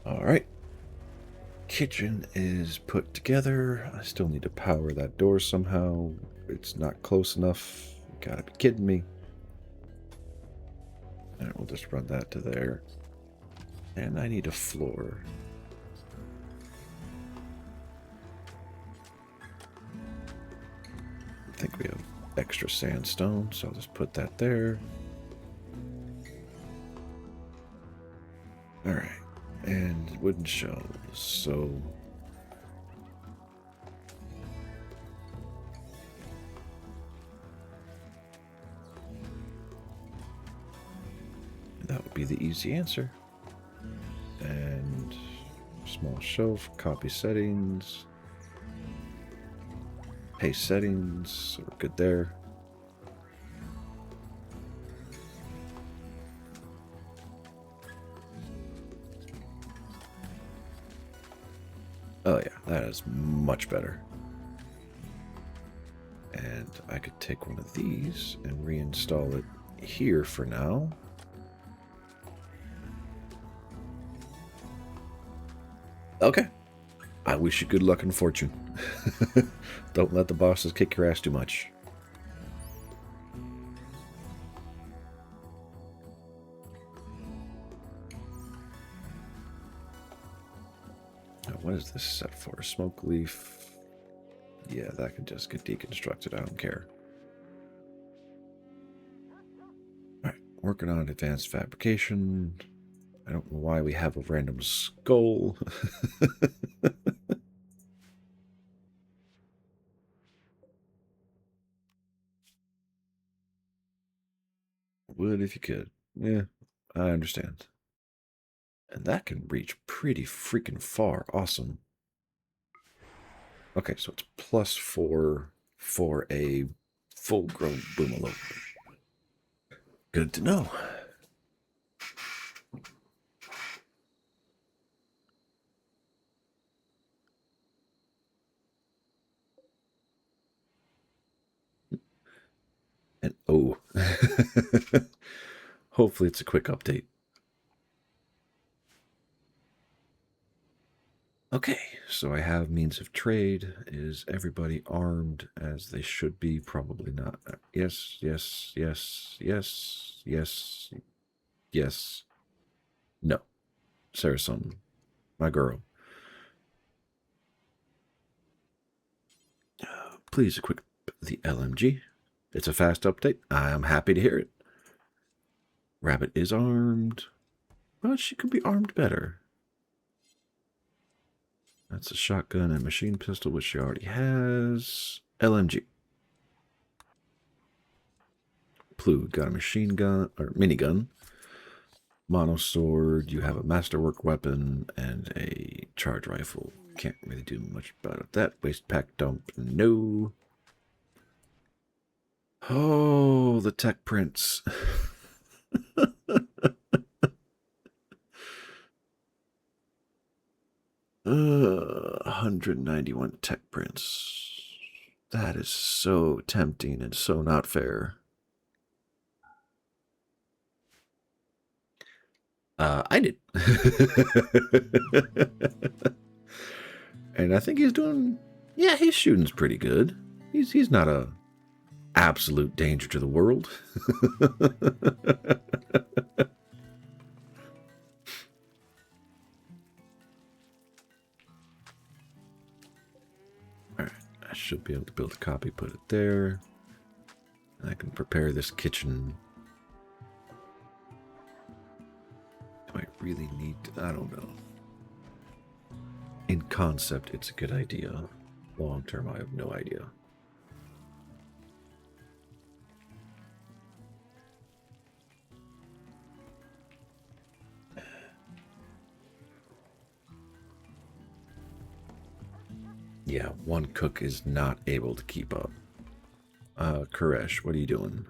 Alright. Kitchen is put together. I still need to power that door somehow. It's not close enough. You gotta be kidding me. Alright, we'll just run that to there. And I need a floor. I think we have extra sandstone, so I'll just put that there. Alright. And wooden shelves, so... that would be the easy answer. And small shelf, copy settings, paste settings, so we're good there. Oh yeah, that is much better. And I could take one of these and reinstall it here for now. Okay. I wish you good luck and fortune. Don't let the bosses kick your ass too much. Now, what is this set for? Smoke leaf. Yeah, that can just get deconstructed. I don't care. Alright, working on advanced fabrication. I don't know why we have a random skull. Would if you could. Yeah, I understand. And that can reach pretty freaking far. Awesome. Okay, so it's +4 for a full-grown boomalope. Good to know. And oh, hopefully it's a quick update. Okay, so I have means of trade. Is everybody armed as they should be? Probably not. Yes, yes, yes, yes, yes, yes. No. Sarasum, my girl. Please equip the LMG. It's a fast update. I am happy to hear it. Rabbit is armed. Well, she could be armed better. That's a shotgun and machine pistol, which she already has. LMG. Plu got a machine gun, or minigun. Mono sword, you have a masterwork weapon and a charge rifle. Can't really do much about that. Waste pack dump, no. Oh, the tech prints. 191 tech prints. That is so tempting and so not fair. I did. And I think he's doing, yeah, his shooting's pretty good. He's not a absolute danger to the world. Alright, I should be able to build a copy, put it there. I can prepare this kitchen. Do I really need to, I don't know. In concept, it's a good idea. Long term, I have no idea. Yeah, one cook is not able to keep up. Koresh, what are you doing?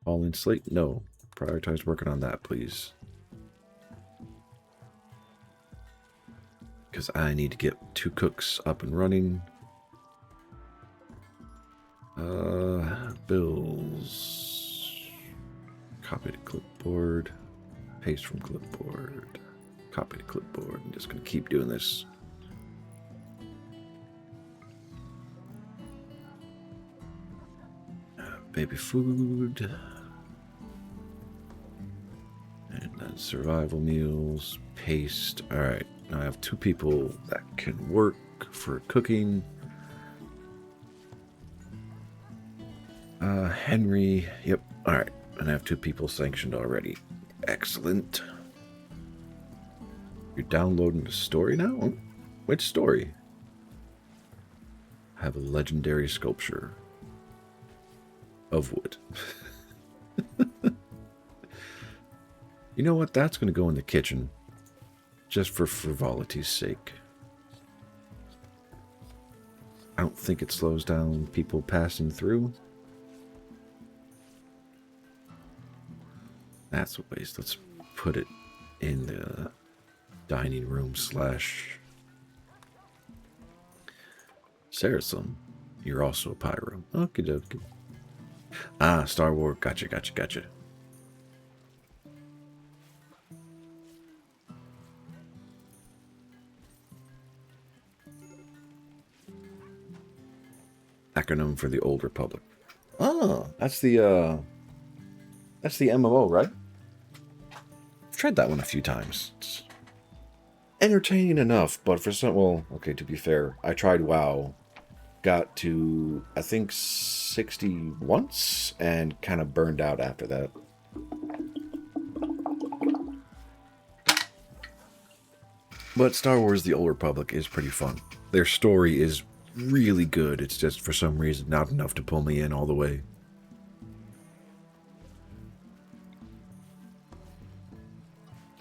Falling slate? No. Prioritize working on that, please. Because I need to get 2 cooks up and running. Bills. Copy to clipboard. Paste from clipboard. Copy to clipboard. I'm just going to keep doing this. Baby food. And then survival meals. Paste. Alright. Now I have 2 people that can work for cooking. Henry. Yep. Alright. And I have 2 people sanctioned already. Excellent. You're downloading the story now? Oh, which story? I have a legendary sculpture of wood. You know what? That's going to go in the kitchen. Just for frivolity's sake. I don't think it slows down people passing through. That's a waste. Let's put it in the dining room / Sarasum. You're also a pyro. Okie dokie. Ah, Star Wars. Gotcha, gotcha, gotcha. Acronym for the Old Republic. Oh, that's the MMO, right? I've tried that one a few times. It's entertaining enough, but for some, well, okay, to be fair, I tried WoW, got to, I think, 60 once, and kind of burned out after that. But Star Wars The Old Republic is pretty fun. Their story is really good. It's just, for some reason, not enough to pull me in all the way.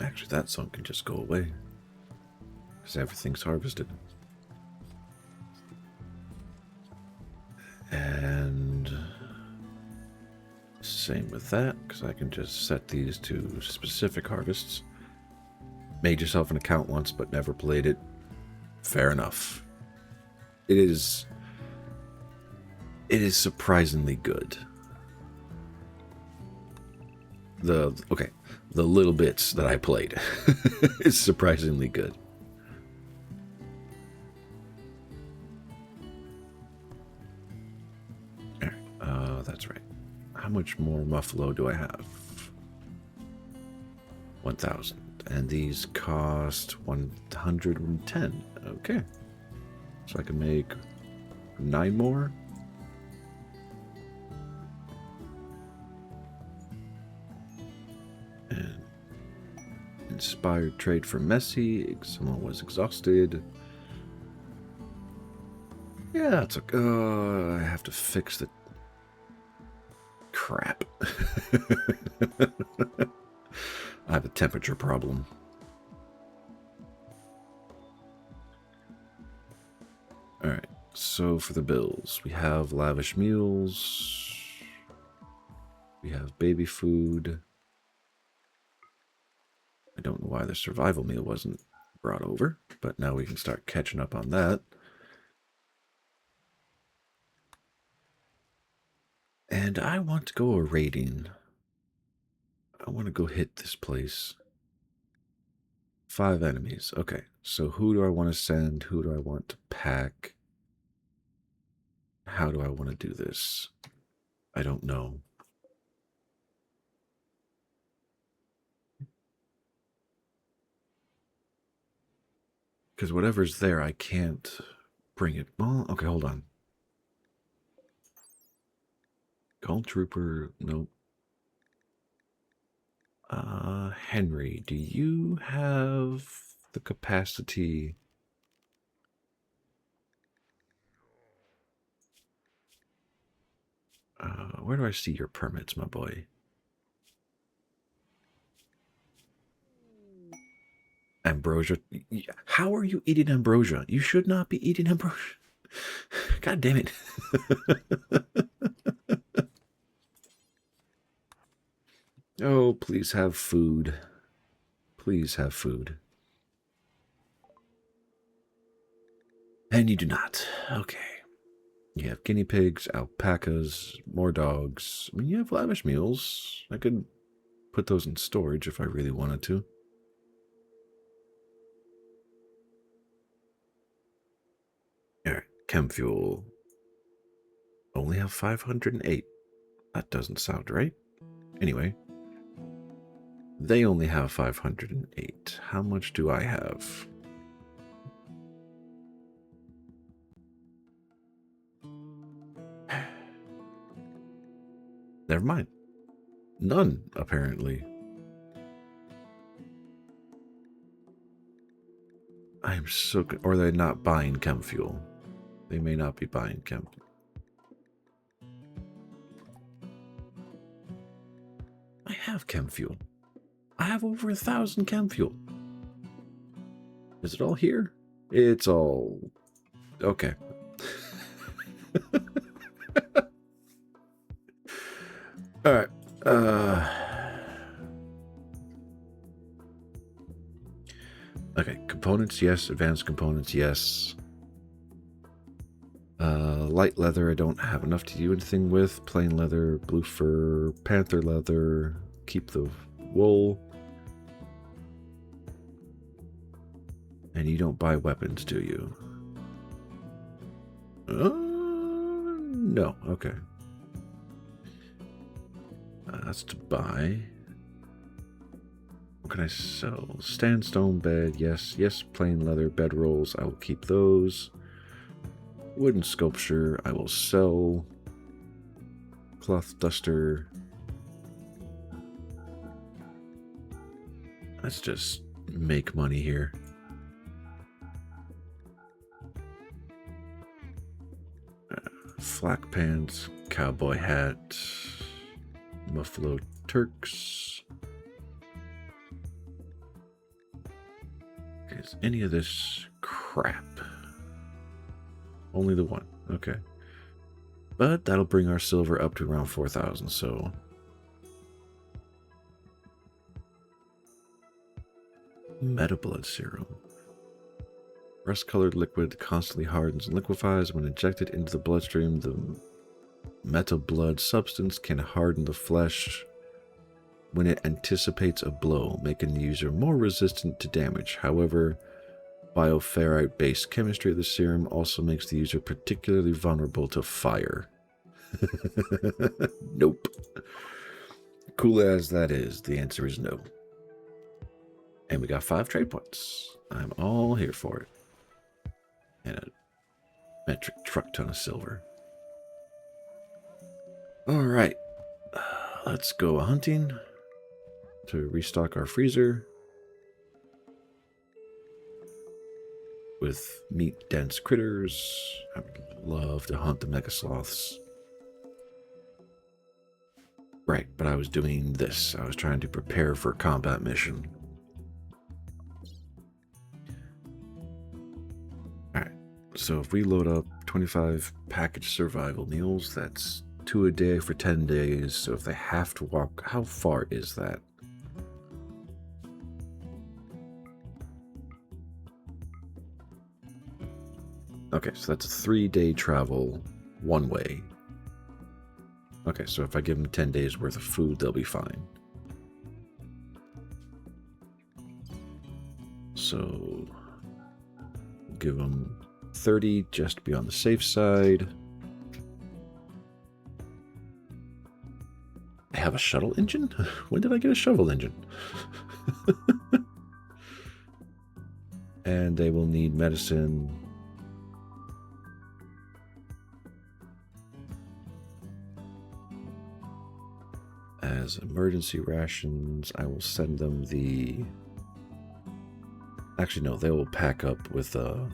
Actually, that song can just go away. Because everything's harvested. And same with that, because I can just set these to specific harvests. Made yourself an account once, but never played it. Fair enough. It is surprisingly good. The little bits that I played is surprisingly good. that's right. How much more muffalo do I have? 1,000. And these cost 110. Okay. So I can make 9 more. And inspired trade for Messi. Someone was exhausted. Yeah, that's okay. I have to fix the crap. I have a temperature problem. Alright, so for the bills, we have lavish meals. We have baby food. I don't know why the survival meal wasn't brought over, but now we can start catching up on that. And I want to go a raiding. I want to go hit this place. 5 enemies. Okay, so who do I want to send? Who do I want to pack? How do I want to do this? I don't know. Because whatever's there, I can't bring it. Well, okay, hold on. Call Trooper, nope. Henry, do you have the capacity? Where do I see your permits, my boy? Ambrosia. How are you eating ambrosia? You should not be eating ambrosia. God damn it. Oh, please have food. Please have food. And you do not. Okay. You have guinea pigs, alpacas, more dogs. I mean, you have lavish meals. I could put those in storage if I really wanted to. Alright, chem fuel. Only have 508. That doesn't sound right. Anyway. They only have 508. How much do I have? Never mind. None, apparently. I am so good. Or they're not buying chem fuel. They may not be buying chem fuel. I have chem fuel. I have over 1,000 chem fuel. Is it all here? It's all... Okay. Alright. Okay, components, yes. Advanced components, yes. Light leather, I don't have enough to do anything with. Plain leather, blue fur, panther leather. Keep the wool. And you don't buy weapons, do you? No. Okay. That's to buy. What can I sell? Sandstone bed, yes. Yes, plain leather bedrolls. I will keep those. Wooden sculpture, I will sell. Cloth duster. Let's just make money here. Flak pants, cowboy hat, muffalo turks. Is any of this crap? Only the one. Okay. But that'll bring our silver up to around 4,000, so... Meta blood serum. Rust-colored liquid constantly hardens and liquefies. When injected into the bloodstream, the meta blood substance can harden the flesh when it anticipates a blow, making the user more resistant to damage. However, bioferrite-based chemistry of the serum also makes the user particularly vulnerable to fire. Nope. Cool as that is, the answer is no. And we got 5 trade points. I'm all here for it. And a metric truck ton of silver. All right. Let's go hunting to restock our freezer with meat-dense critters. I would love to hunt the mega sloths. Right, but I was doing this. I was trying to prepare for a combat mission. Alright, so if we load up 25 packaged survival meals, that's 2 a day for 10 days. So if they have to walk, how far is that? Okay, so that's a 3-day travel one way. Okay, so if I give them 10 days worth of food, they'll be fine. So give them 30 just to be on the safe side. I have a shuttle engine? When did I get a shovel engine? And they will need medicine. As emergency rations, I will send them the... Actually, no, they will pack up with Alright,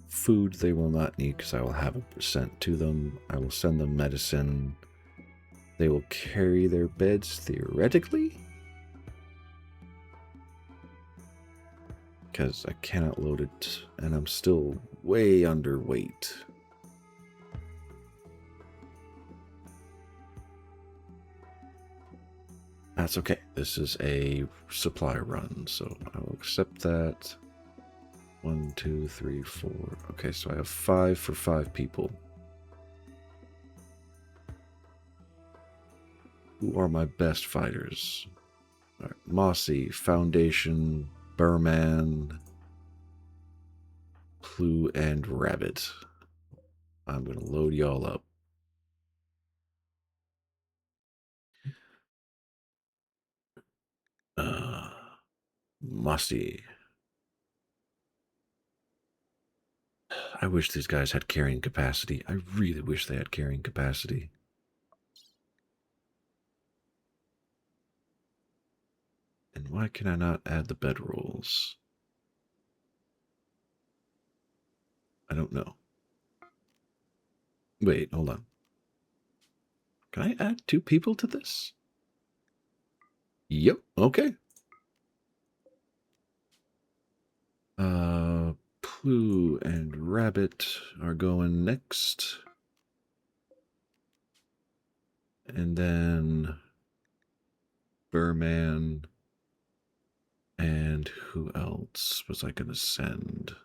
food they will not need because I will have it sent to them. I will send them medicine. They will carry their beds theoretically. Because I cannot load it, and I'm still way underweight. That's okay. This is a supply run, so I will accept that. 1, 2, 3, 4. Okay, so I have 5 for 5 people. Who are my best fighters? All right, Mossy, Foundation, Burman, Clue, and Rabbit. I'm going to load y'all up. Mossy. I wish these guys had carrying capacity. I really wish they had carrying capacity. And why can I not add the bedrolls? I don't know. Wait, hold on. Can I add 2 people to this? Yep, okay. Pooh and Rabbit are going next. And then Burman. And who else was I going to send?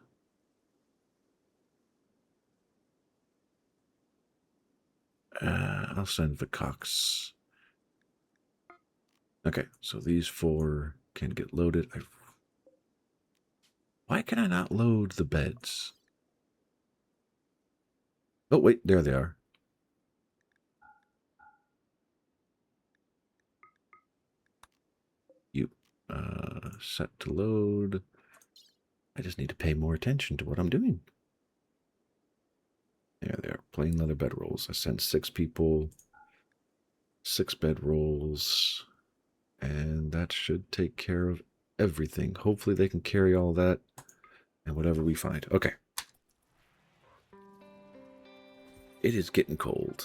I'll send Vicox. Okay, so these 4 can get loaded. Why can I not load the beds? Oh, wait, there they are. You set to load. I just need to pay more attention to what I'm doing. There they are, plain leather bedrolls. I sent 6 people, 6 bedrolls, and that should take care of everything. Hopefully they can carry all that and whatever we find. Okay. It is getting cold,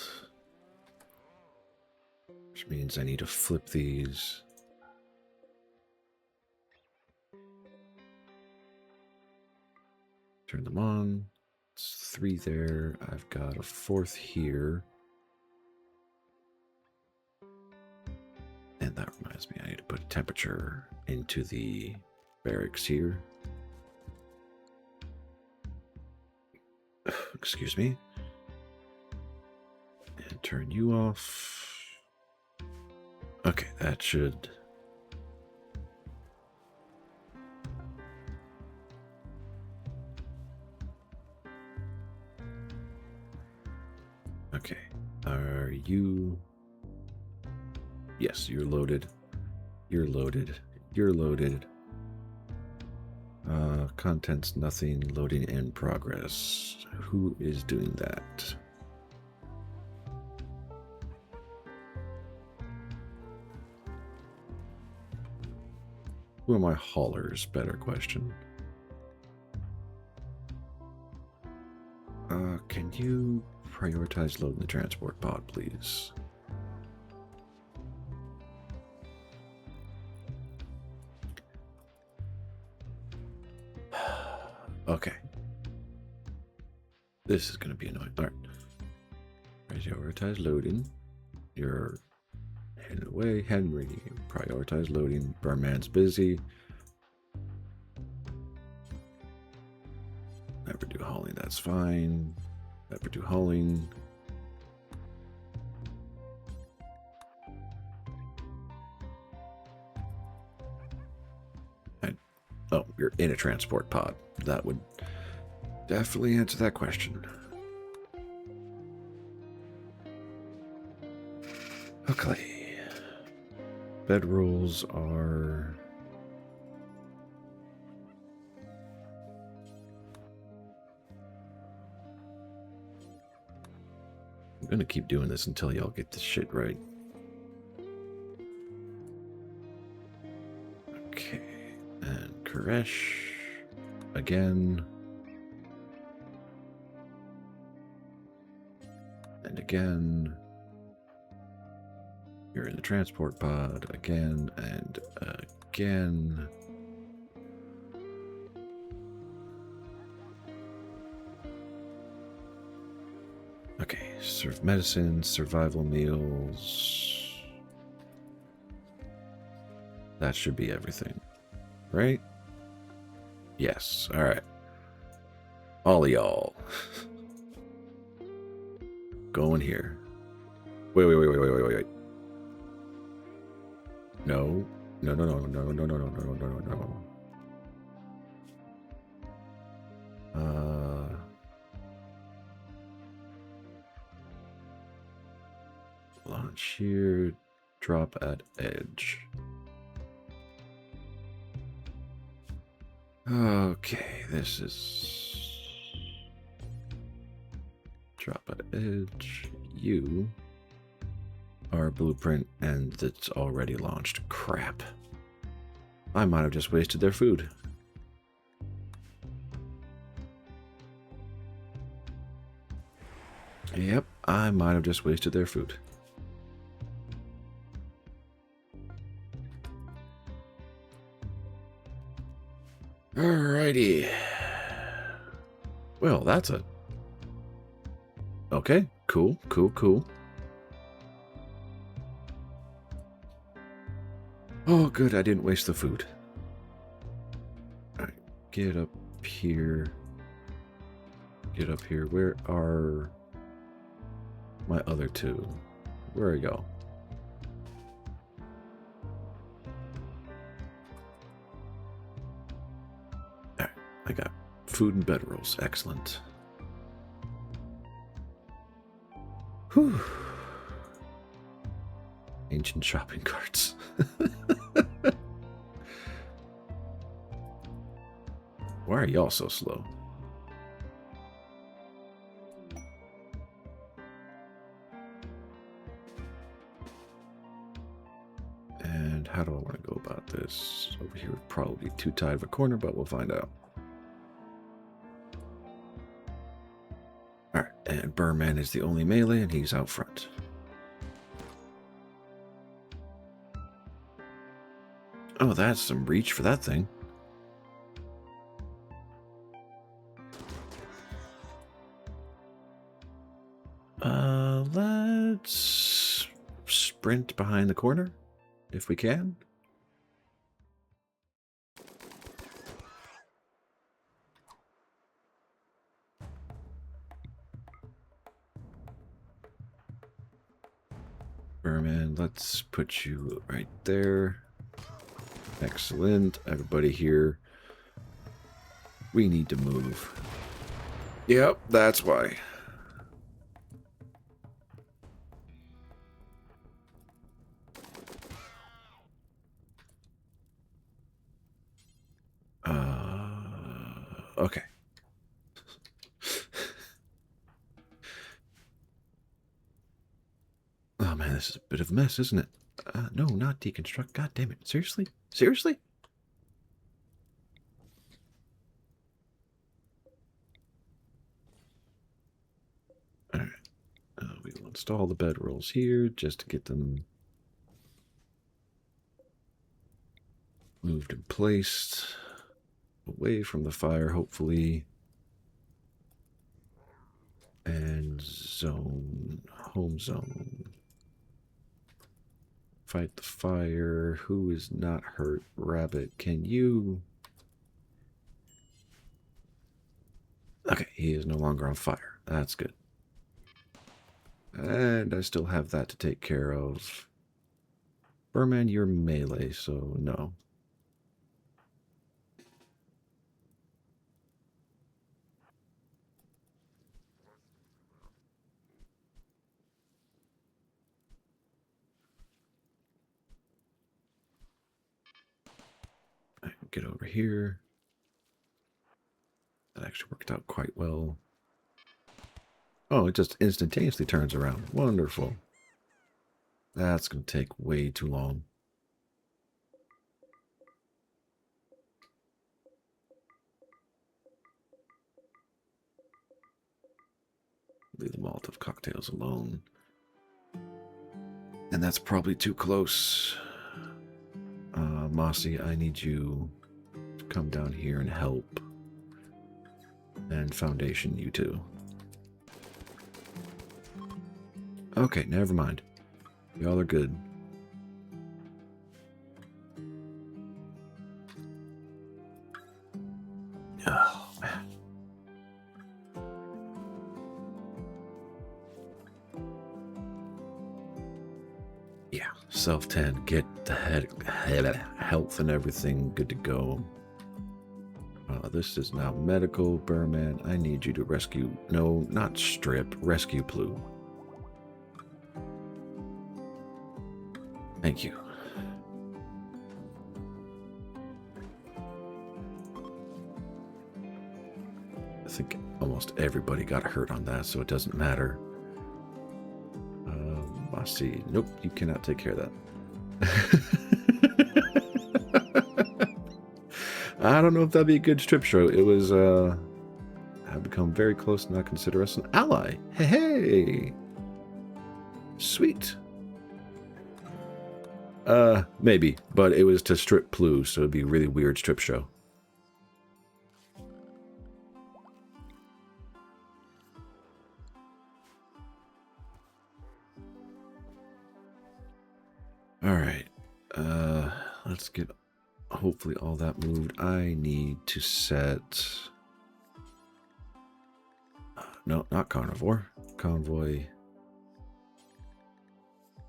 which means I need to flip these. Turn them on. It's 3 there. I've got a 4th here. And that reminds me, I need to put a temperature into the barracks here. Excuse me. And turn you off. Okay, that should... Okay. Are you... Yes, you're loaded. You're loaded. You're loaded. Contents, nothing. Loading in progress. Who is doing that? Who are my haulers? Better question. Can you prioritize loading the transport pod, please? Okay. This is going to be annoying. All right. Prioritize loading. You're heading away. Henry, prioritize loading. Burman's busy. Never do hauling. That's fine. Never do hauling. Oh, you're in a transport pod. That would definitely answer that question. Okay. Bedrolls are... I'm gonna keep doing this until y'all get this shit right. Okay. And Koresh again. And again. You're in the transport pod again and again. Okay, serve medicine, survival meals. That should be everything, right? Yes, all right. All of y'all. Going here. Wait. No. Launch here, drop at edge. Okay, this is drop at edge. You are a blueprint and it's already launched. Crap. I might have just wasted their food. Yep, I might have just wasted their food. Alrighty. Well, that's a... Okay, cool. Oh, good, I didn't waste the food. Alright, get up here. Get up here. Where are my other two? Where are y'all? Alright, I got food and bedrolls. Excellent. Whew. Ancient shopping carts. Why are y'all so slow? And how do I want to go about this? Over here would probably be too tight of a corner, but we'll find out. Alright, and Burman is the only melee, and he's out front. Oh, that's some reach for that thing. Let's sprint behind the corner, if we can. Burman, let's put you right there. Excellent. Everybody here. We need to move. Yep, that's why. Okay. Oh man, this is a bit of a mess, isn't it? No, not deconstruct. God damn it. Seriously? Seriously? Alright. We will install the bedrolls here just to get them moved and placed away from the fire, hopefully. And home zone. Fight the fire. Who is not hurt? Rabbit, can you... Okay, he is no longer on fire. That's good. And I still have that to take care of. Burman, you're melee, so no. I can get over here. That actually worked out quite well. Oh, it just instantaneously turns around. Wonderful. That's going to take way too long. Leave the Molotov cocktails alone. And that's probably too close. Mossy, I need you to come down here and help. And Foundation, you too. Okay, never mind. Y'all are good. Oh, man. Yeah, self-10, get the health and everything good to go. This is now medical. Burman, I need you to rescue... No, not strip. Rescue Blue. Thank you. I think almost everybody got hurt on that, so it doesn't matter. I see. Nope, you cannot take care of that. I don't know if that'd be a good strip show. It was, I've become very close and now consider us an ally. Hey, hey! Sweet. Maybe, but it was to strip Plu, so it'd be a really weird strip show. Alright, let's get hopefully all that moved. I need to set... no, not carnivore. Convoy.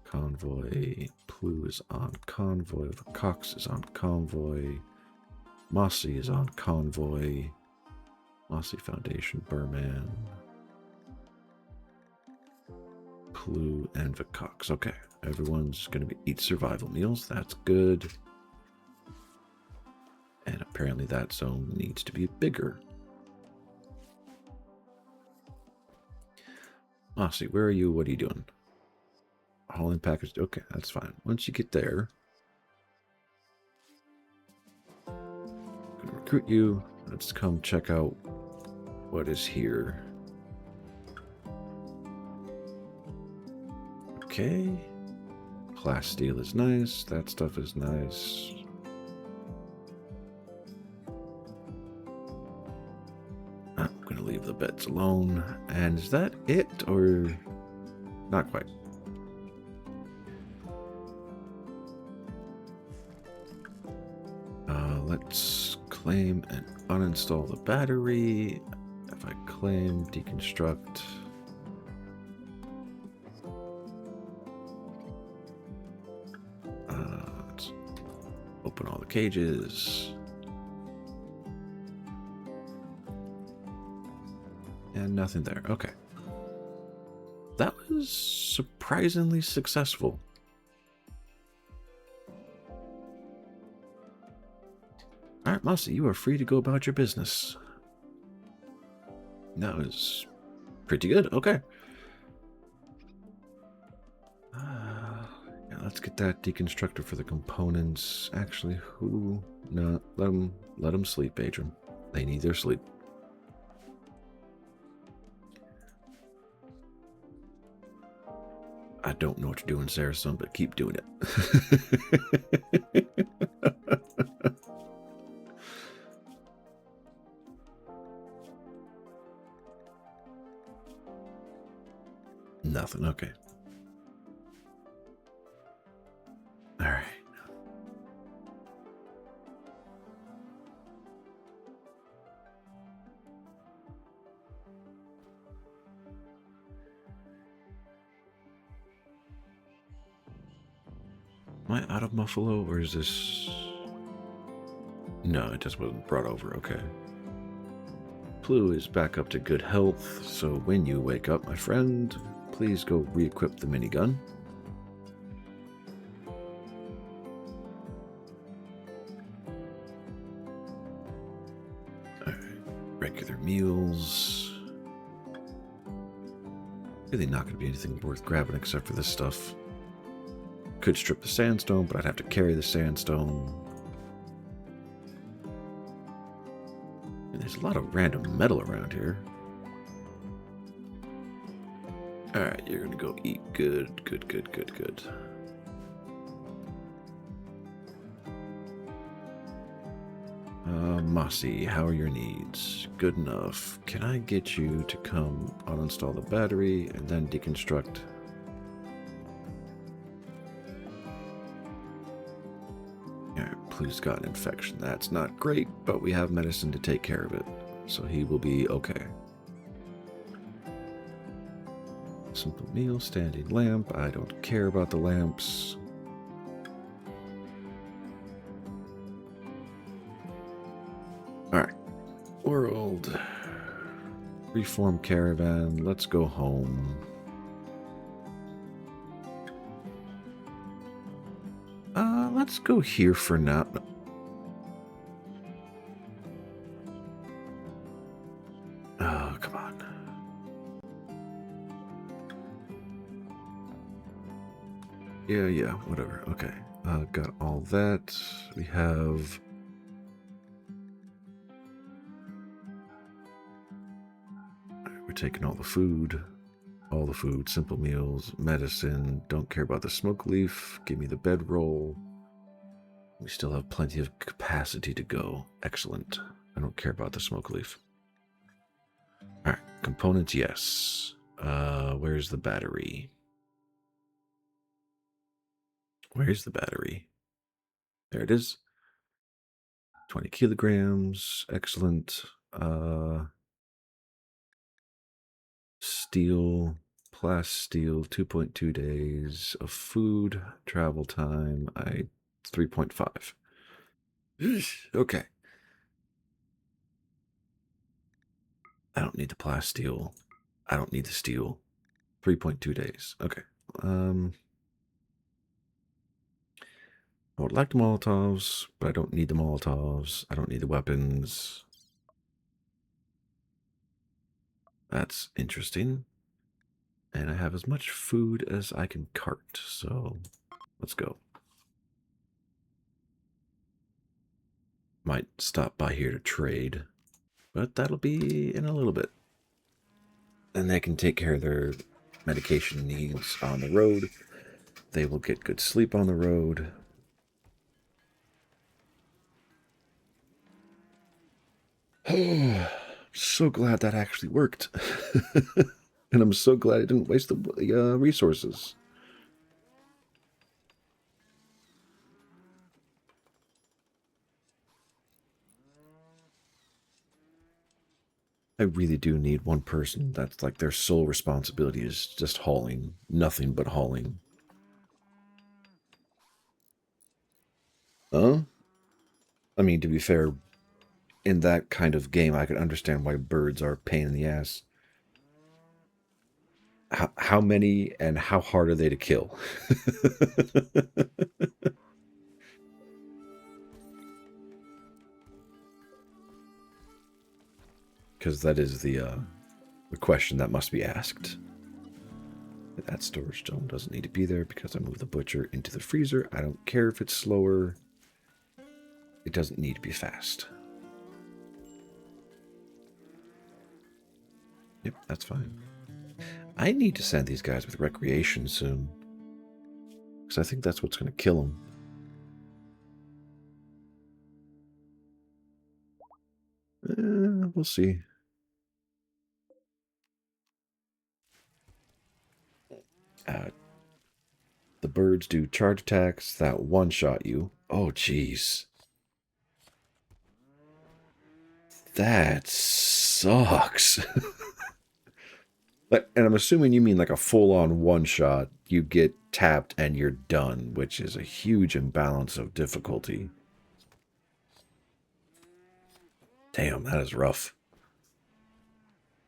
Convoy. Plu is on convoy. Cox is on convoy. Mossy is on convoy. Mossy Foundation, Burman. Plu and Vicox. Okay, everyone's going to eat survival meals. That's good. And apparently that zone needs to be bigger. Mossy, where are you? What are you doing? Hauling package. Okay, that's fine. Once you get there, I'm gonna recruit you. Let's come check out what is here. Okay. Class steel is nice. That stuff is nice. I'm gonna leave the beds alone. And is that it, or not quite? Let's claim and uninstall the battery. If I claim, deconstruct. Let's open all the cages. And nothing there. Okay. That was surprisingly successful. Alright, Mossy, you are free to go about your business. That was pretty good. Okay. Yeah, let's get that deconstructor for the components. Actually, who? No, let them sleep, Adrian. They need their sleep. I don't know what you're doing, Saracen, but keep doing it. Nothing. Okay. All right. Am I out of Muffalo, or is this... No, it just wasn't brought over. Okay. Plu is back up to good health, so when you wake up, my friend, please go re-equip the minigun. Alright, regular meals. Really not going to be anything worth grabbing except for this stuff. Could strip the sandstone, but I'd have to carry the sandstone. And there's a lot of random metal around here. Alright, you're gonna go eat good, good, good, good, good. Mossy, how are your needs? Good enough. Can I get you to come uninstall the battery and then deconstruct? Alright, Plu's got an infection. That's not great, but we have medicine to take care of it. So he will be okay. Simple meal, standing lamp. I don't care about the lamps. Alright. World. Reform caravan. Let's go home. Let's go here for now. Oh, come on. Yeah, whatever. Okay. Got all that. We have... We're taking all the food. All the food. Simple meals. Medicine. Don't care about the smoke leaf. Give me the bedroll. We still have plenty of capacity to go. Excellent. I don't care about the smoke leaf. Alright. Components, yes. Where's the battery? Where's the battery? There it is. 20 kilograms. Excellent. Steel, plasteel, 2.2 days of food. Travel time, 3.5. Okay. I don't need the plasteel. I don't need the steel. 3.2 days. Okay. I would like the Molotovs, but I don't need the Molotovs. I don't need the weapons. That's interesting. And I have as much food as I can cart, so let's go. Might stop by here to trade, but that'll be in a little bit. And they can take care of their medication needs on the road. They will get good sleep on the road. Oh, so glad that actually worked. And I'm so glad I didn't waste the resources. I really do need one person that's like their sole responsibility is just hauling. Nothing but hauling. I mean, to be fair, in that kind of game, I could understand why birds are a pain in the ass. How many and how hard are they to kill? Because that is the The question that must be asked. That storage dome doesn't need to be there because I moved the butcher into the freezer. I don't care if it's slower. It doesn't need to be fast. Yep, that's fine. I need to send these guys with recreation soon. Because I think that's what's going to kill them. We'll see. The birds do charge attacks that one-shot you. Oh, jeez. That sucks. And I'm assuming you mean like a full-on one-shot. You get tapped and you're done, which is a huge imbalance of difficulty. Damn, that is rough.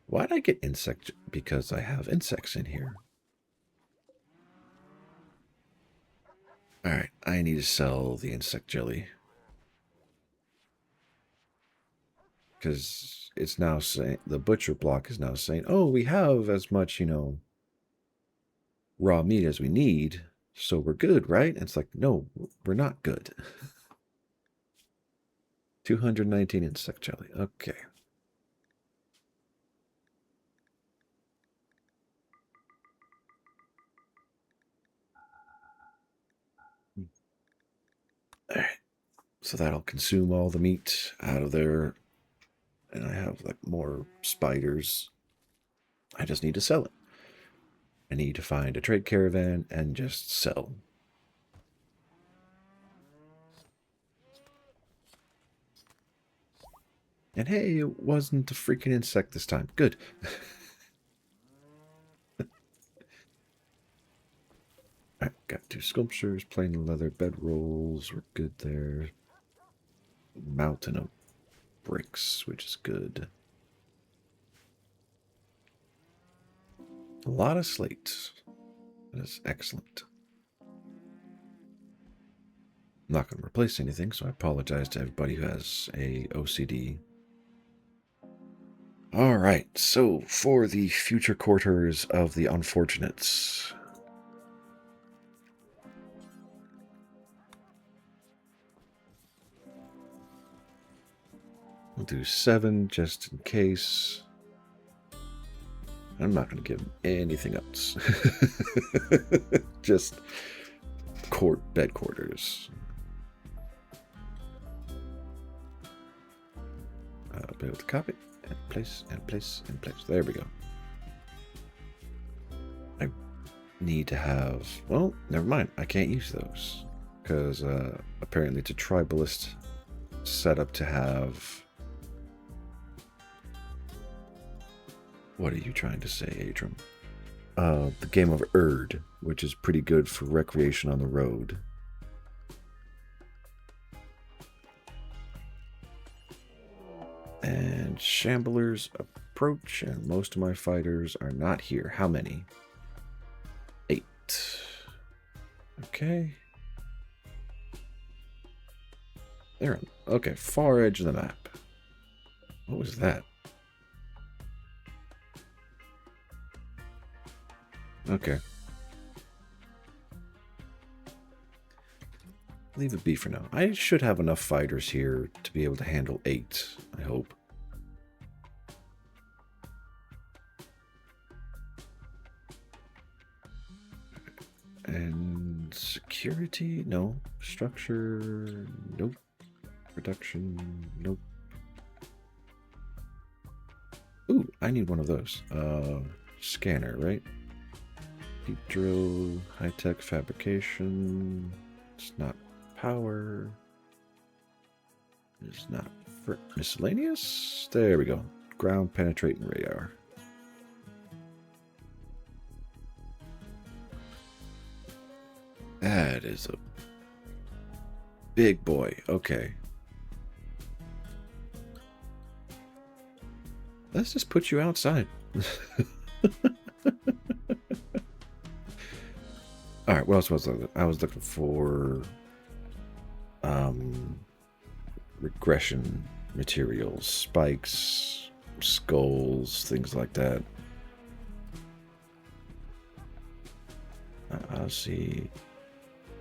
Why'd I get insect? Because I have insects in here. Alright, I need to sell the insect jelly. Because it's now saying, the butcher block is now saying, oh, we have as much, you know, raw meat as we need, so we're good, right? And it's like, no, we're not good. 219 insect jelly. Okay. All right. So that'll consume all the meat out of there. And I have like more spiders. I just need to sell it. I need to find a trade caravan and just sell. And hey, it wasn't a freaking insect this time. Good. Alright, got 2 sculptures, plain leather bedrolls. We're good there. Mountain of bricks, which is good. A lot of slate. That is excellent. I'm not going to replace anything, so I apologize to everybody who has a OCD. Alright, so for the future quarters of the unfortunates. We'll do 7 just in case. I'm not going to give them anything else. Just bed quarters. I'll be able to copy and place and place and place. There we go. I need to have... Well, never mind. I can't use those. Because apparently it's a tribalist setup to have... What are you trying to say, Atrum? The game of Erd, which is pretty good for recreation on the road. And Shamblers approach, and most of my fighters are not here. How many? 8. Okay. There. Okay, far edge of the map. What was that? Okay. Leave it be for now. I should have enough fighters here to be able to handle 8, I hope. And security? No. Structure? Nope. Production? Nope. Ooh, I need one of those. Scanner, right? Deep drill, high-tech fabrication. It's not power. It's not for miscellaneous. There we go. Ground penetrating radar. That is a big boy. Okay. Let's just put you outside. Alright, what else was I was looking for? Regression materials, spikes, skulls, things like that. I'll see.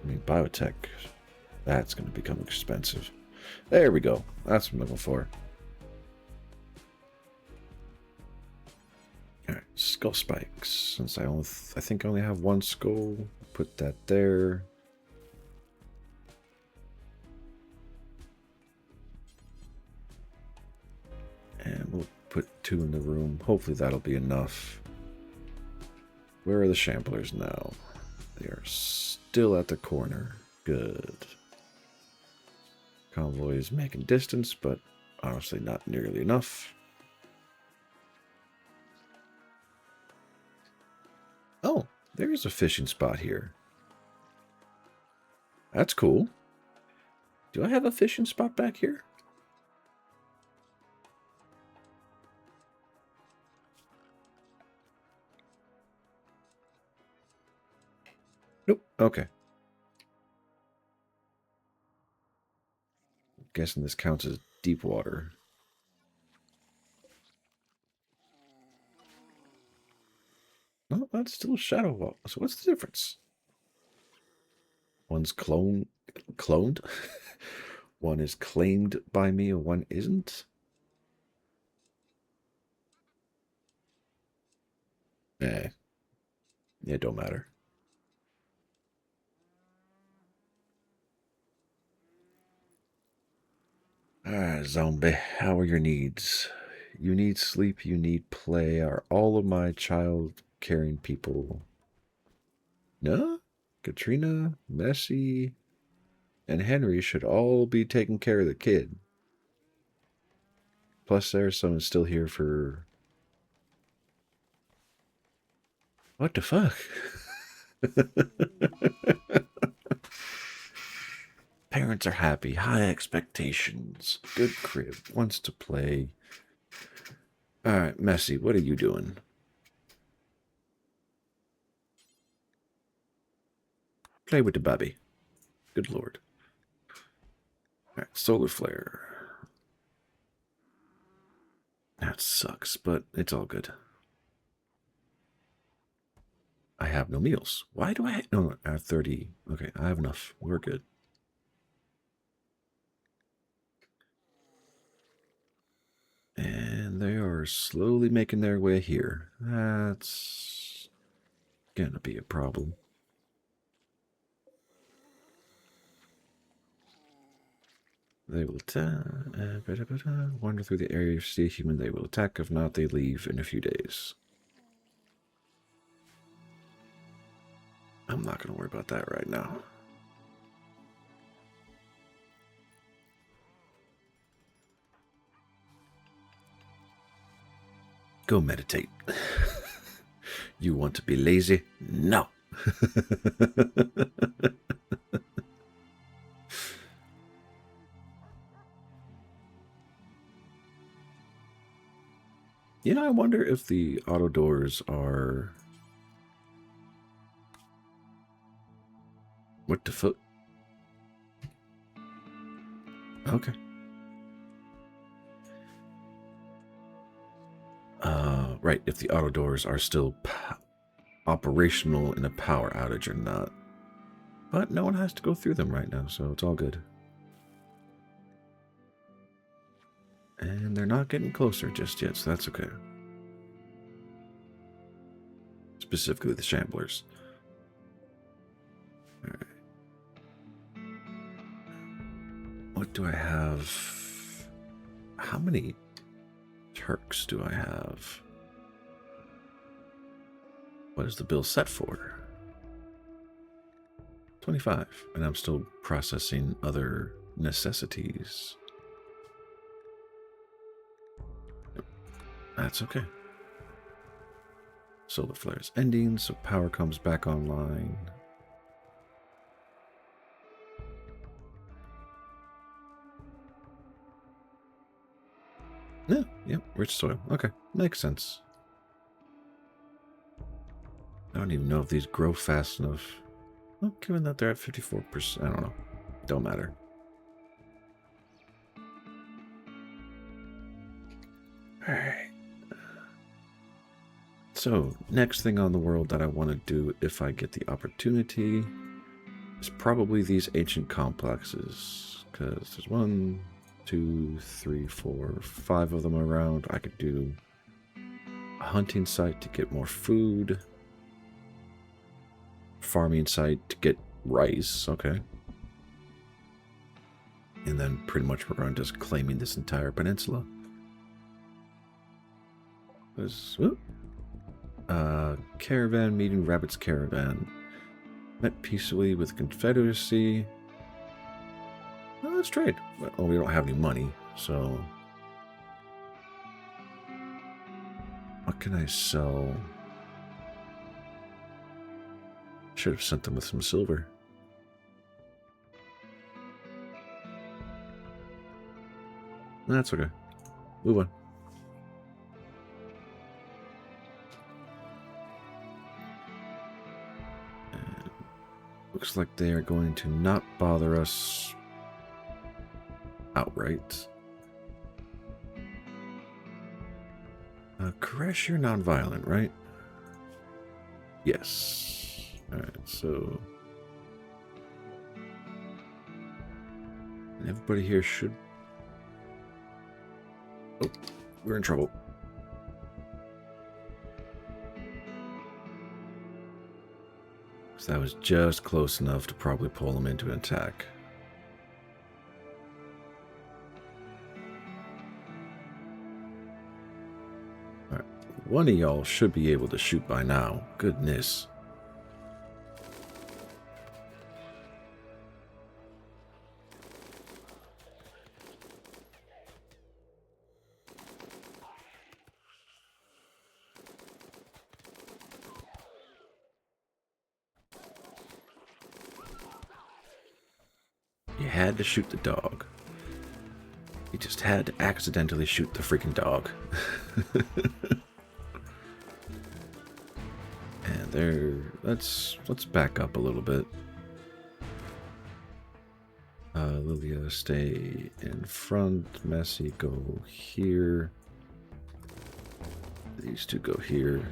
I mean, biotech. That's going to become expensive. There we go. That's what I'm looking for. All right, skull spikes. Since I think I only have one skull, put that there. And we'll put 2 in the room. Hopefully that'll be enough. Where are the shamblers now? They are still at the corner. Good. Convoy is making distance, but honestly not nearly enough. Oh, there's a fishing spot here. That's cool. Do I have a fishing spot back here? Nope. Okay. I'm guessing this counts as deep water. No, that's still a shadow wall. So what's the difference? One's cloned? One is claimed by me and one isn't? Eh. It don't matter. Zombie, how are your needs? You need sleep, you need play. Are all of my child-caring people... No? Katrina, Messi, and Henry should all be taking care of the kid. Plus, there's someone still here for... What the fuck? Parents are happy, high expectations, good crib, wants to play. Alright, Messi, what are you doing? Play with the baby. Good lord. Alright, solar flare. That sucks, but it's all good. I have no meals. Why do I... No, I have 30. Okay, I have enough. We're good. And they are slowly making their way here. That's gonna be a problem. They will wander through the area. If see a human, they will attack. If not, they leave in a few days. I'm not going to worry about that right now. Go meditate. You want to be lazy? No. You know, I wonder if the auto doors are... What the fuck? Okay. Right, if the auto doors are still operational in a power outage or not. But no one has to go through them right now, so it's all good. And they're not getting closer just yet, so that's okay. Specifically the shamblers. Alright. What do I have? How many Turks do I have? What is the bill set for? 25. And I'm still processing other necessities. That's okay. Solar flare is ending, so power comes back online. Yeah, yep, rich soil. Okay, makes sense. I don't even know if these grow fast enough. Well, given that they're at 54%, I don't know. Don't matter. Alright. So, next thing on the world that I want to do if I get the opportunity is probably these ancient complexes. Because there's 1, 2, 3, 4, 5 of them around. I could do a hunting site to get more food. Farming site to get rice. Okay. And then pretty much we're going just claiming this entire peninsula. Caravan meeting Rabbit's caravan. Met peacefully with Confederacy. Well, let's trade. Well, we don't have any money, so... What can I sell? Should have sent them with some silver. That's okay. Move on. And looks like they are going to not bother us outright. Koresh, you're non-violent, right? Yes. Alright, so... everybody here should... Oh, we're in trouble. So that was just close enough to probably pull them into an attack. Alright, one of y'all should be able to shoot by now. Goodness. You had to shoot the dog. You just had to accidentally shoot the freaking dog. And there, let's back up a little bit. Lilia, stay in front. Messi, go here. These two go here.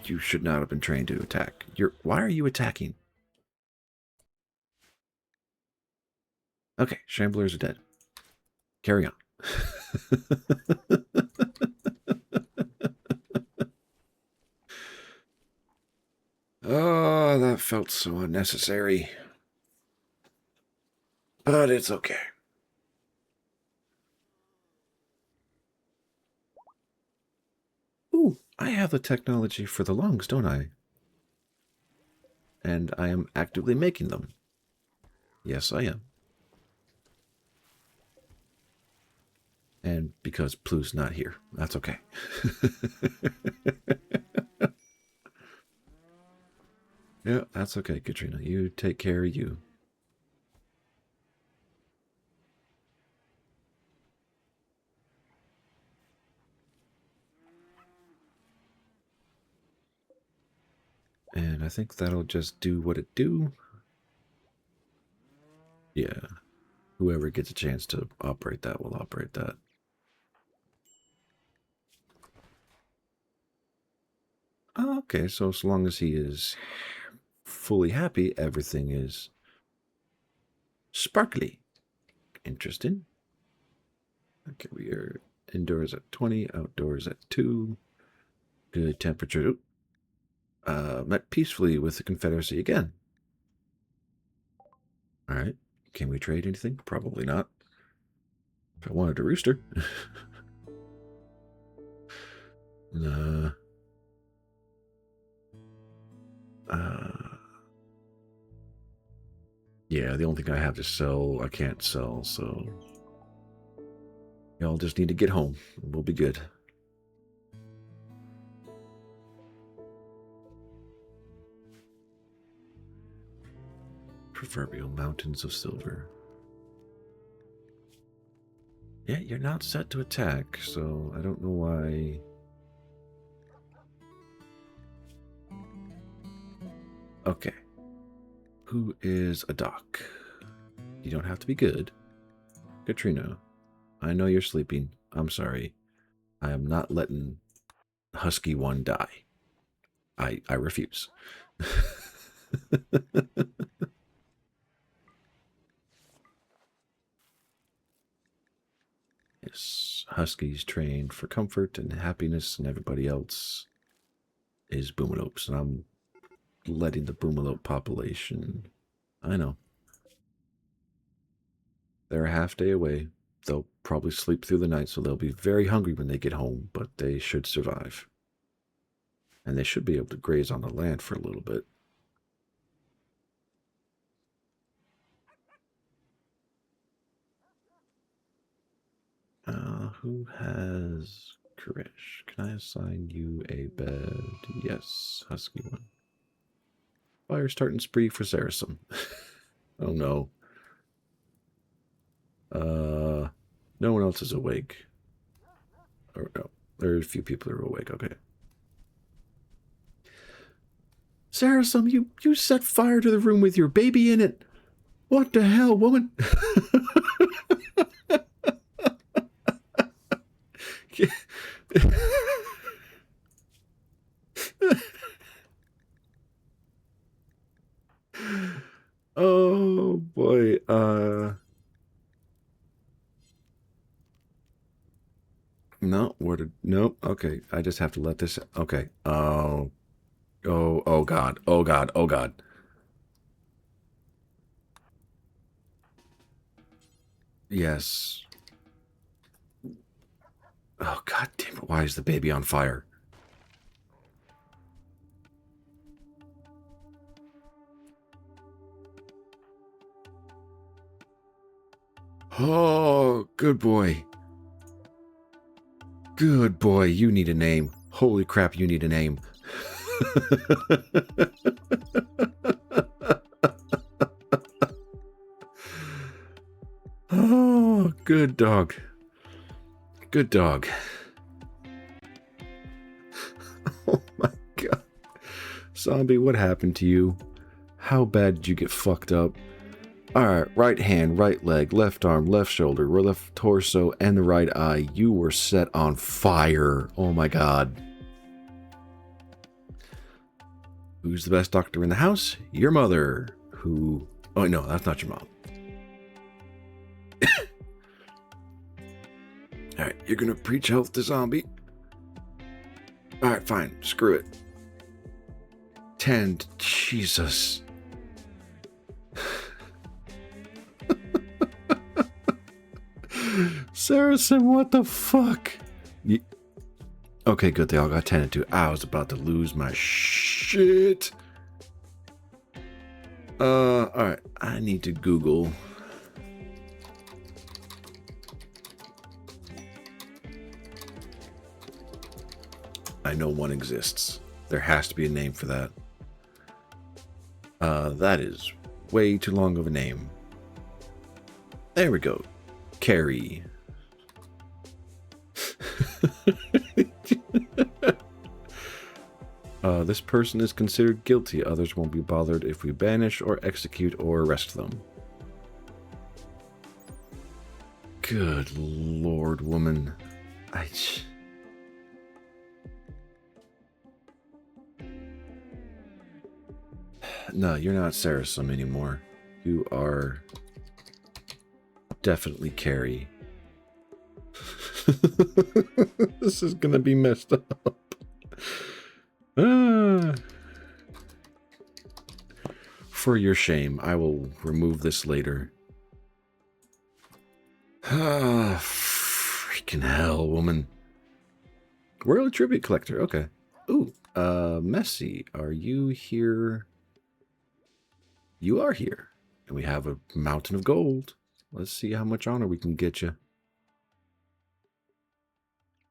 You should not have been trained to attack. Why are you attacking? Okay, Shamblers are dead. Carry on. Oh, that felt so unnecessary. But it's okay. Ooh, I have the technology for the lungs, don't I? And I am actively making them. Yes, I am. And because Plu's not here, that's okay. Yeah, that's okay, Katrina. You take care of you. And I think that'll just do what it do. Yeah. Whoever gets a chance to operate that will operate that. Okay, so as long as he is fully happy, everything is sparkly. Interesting. Okay, we are indoors at 20, outdoors at 2. Good temperature. Met peacefully with the Confederacy again. Alright. Can we trade anything? Probably not. If I wanted a rooster. Nah. Yeah, the only thing I have to sell, I can't sell, so... Y'all just need to get home. We'll be good. Proverbial mountains of silver. Yeah, you're not set to attack, so I don't know why... Okay. Who is a doc? You don't have to be good. Katrina, I know you're sleeping. I'm sorry. I am not letting Husky 1 die. I refuse. Yes, Huskies trained for comfort and happiness, and everybody else is boomalopes, and I'm letting the boomalope population. I know. They're a half day away. They'll probably sleep through the night, so they'll be very hungry when they get home, but they should survive. And they should be able to graze on the land for a little bit. Who has Krish? Can I assign you a bed? Yes, Husky 1. Fire starting spree for Saracen. Oh no. No one else is awake. Or no, there are a few people who are awake. Okay. Saracen, you set fire to the room with your baby in it. What the hell, woman? Oh boy. No, nope. Okay, I just have to let this. Okay. Oh God. Oh God. Oh God. Yes. Oh God damn it! Why is the baby on fire? Oh, good boy. Good boy. You need a name. Holy crap! You need a name. Oh, good dog. Good dog. Oh my God. Zombie, what happened to you? How bad did you get fucked up? Alright, right hand, right leg, left arm, left shoulder, left torso, and the right eye. You were set on fire. Oh my God. Who's the best doctor in the house? Your mother. Who... Oh, no, that's not your mom. Alright, you're gonna preach health to zombie. Alright, fine. Screw it. 10. Jesus. Saracen, what the fuck? Okay, good. They all got 10 and 2. I was about to lose my shit. Alright. I need to Google. I know one exists. There has to be a name for that. That is way too long of a name. There we go. Carrie. This person is considered guilty. Others won't be bothered if we banish or execute or arrest them. Good Lord, woman. No, you're not Saracen anymore. You are definitely Carrie. This is gonna be messed up. For your shame, I will remove this later. Freaking hell, woman. Royal Tribute Collector, okay. Ooh, Messy, are you here? You are here. And we have a mountain of gold. Let's see how much honor we can get you.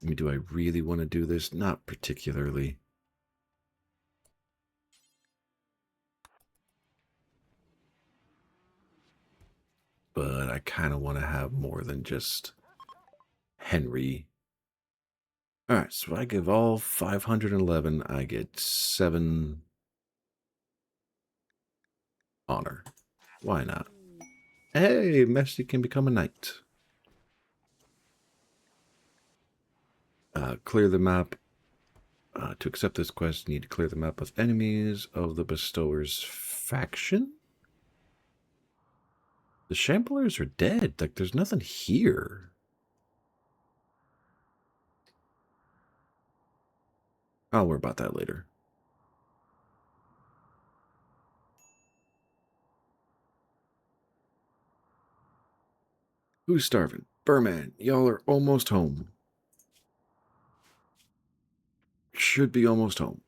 I mean, do I really want to do this? Not particularly. But I kind of want to have more than just Henry. Alright, so I give all 511. I get 7 honor. Why not? Hey, Messi can become a knight. Clear the map. To accept this quest, you need to clear the map of enemies of the bestower's faction. The Shamblers are dead. Like, there's nothing here. I'll worry about that later. Who's starving? Burman, y'all are almost home. Should be almost home.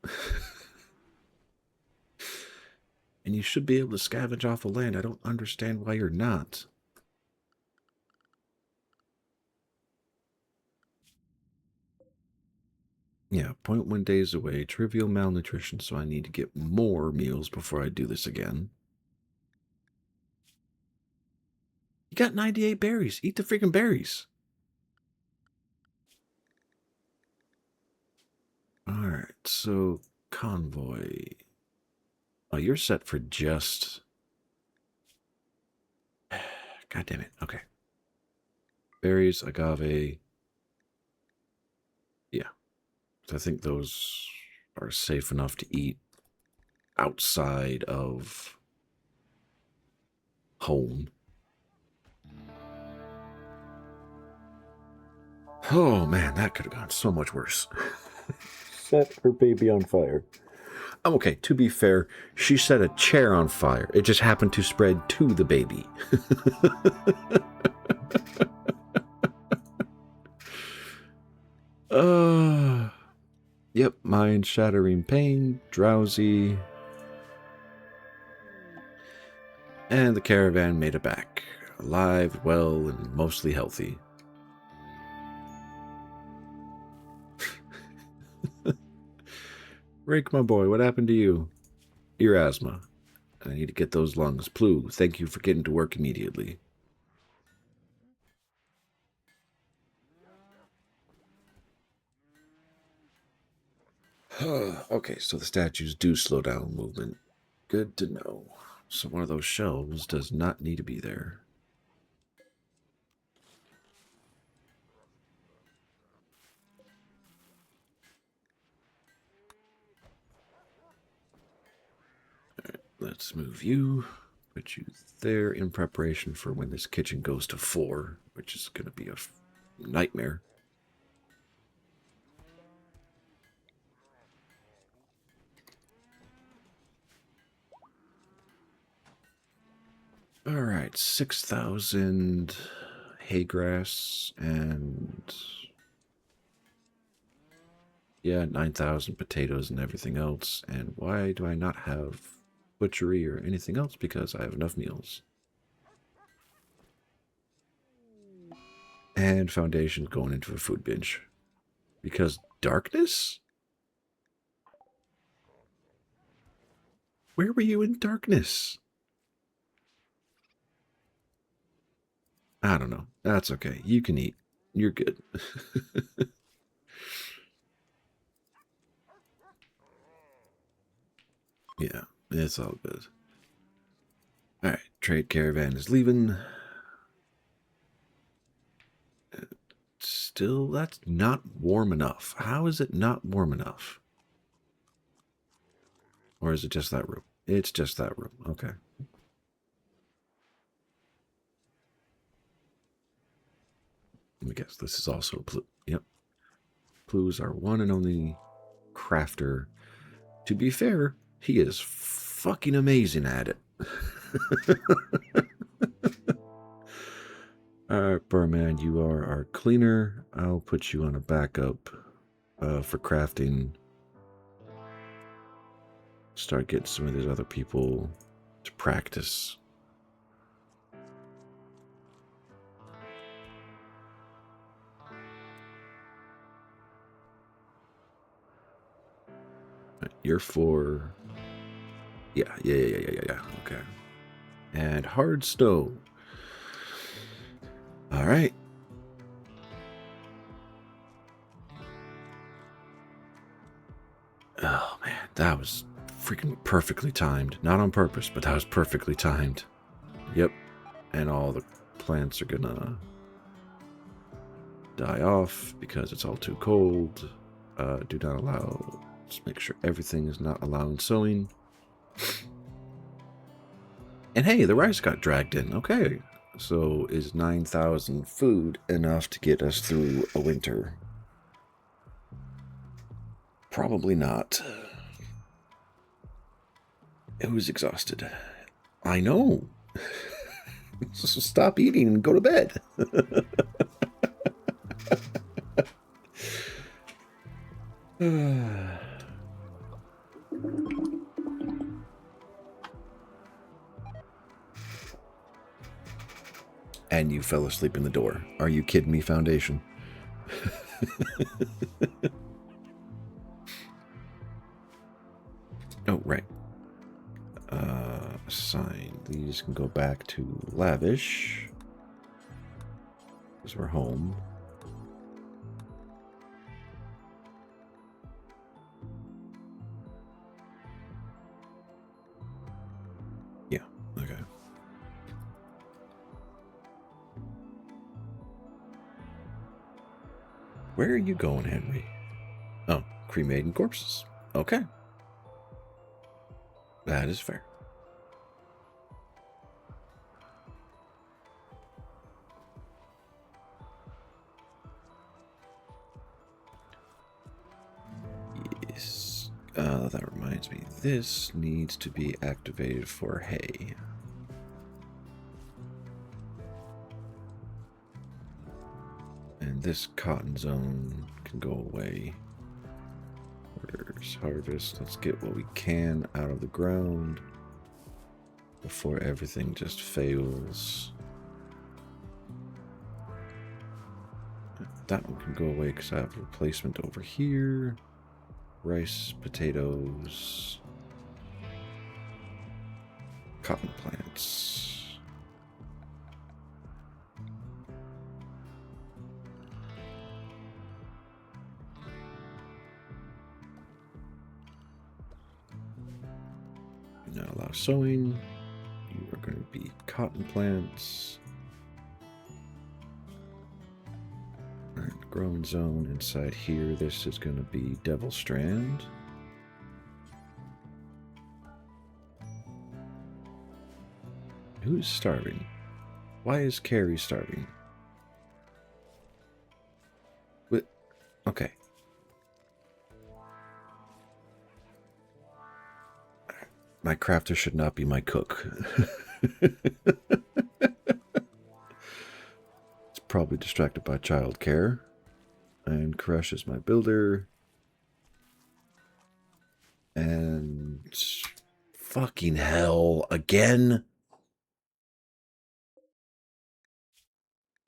And you should be able to scavenge off the land. I don't understand why you're not. Yeah, 0.1 days away. Trivial malnutrition, so I need to get more meals before I do this again. You got 98 berries. Eat the freaking berries. Alright, so convoy. Oh, you're set for just... God damn it. Okay. Berries, agave. Yeah. I think those are safe enough to eat outside of home. Oh, man, that could have gone so much worse. Set her baby on fire. Oh, okay, to be fair, she set a chair on fire. It just happened to spread to the baby. Yep, mind-shattering pain, drowsy. And the caravan made it back. Alive, well, and mostly healthy. Rick, my boy, what happened to you? Ear asthma. I need to get those lungs. Plu, thank you for getting to work immediately. Okay, so the statues do slow down movement. Good to know. So one of those shelves does not need to be there. Alright, let's move you. Put you there in preparation for when this kitchen goes to 4, which is going to be a nightmare. All right, 6,000 hay grass and yeah, 9,000 potatoes and everything else. And why do I not have butchery or anything else? Because I have enough meals. And foundation going into a food binge. Because darkness? Where were you in darkness? I don't know. That's okay. You can eat. You're good. Yeah, it's all good. Alright, trade caravan is leaving. Still, that's not warm enough. How is it not warm enough? Or is it just that room? It's just that room. Okay. Let me guess. This is also Plu. Yep. Plu's our one and only crafter. To be fair, he is fucking amazing at it. Alright, Barman, you are our cleaner. I'll put you on a backup for crafting. Start getting some of these other people to practice. You're for... Yeah. Okay. And hard snow. All right. Oh, man. That was freaking perfectly timed. Not on purpose, but that was perfectly timed. Yep. And all the plants are gonna die off because it's all too cold. Do not allow. Just make sure everything is not allowing sowing. And hey, the rice got dragged in. Okay. So is 9,000 food enough to get us through a winter? Probably not. It was exhausted. I know. So stop eating and go to bed. And you fell asleep in the door. Are you kidding me, Foundation? Oh, right. Assign. These can go back to lavish. Because we're home. Yeah, okay. Where are you going, Henry? Oh, cremating corpses. Okay. That is fair. Yes. That reminds me. This needs to be activated for hay. And this cotton zone can go away. Where's harvest? Let's get what we can out of the ground before everything just fails. That one can go away because I have a replacement over here. Rice, potatoes, cotton plants. Do not allow sowing. You are going to be cotton plants. Alright, growing zone inside here. This is going to be Devil Strand. Who's starving? Why is Carrie starving? What? Okay. My crafter should not be my cook. It's probably distracted by childcare. And Koresh is my builder. And fucking hell again.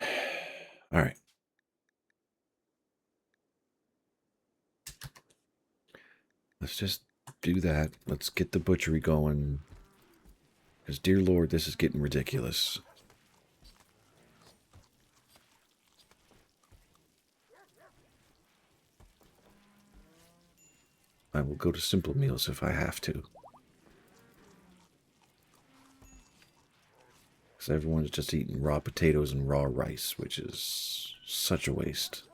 All right. Let's just do that. Let's get the butchery going. Because, dear Lord, this is getting ridiculous. I will go to simple meals if I have to. Because everyone's just eating raw potatoes and raw rice, which is such a waste.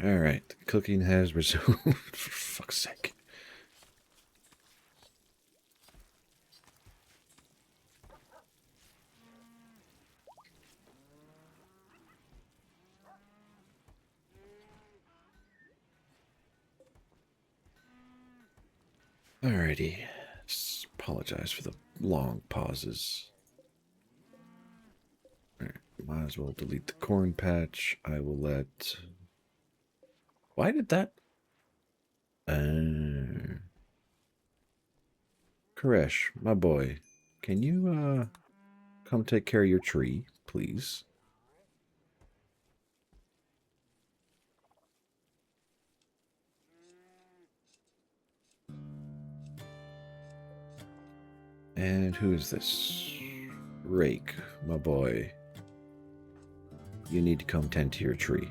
Alright, cooking has resumed. For fuck's sake. Alrighty. Just apologize for the long pauses. Alright, might as well delete the corn patch. I will let... Why did that... Koresh, my boy, can you, come take care of your tree, please? And who is this? Rake, my boy. you need to come tend to your tree.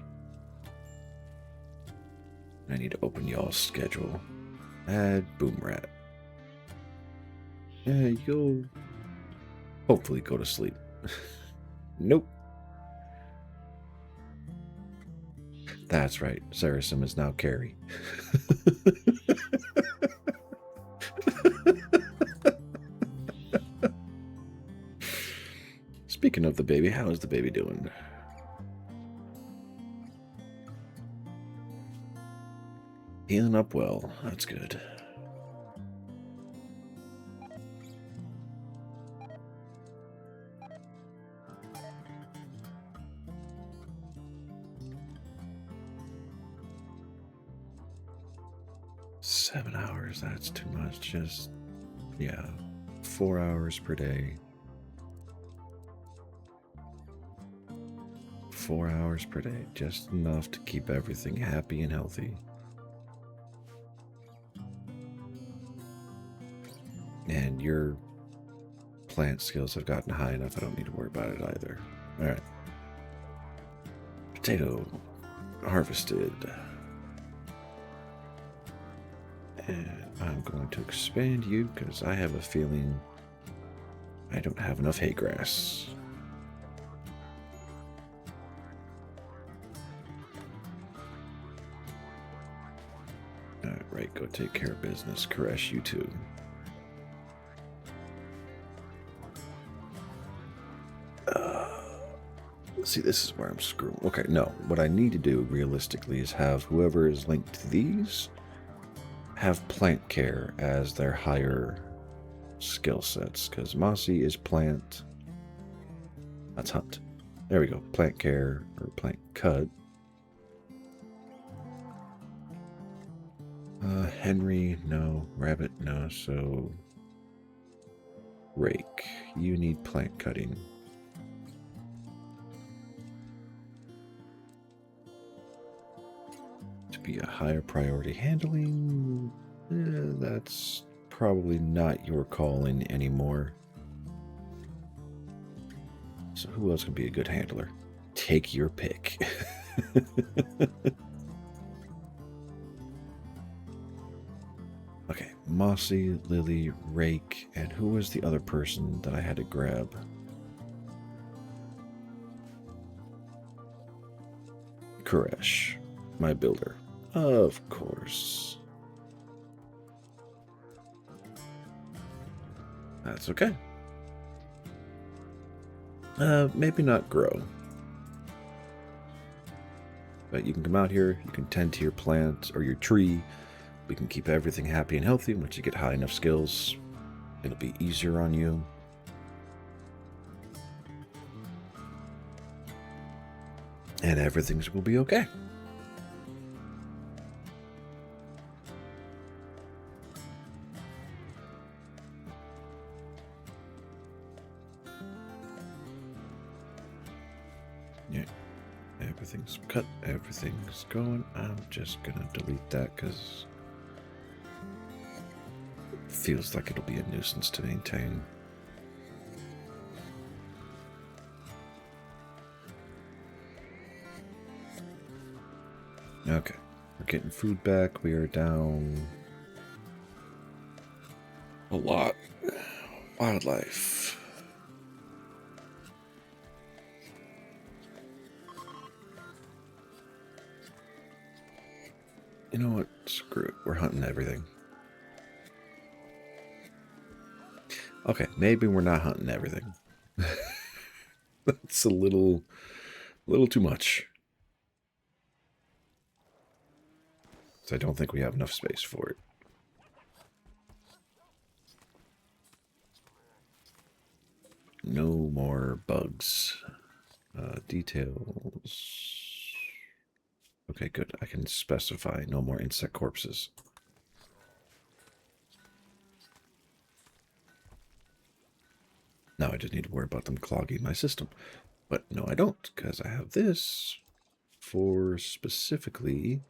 I need to open y'all's schedule. Add Boom Rat. Yeah, you'll hopefully go to sleep. Nope. That's right. Sarasim is now Carrie. Speaking of the baby, how is the baby doing? Healing up well. That's good. Seven hours, that's too much. Just, yeah, 4 hours per day. 4 hours per day, just enough to keep everything happy and healthy. And your plant skills have gotten high enough, I don't need to worry about it either. Alright. Potato harvested. And I'm going to expand you because I have a feeling I don't have enough hay grass. Alright, go take care of business. Koresh, you too. See, this is where I'm screwed. Okay, no. What I need to do, realistically, is have whoever is linked to these have plant care as their higher skill sets. Because Mossy is plant. That's hunt. There we go. Plant care, or plant cut. Henry, no. Rabbit, no. So, Rake, you need plant cutting. Be a higher priority. Handling, that's probably not your calling anymore. So who else can be a good handler? Take your pick. Okay, Mossy, Lily, Rake, and who was the other person that I had to grab? Koresh, my builder. Of course. That's okay. Maybe not grow. But you can come out here, you can tend to your plant or your tree. We can keep everything happy and healthy. Once you get high enough skills, it'll be easier on you. And everything will be okay. Yeah, everything's cut, everything's going. I'm just gonna delete that because it feels like it'll be a nuisance to maintain. Okay, we're getting food back. We are down a lot. Wildlife. You know what? Screw it. We're hunting everything. Okay, maybe we're not hunting everything. That's a little too much. So I don't think we have enough space for it. No more bugs. Details. Okay, good. I can specify no more insect corpses. Now I just need to worry about them clogging my system. But no, I don't, because I have this for specifically...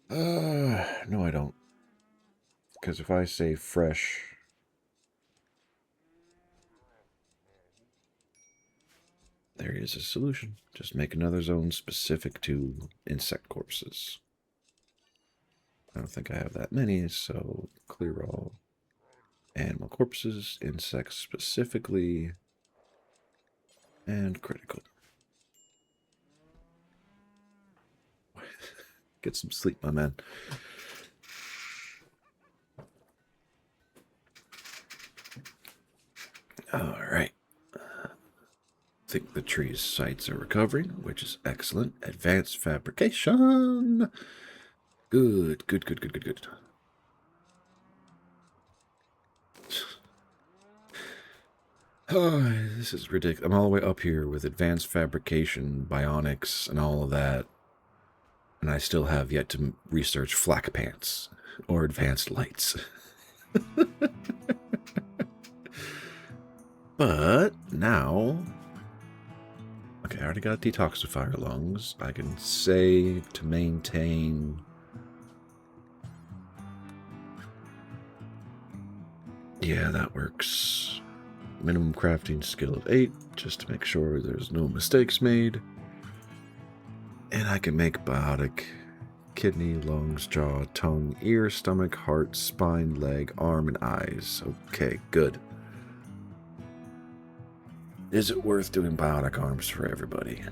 no, I don't. Because if I say fresh... there is a solution. Just make another zone specific to insect corpses. I don't think I have that many, so clear all animal corpses, insects specifically, and critical. Get some sleep, my man. All right. I think the tree's sites are recovering, which is excellent. Advanced fabrication. Good, good, good, good, good, good. Oh, this is ridiculous. I'm all the way up here with advanced fabrication, bionics, and all of that. And I still have yet to research flak pants or advanced lights. But now, okay, I already got detoxifier lungs. I can save to maintain. Yeah, that works. Minimum crafting skill of 8, just to make sure there's no mistakes made. And I can make biotic kidney, lungs, jaw, tongue, ear, stomach, heart, spine, leg, arm, and eyes. Okay, good. Is it worth doing biotic arms for everybody?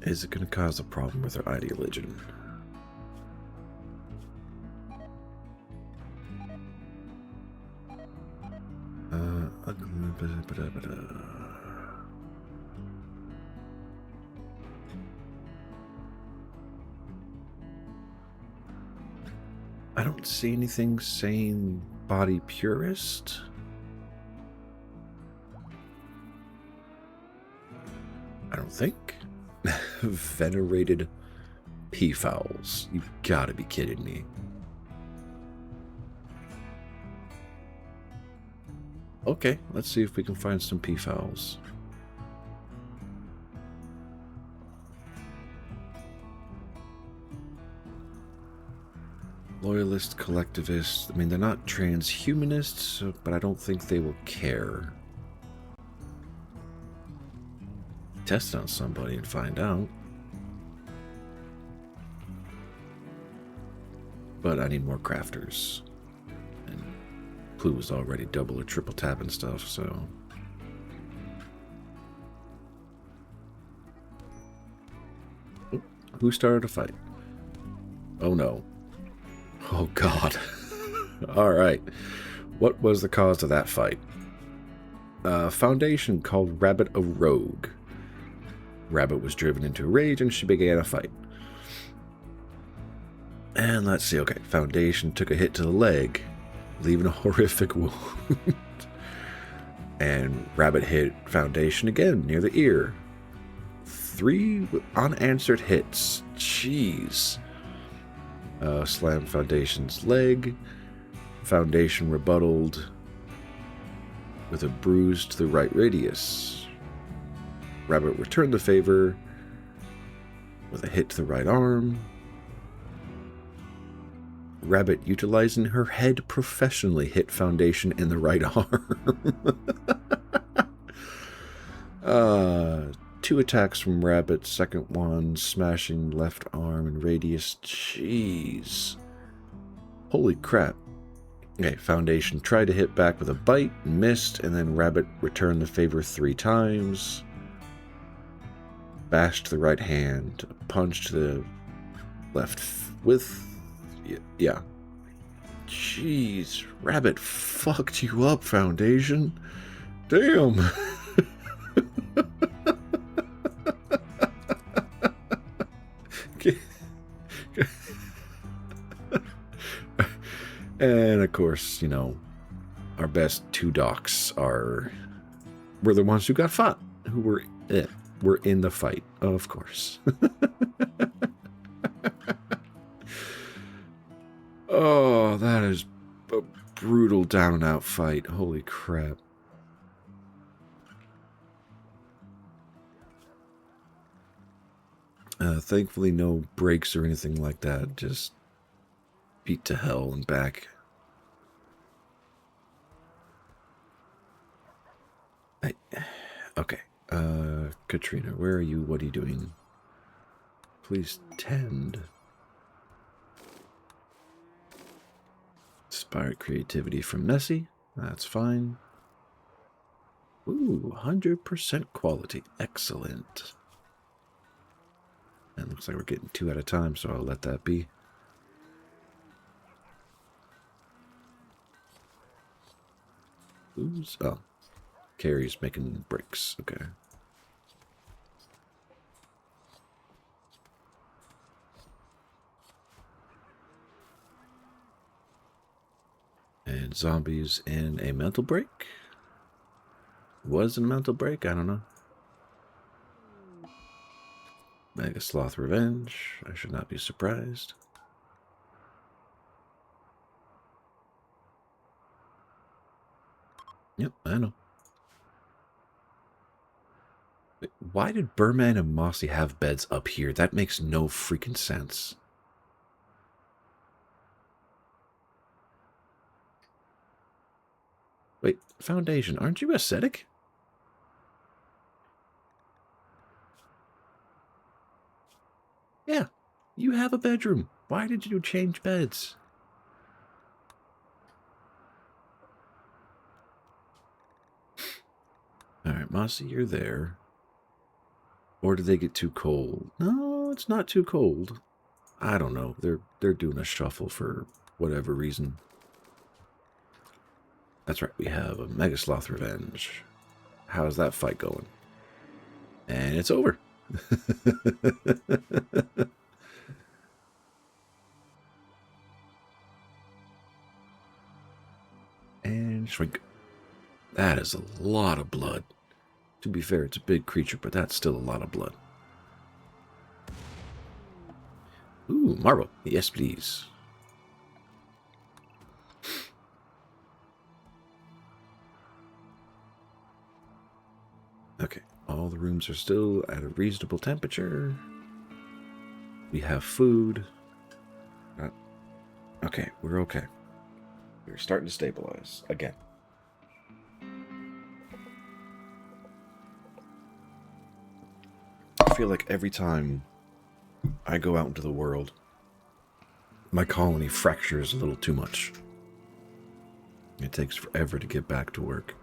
Is it going to cause a problem with their ideology? I don't see anything saying body purist. I don't think. Venerated peafowls. You've got to be kidding me. Okay, let's see if we can find some peafowls. Loyalist, collectivist. I mean, they're not transhumanists, but I don't think they will care. Test on somebody and find out. But I need more crafters. And Clue was already double or triple tapping stuff, so... Oh, who started a fight? Oh no. Oh god. Alright. What was the cause of that fight? Foundation called Rabbit a rogue. Rabbit was driven into a rage and she began a fight. And let's see, okay. Foundation took a hit to the leg, leaving a horrific wound. And Rabbit hit Foundation again near the ear. 3 unanswered hits. Jeez. Slammed Foundation's leg. Foundation rebutted with a bruise to the right radius. Rabbit returned the favor with a hit to the right arm. Rabbit, utilizing her head professionally, hit Foundation in the right arm. 2 attacks from Rabbit, second one smashing left arm and radius. Jeez. Holy crap. Okay, Foundation tried to hit back with a bite, missed, and then Rabbit returned the favor 3 times. Bashed the right hand, punched the left with... yeah. Jeez, Rabbit fucked you up, Foundation. Damn. And of course, you know, our best 2 docs were the ones who got fought, who were in the fight, of course. Oh, that is a brutal down and out fight. Holy crap. Thankfully, no breaks or anything like that. Just beat to hell and back. Okay. Katrina, where are you? What are you doing? Please tend. Inspired creativity from Nessie. That's fine. Ooh, 100% quality. Excellent. And looks like we're getting 2 at a time, so I'll let that be. Ooh, oh. Carrie's making bricks. Okay. And zombies in a mental break? Was in a mental break? I don't know. Mega Sloth Revenge. I should not be surprised. Yep, I know. Wait, why did Burman and Mossy have beds up here? That makes no freaking sense. Wait, Foundation, aren't you ascetic? Yeah, you have a bedroom. Why did you change beds? Alright, Mossy, you're there. Or did they get too cold? No, it's not too cold. I don't know. They're doing a shuffle for whatever reason. That's right, we have a Mega Sloth Revenge. How's that fight going? And it's over. And shrink. That is a lot of blood. To be fair, it's a big creature, but that's still a lot of blood. Ooh, marble. Yes, please. Okay, all the rooms are still at a reasonable temperature. We have food. Okay, we're okay. We're starting to stabilize again. I feel like every time I go out into the world, my colony fractures a little too much. It takes forever to get back to work.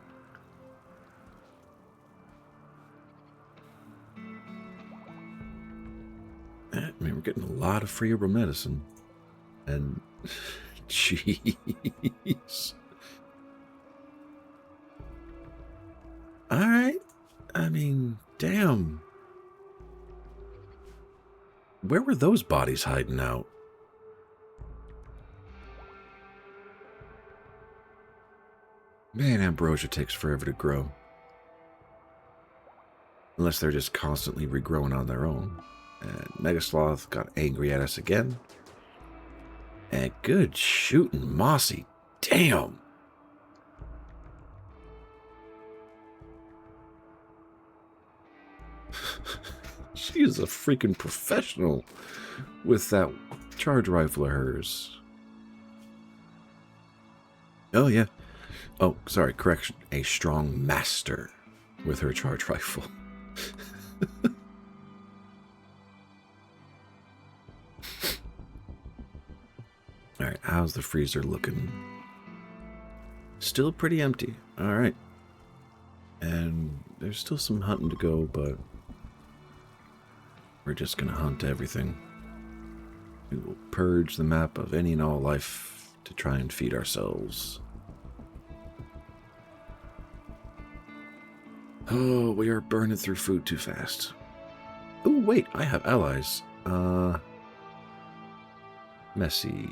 I mean, we're getting a lot of free herbal medicine. And, jeez. Alright. I mean, damn. Where were those bodies hiding out? Man, ambrosia takes forever to grow. Unless they're just constantly regrowing on their own. And Mega Sloth got angry at us again. And good shooting, Mossy. Damn. She is a freaking professional with that charge rifle of hers. Oh, yeah. Oh, sorry, correction. A strong master with her charge rifle. Alright, how's the freezer looking? Still pretty empty. Alright. And there's still some hunting to go, but we're just gonna hunt everything. We will purge the map of any and all life to try and feed ourselves. Oh, we are burning through food too fast. Oh, wait, I have allies. Messy.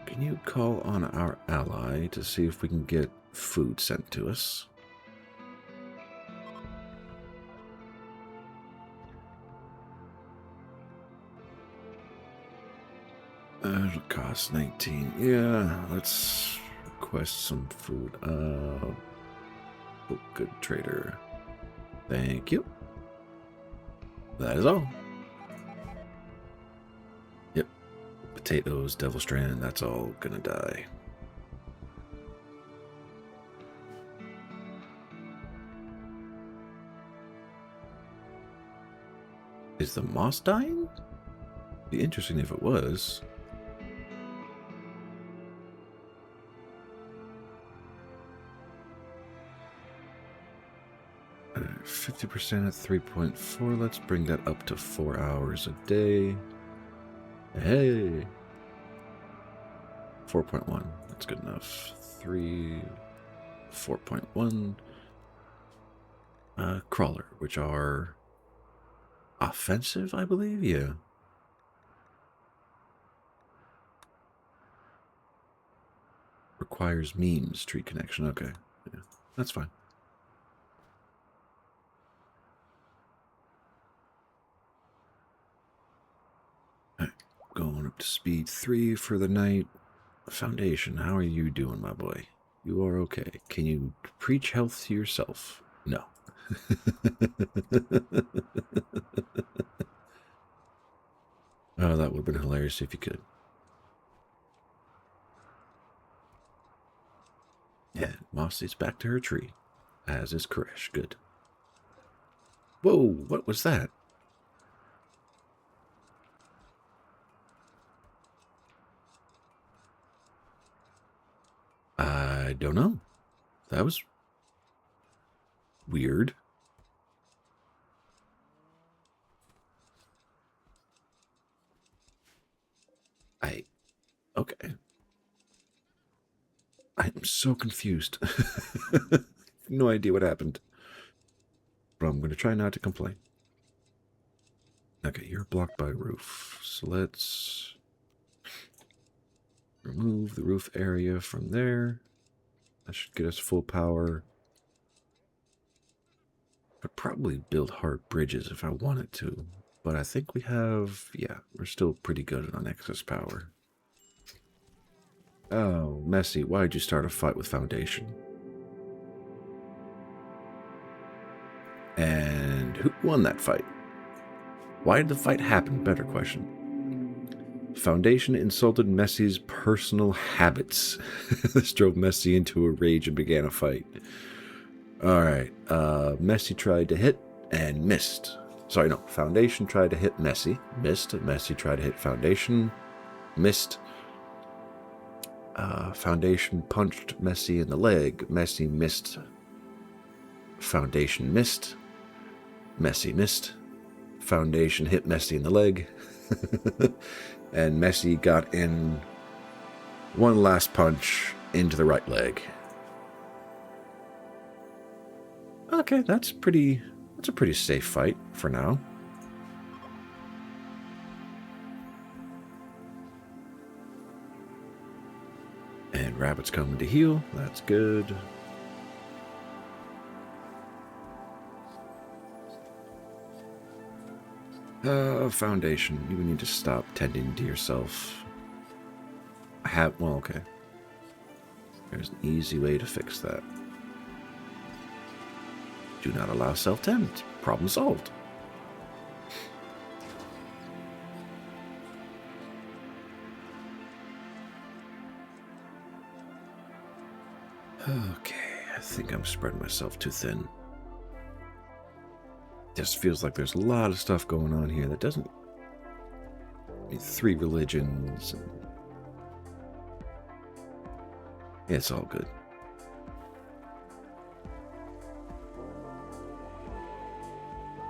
Can you call on our ally to see if we can get food sent to us? It'll cost 19. Yeah, let's request some food. Oh, good trader. Thank you. That is all. Yep. Potatoes, devil strand, that's all gonna die. Is the moss dying? Be interesting if it was. Uh, 50% at 3.4. Let's bring that up to 4 hours a day. Hey. 4.1. That's good enough. 4.1. Crawler, which are offensive, I believe. Yeah. Requires memes, tree connection. Okay. Yeah, that's fine. Right, going up to speed 3 for the night. Foundation, how are you doing, my boy? You are okay. Can you preach health to yourself? No. Oh, that would have been hilarious if you could. Yeah, Mossy's back to her tree, as is Koresh. Good. Whoa, what was that? I don't know. That was weird. Okay. I'm so confused. No idea what happened. But I'm going to try not to complain. Okay, you're blocked by roof. So let's remove the roof area from there. That should get us full power. I'd probably build hard bridges if I wanted to. But I think we have, yeah, we're still pretty good on excess power. Oh, Messy, why'd you start a fight with Foundation? And who won that fight? Why did the fight happen? Better question. Foundation insulted Messy's personal habits. This drove Messy into a rage and began a fight. Alright, Messy tried to hit and missed. Sorry, no, Foundation tried to hit Messy, missed. Messy tried to hit Foundation, missed. Foundation punched Messy in the leg. Messy missed. Foundation missed. Messy missed. Foundation hit Messy in the leg. And Messy got in one last punch into the right leg. Okay, that's a pretty safe fight for now. And Rabbit's coming to heal. That's good. Foundation, you need to stop tending to yourself. Well, okay. There's an easy way to fix that. Do not allow self-tend. Problem solved. Okay, I think I'm spreading myself too thin. Just feels like there's a lot of stuff going on here that doesn't... I mean, 3 religions. And... it's all good.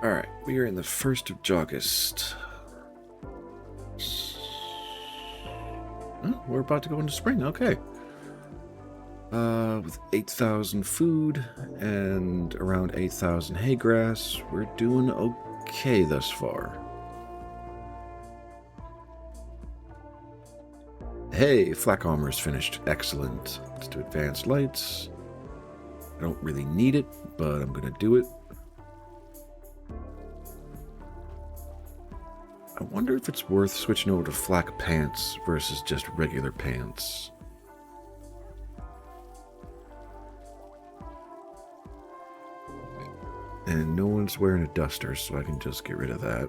Alright, we are in the 1st of August. Oh, we're about to go into spring, okay. With 8,000 food and around 8,000 hay grass, we're doing okay thus far. Hey, flak armor's finished. Excellent. Let's do advanced lights. I don't really need it, but I'm gonna do it. I wonder if it's worth switching over to flak pants versus just regular pants. And no one's wearing a duster, so I can just get rid of that.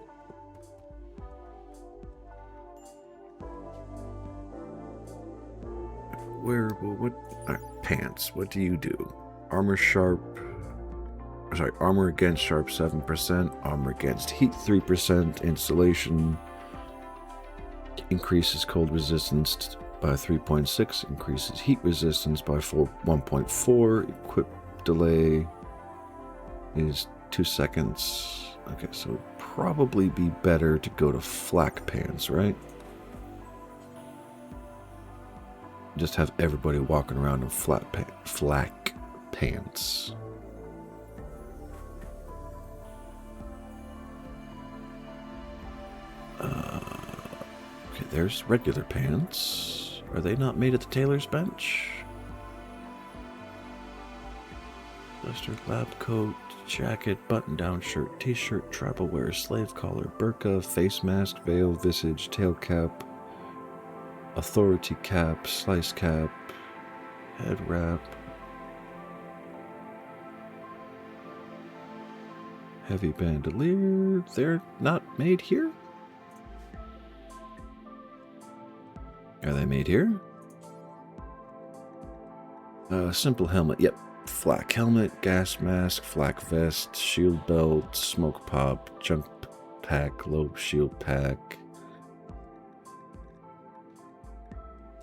Wearable, what? Pants, what do you do? Armor sharp. sorry, armor against sharp 7%, armor against heat 3%, insulation increases cold resistance by 3.6, increases heat resistance by 1.4, equip delay is 2 seconds. Okay, so it'd probably be better to go to flak pants, right? Just have everybody walking around in flak pants. Okay, there's regular pants. Are they not made at the tailor's bench? Duster, lab coat, jacket, button-down shirt, t-shirt, travel wear, slave collar, burqa, face mask, veil, visage, tail cap, authority cap, slice cap, head wrap, heavy bandolier. They're not made here? Are they made here? Simple helmet, yep. Flak helmet, gas mask, flak vest, shield belt, smoke pop, junk pack, low shield pack.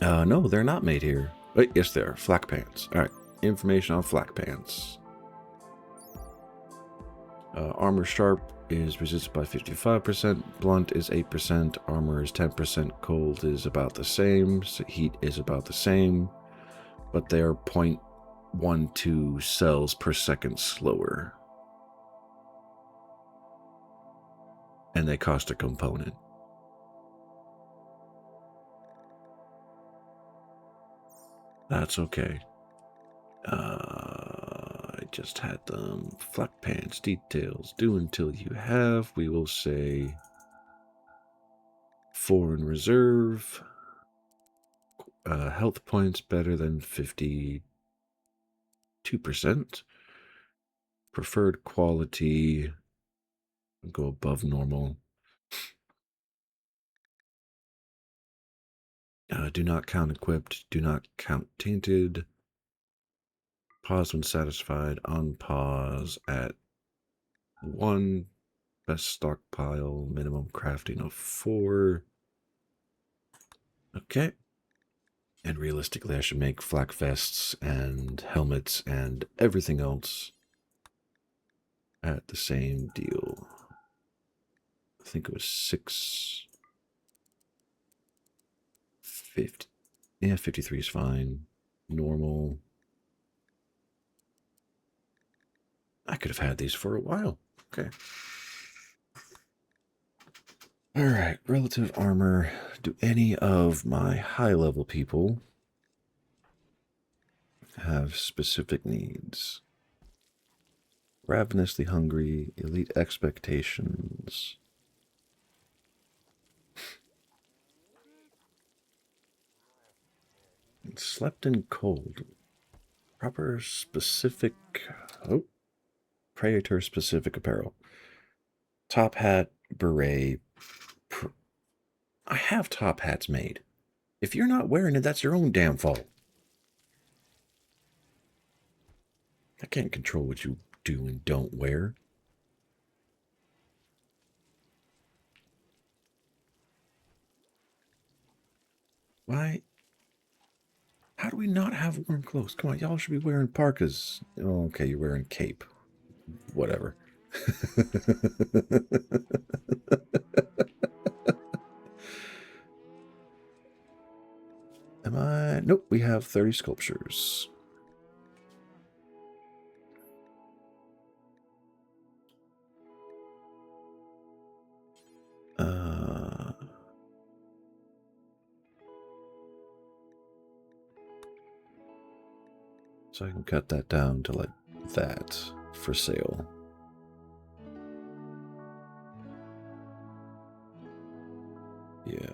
No, they're not made here. Wait, yes, they are. Flak pants. Alright, information on flak pants. Armor sharp is resisted by 55%, blunt is 8%, armor is 10%, cold is about the same, so heat is about the same, but they are 0.12 cells per second slower. And they cost a component. That's okay. I just had them. Flak pants, details, do until you have. We will say 4 in reserve. Health points better than 52%. Preferred quality. Go above normal. Do not count equipped. Do not count tainted. Pause when satisfied. Unpause at 1. Best stockpile. Minimum crafting of 4. Okay. And realistically, I should make flak vests and helmets and everything else at the same deal. I think it was 650. Yeah, 53 is fine. Normal. I could have had these for a while. Okay. All right, relative armor. Do any of my high-level people have specific needs? Ravenously hungry, elite expectations. Slept in cold. Proper specific. Oh. Praetor specific apparel. Top hat, beret. I have top hats made. If you're not wearing it, that's your own damn fault. I can't control what you do and don't wear. Why? How do we not have warm clothes? Come on, y'all should be wearing parkas. Oh, okay, you're wearing cape. Whatever. Am I? Nope, we have 30 sculptures. So I can cut that down to like that for sale. Yeah.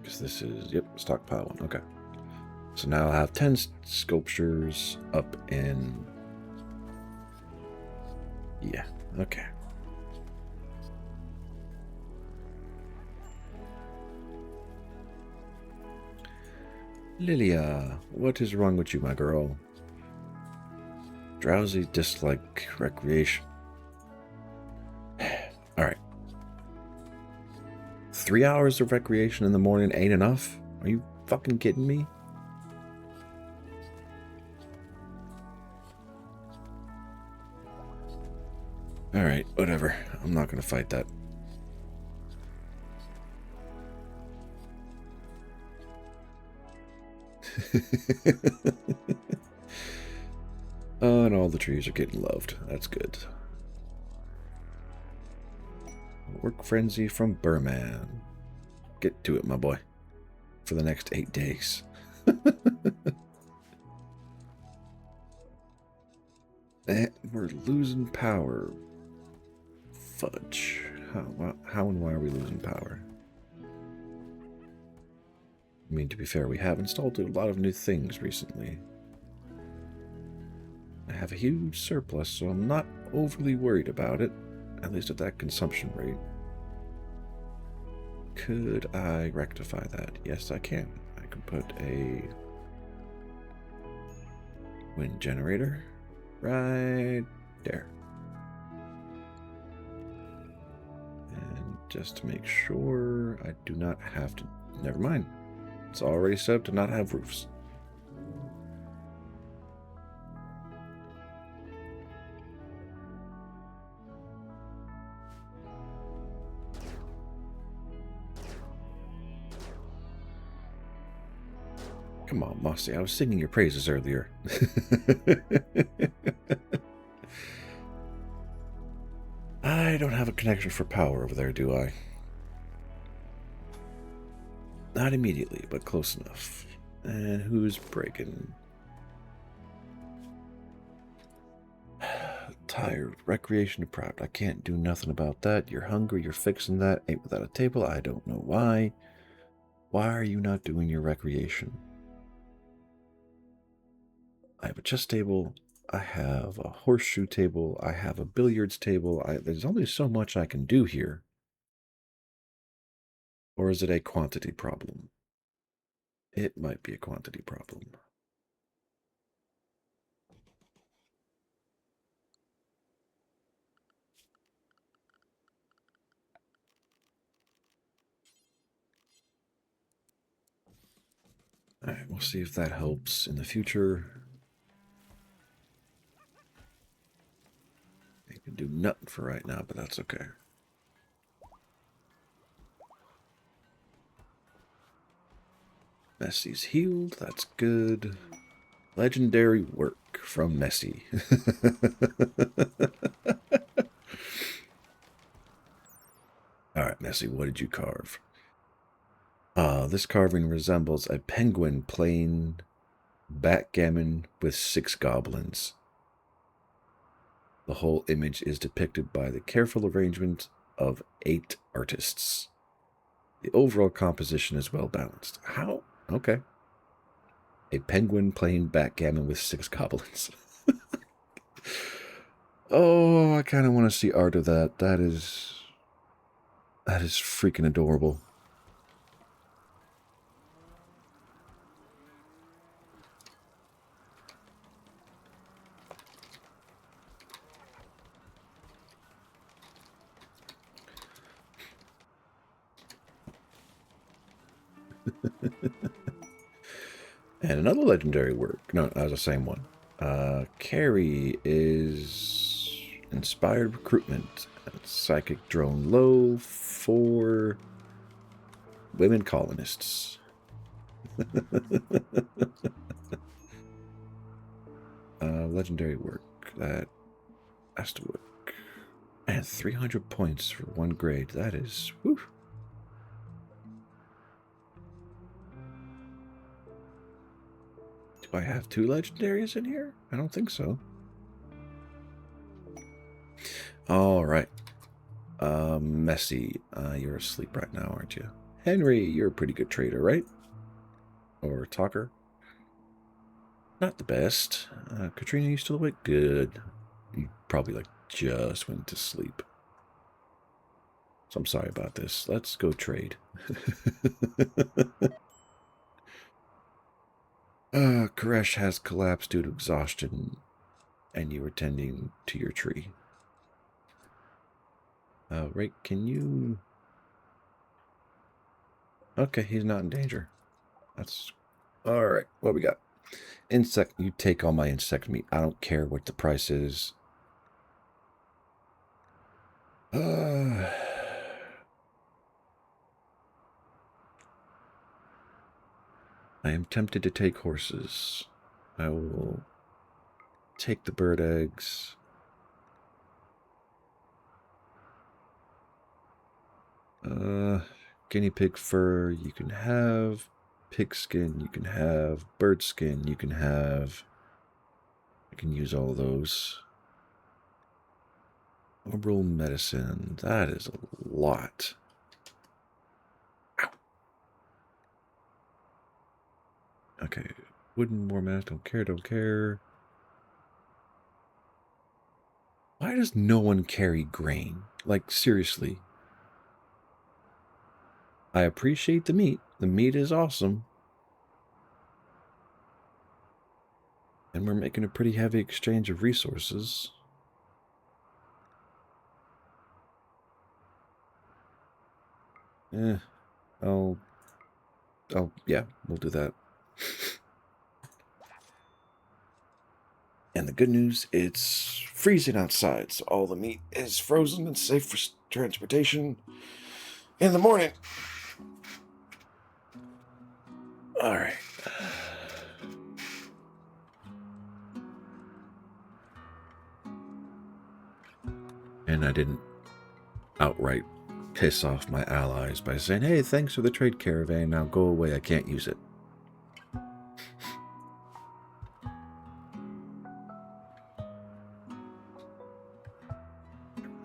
Because this is, yep, stockpile one. Okay. So now I have 10 sculptures up in. Yeah, okay. Lilia, what is wrong with you, my girl? Drowsy, dislike recreation. Alright. 3 hours of recreation in the morning ain't enough? Are you fucking kidding me? Alright, whatever. I'm not gonna fight that. Oh, and all the trees are getting loved. That's good. Work frenzy from Burman. Get to it, my boy. For the next 8 days. And we're losing power. Fudge. How and why are we losing power? I mean, to be fair, we have installed a lot of new things recently. I have a huge surplus, so I'm not overly worried about it, at least at that consumption rate. Could I rectify that? Yes, I can. I can put a wind generator right there. And just to make sure I do not have to... Never mind. It's already set up to not have roofs. Come on, Mossy. I was singing your praises earlier. I don't have a connection for power over there, do I? Not immediately, but close enough. And who's breaking? Tired, recreation deprived. I can't do nothing about that. You're hungry, you're fixing that. Ate without a table. I don't know why. Why are you not doing your recreation? I have a chess table. I have a horseshoe table. I have a billiards table. There's only so much I can do here. Or is it a quantity problem? It might be a quantity problem. Alright, we'll see if that helps in the future. I can do nothing for right now, but that's okay. Messy's healed, that's good. Legendary work from Messy. Alright, Messy, what did you carve? This carving resembles a penguin playing backgammon with 6 goblins. The whole image is depicted by the careful arrangement of 8 artists. The overall composition is well balanced. How? Okay. A penguin playing backgammon with 6 goblins. Oh, I kind of want to see art of that. That is freaking adorable. And another legendary work. No, that was the same one. Carrie is inspired recruitment. Psychic drone low for women colonists. Legendary work. That has to work. And 300 points for 1 grade. That is... whew. Do I have 2 legendaries in here? I don't think so. Alright. Messy. You're asleep right now, aren't you? Henry, you're a pretty good trader, right? Or talker? Not the best. Katrina, you still awake? Good. You probably, like, just went to sleep. So I'm sorry about this. Let's go trade. Koresh has collapsed due to exhaustion and you were tending to your tree. Right, can you... Okay, he's not in danger. That's... Alright, what we got? Insect, you take all my insect meat. I don't care what the price is. I am tempted to take horses. I will take the bird eggs. Guinea pig fur you can have. Pig skin you can have. Bird skin you can have. I can use all those. Herbal medicine. That is a lot. Ow. Okay. Wooden war mat. Don't care, don't care. Why does no one carry grain? Like, seriously. I appreciate the meat. The meat is awesome. And we're making a pretty heavy exchange of resources. Oh, yeah, we'll do that. And the good news, it's freezing outside, so all the meat is frozen and safe for transportation in the morning. All right. And I didn't outright piss off my allies by saying, hey, thanks for the trade caravan, now go away, I can't use it.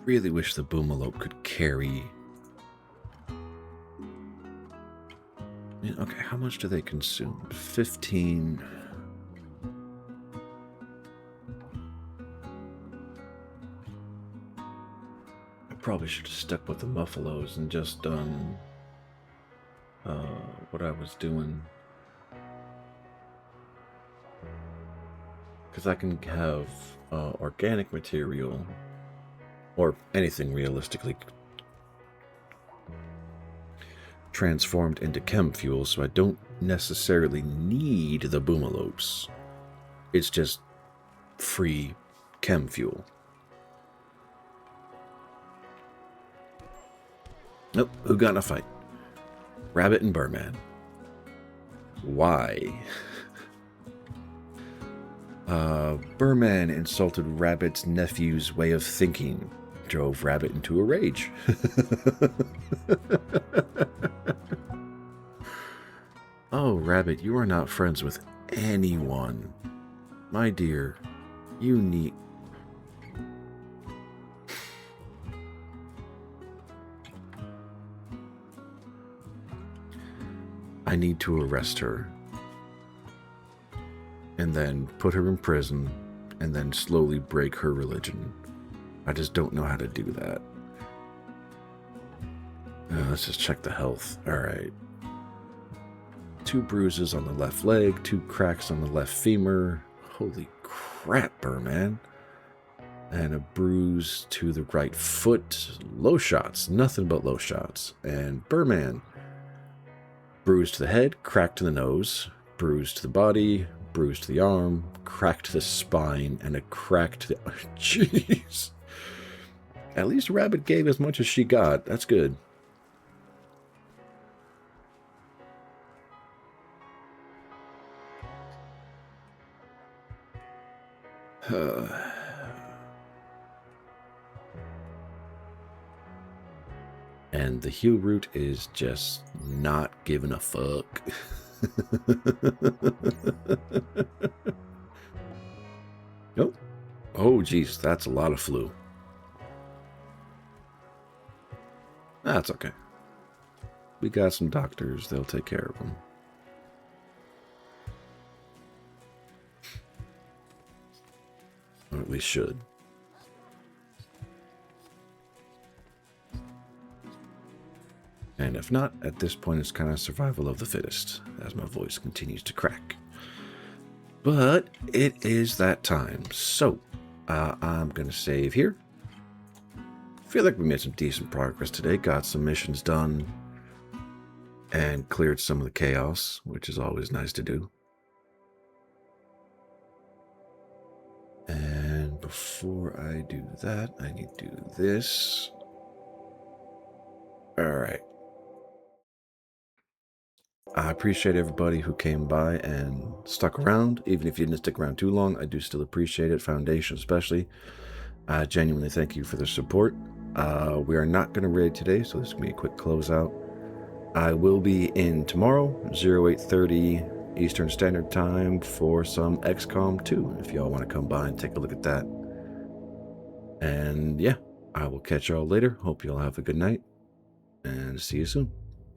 Really wish the boomalope could carry. Okay, how much do they consume? 15. I probably should have stuck with the buffaloes and just done what I was doing. Because I can have organic material, or anything realistically, transformed into chem fuel, so I don't necessarily need the boomalopes. It's just free chem fuel. Nope, who got in a fight? Rabbit and Burman. Why? Burman insulted Rabbit's nephew's way of thinking, drove Rabbit into a rage. Oh, Rabbit, you are not friends with anyone. My dear, you need... I need to arrest her. And then put her in prison, and then slowly break her religion. I just don't know how to do that. Let's just check the health. Alright. 2 bruises on the left leg, 2 cracks on the left femur. Holy crap, Burman. And a bruise to the right foot. Low shots. Nothing but low shots. And Burman. Bruise to the head, crack to the nose, bruise to the body, bruise to the arm, crack to the spine, and a crack to the... Jeez. At least Rabbit gave as much as she got. That's good. And the heal root is just not giving a fuck. Nope. Oh, geez, that's a lot of flu. That's okay. We got some doctors. They'll take care of them. Or at least should. And if not, at this point it's kind of survival of the fittest, as my voice continues to crack. But it is that time. So, I'm going to save here. Feel like we made some decent progress today. Got some missions done and cleared some of the chaos, which is always nice to do. And before I do that, I need to do this. All right. I appreciate everybody who came by and stuck around. Even if you didn't stick around too long, I do still appreciate it. Foundation especially. I genuinely thank you for the support. We are not going to raid today, so this is going to be a quick closeout. I will be in tomorrow, 0830 Eastern Standard Time, for some XCOM 2, if y'all want to come by and take a look at that. And yeah, I will catch y'all later. Hope y'all have a good night, and see you soon.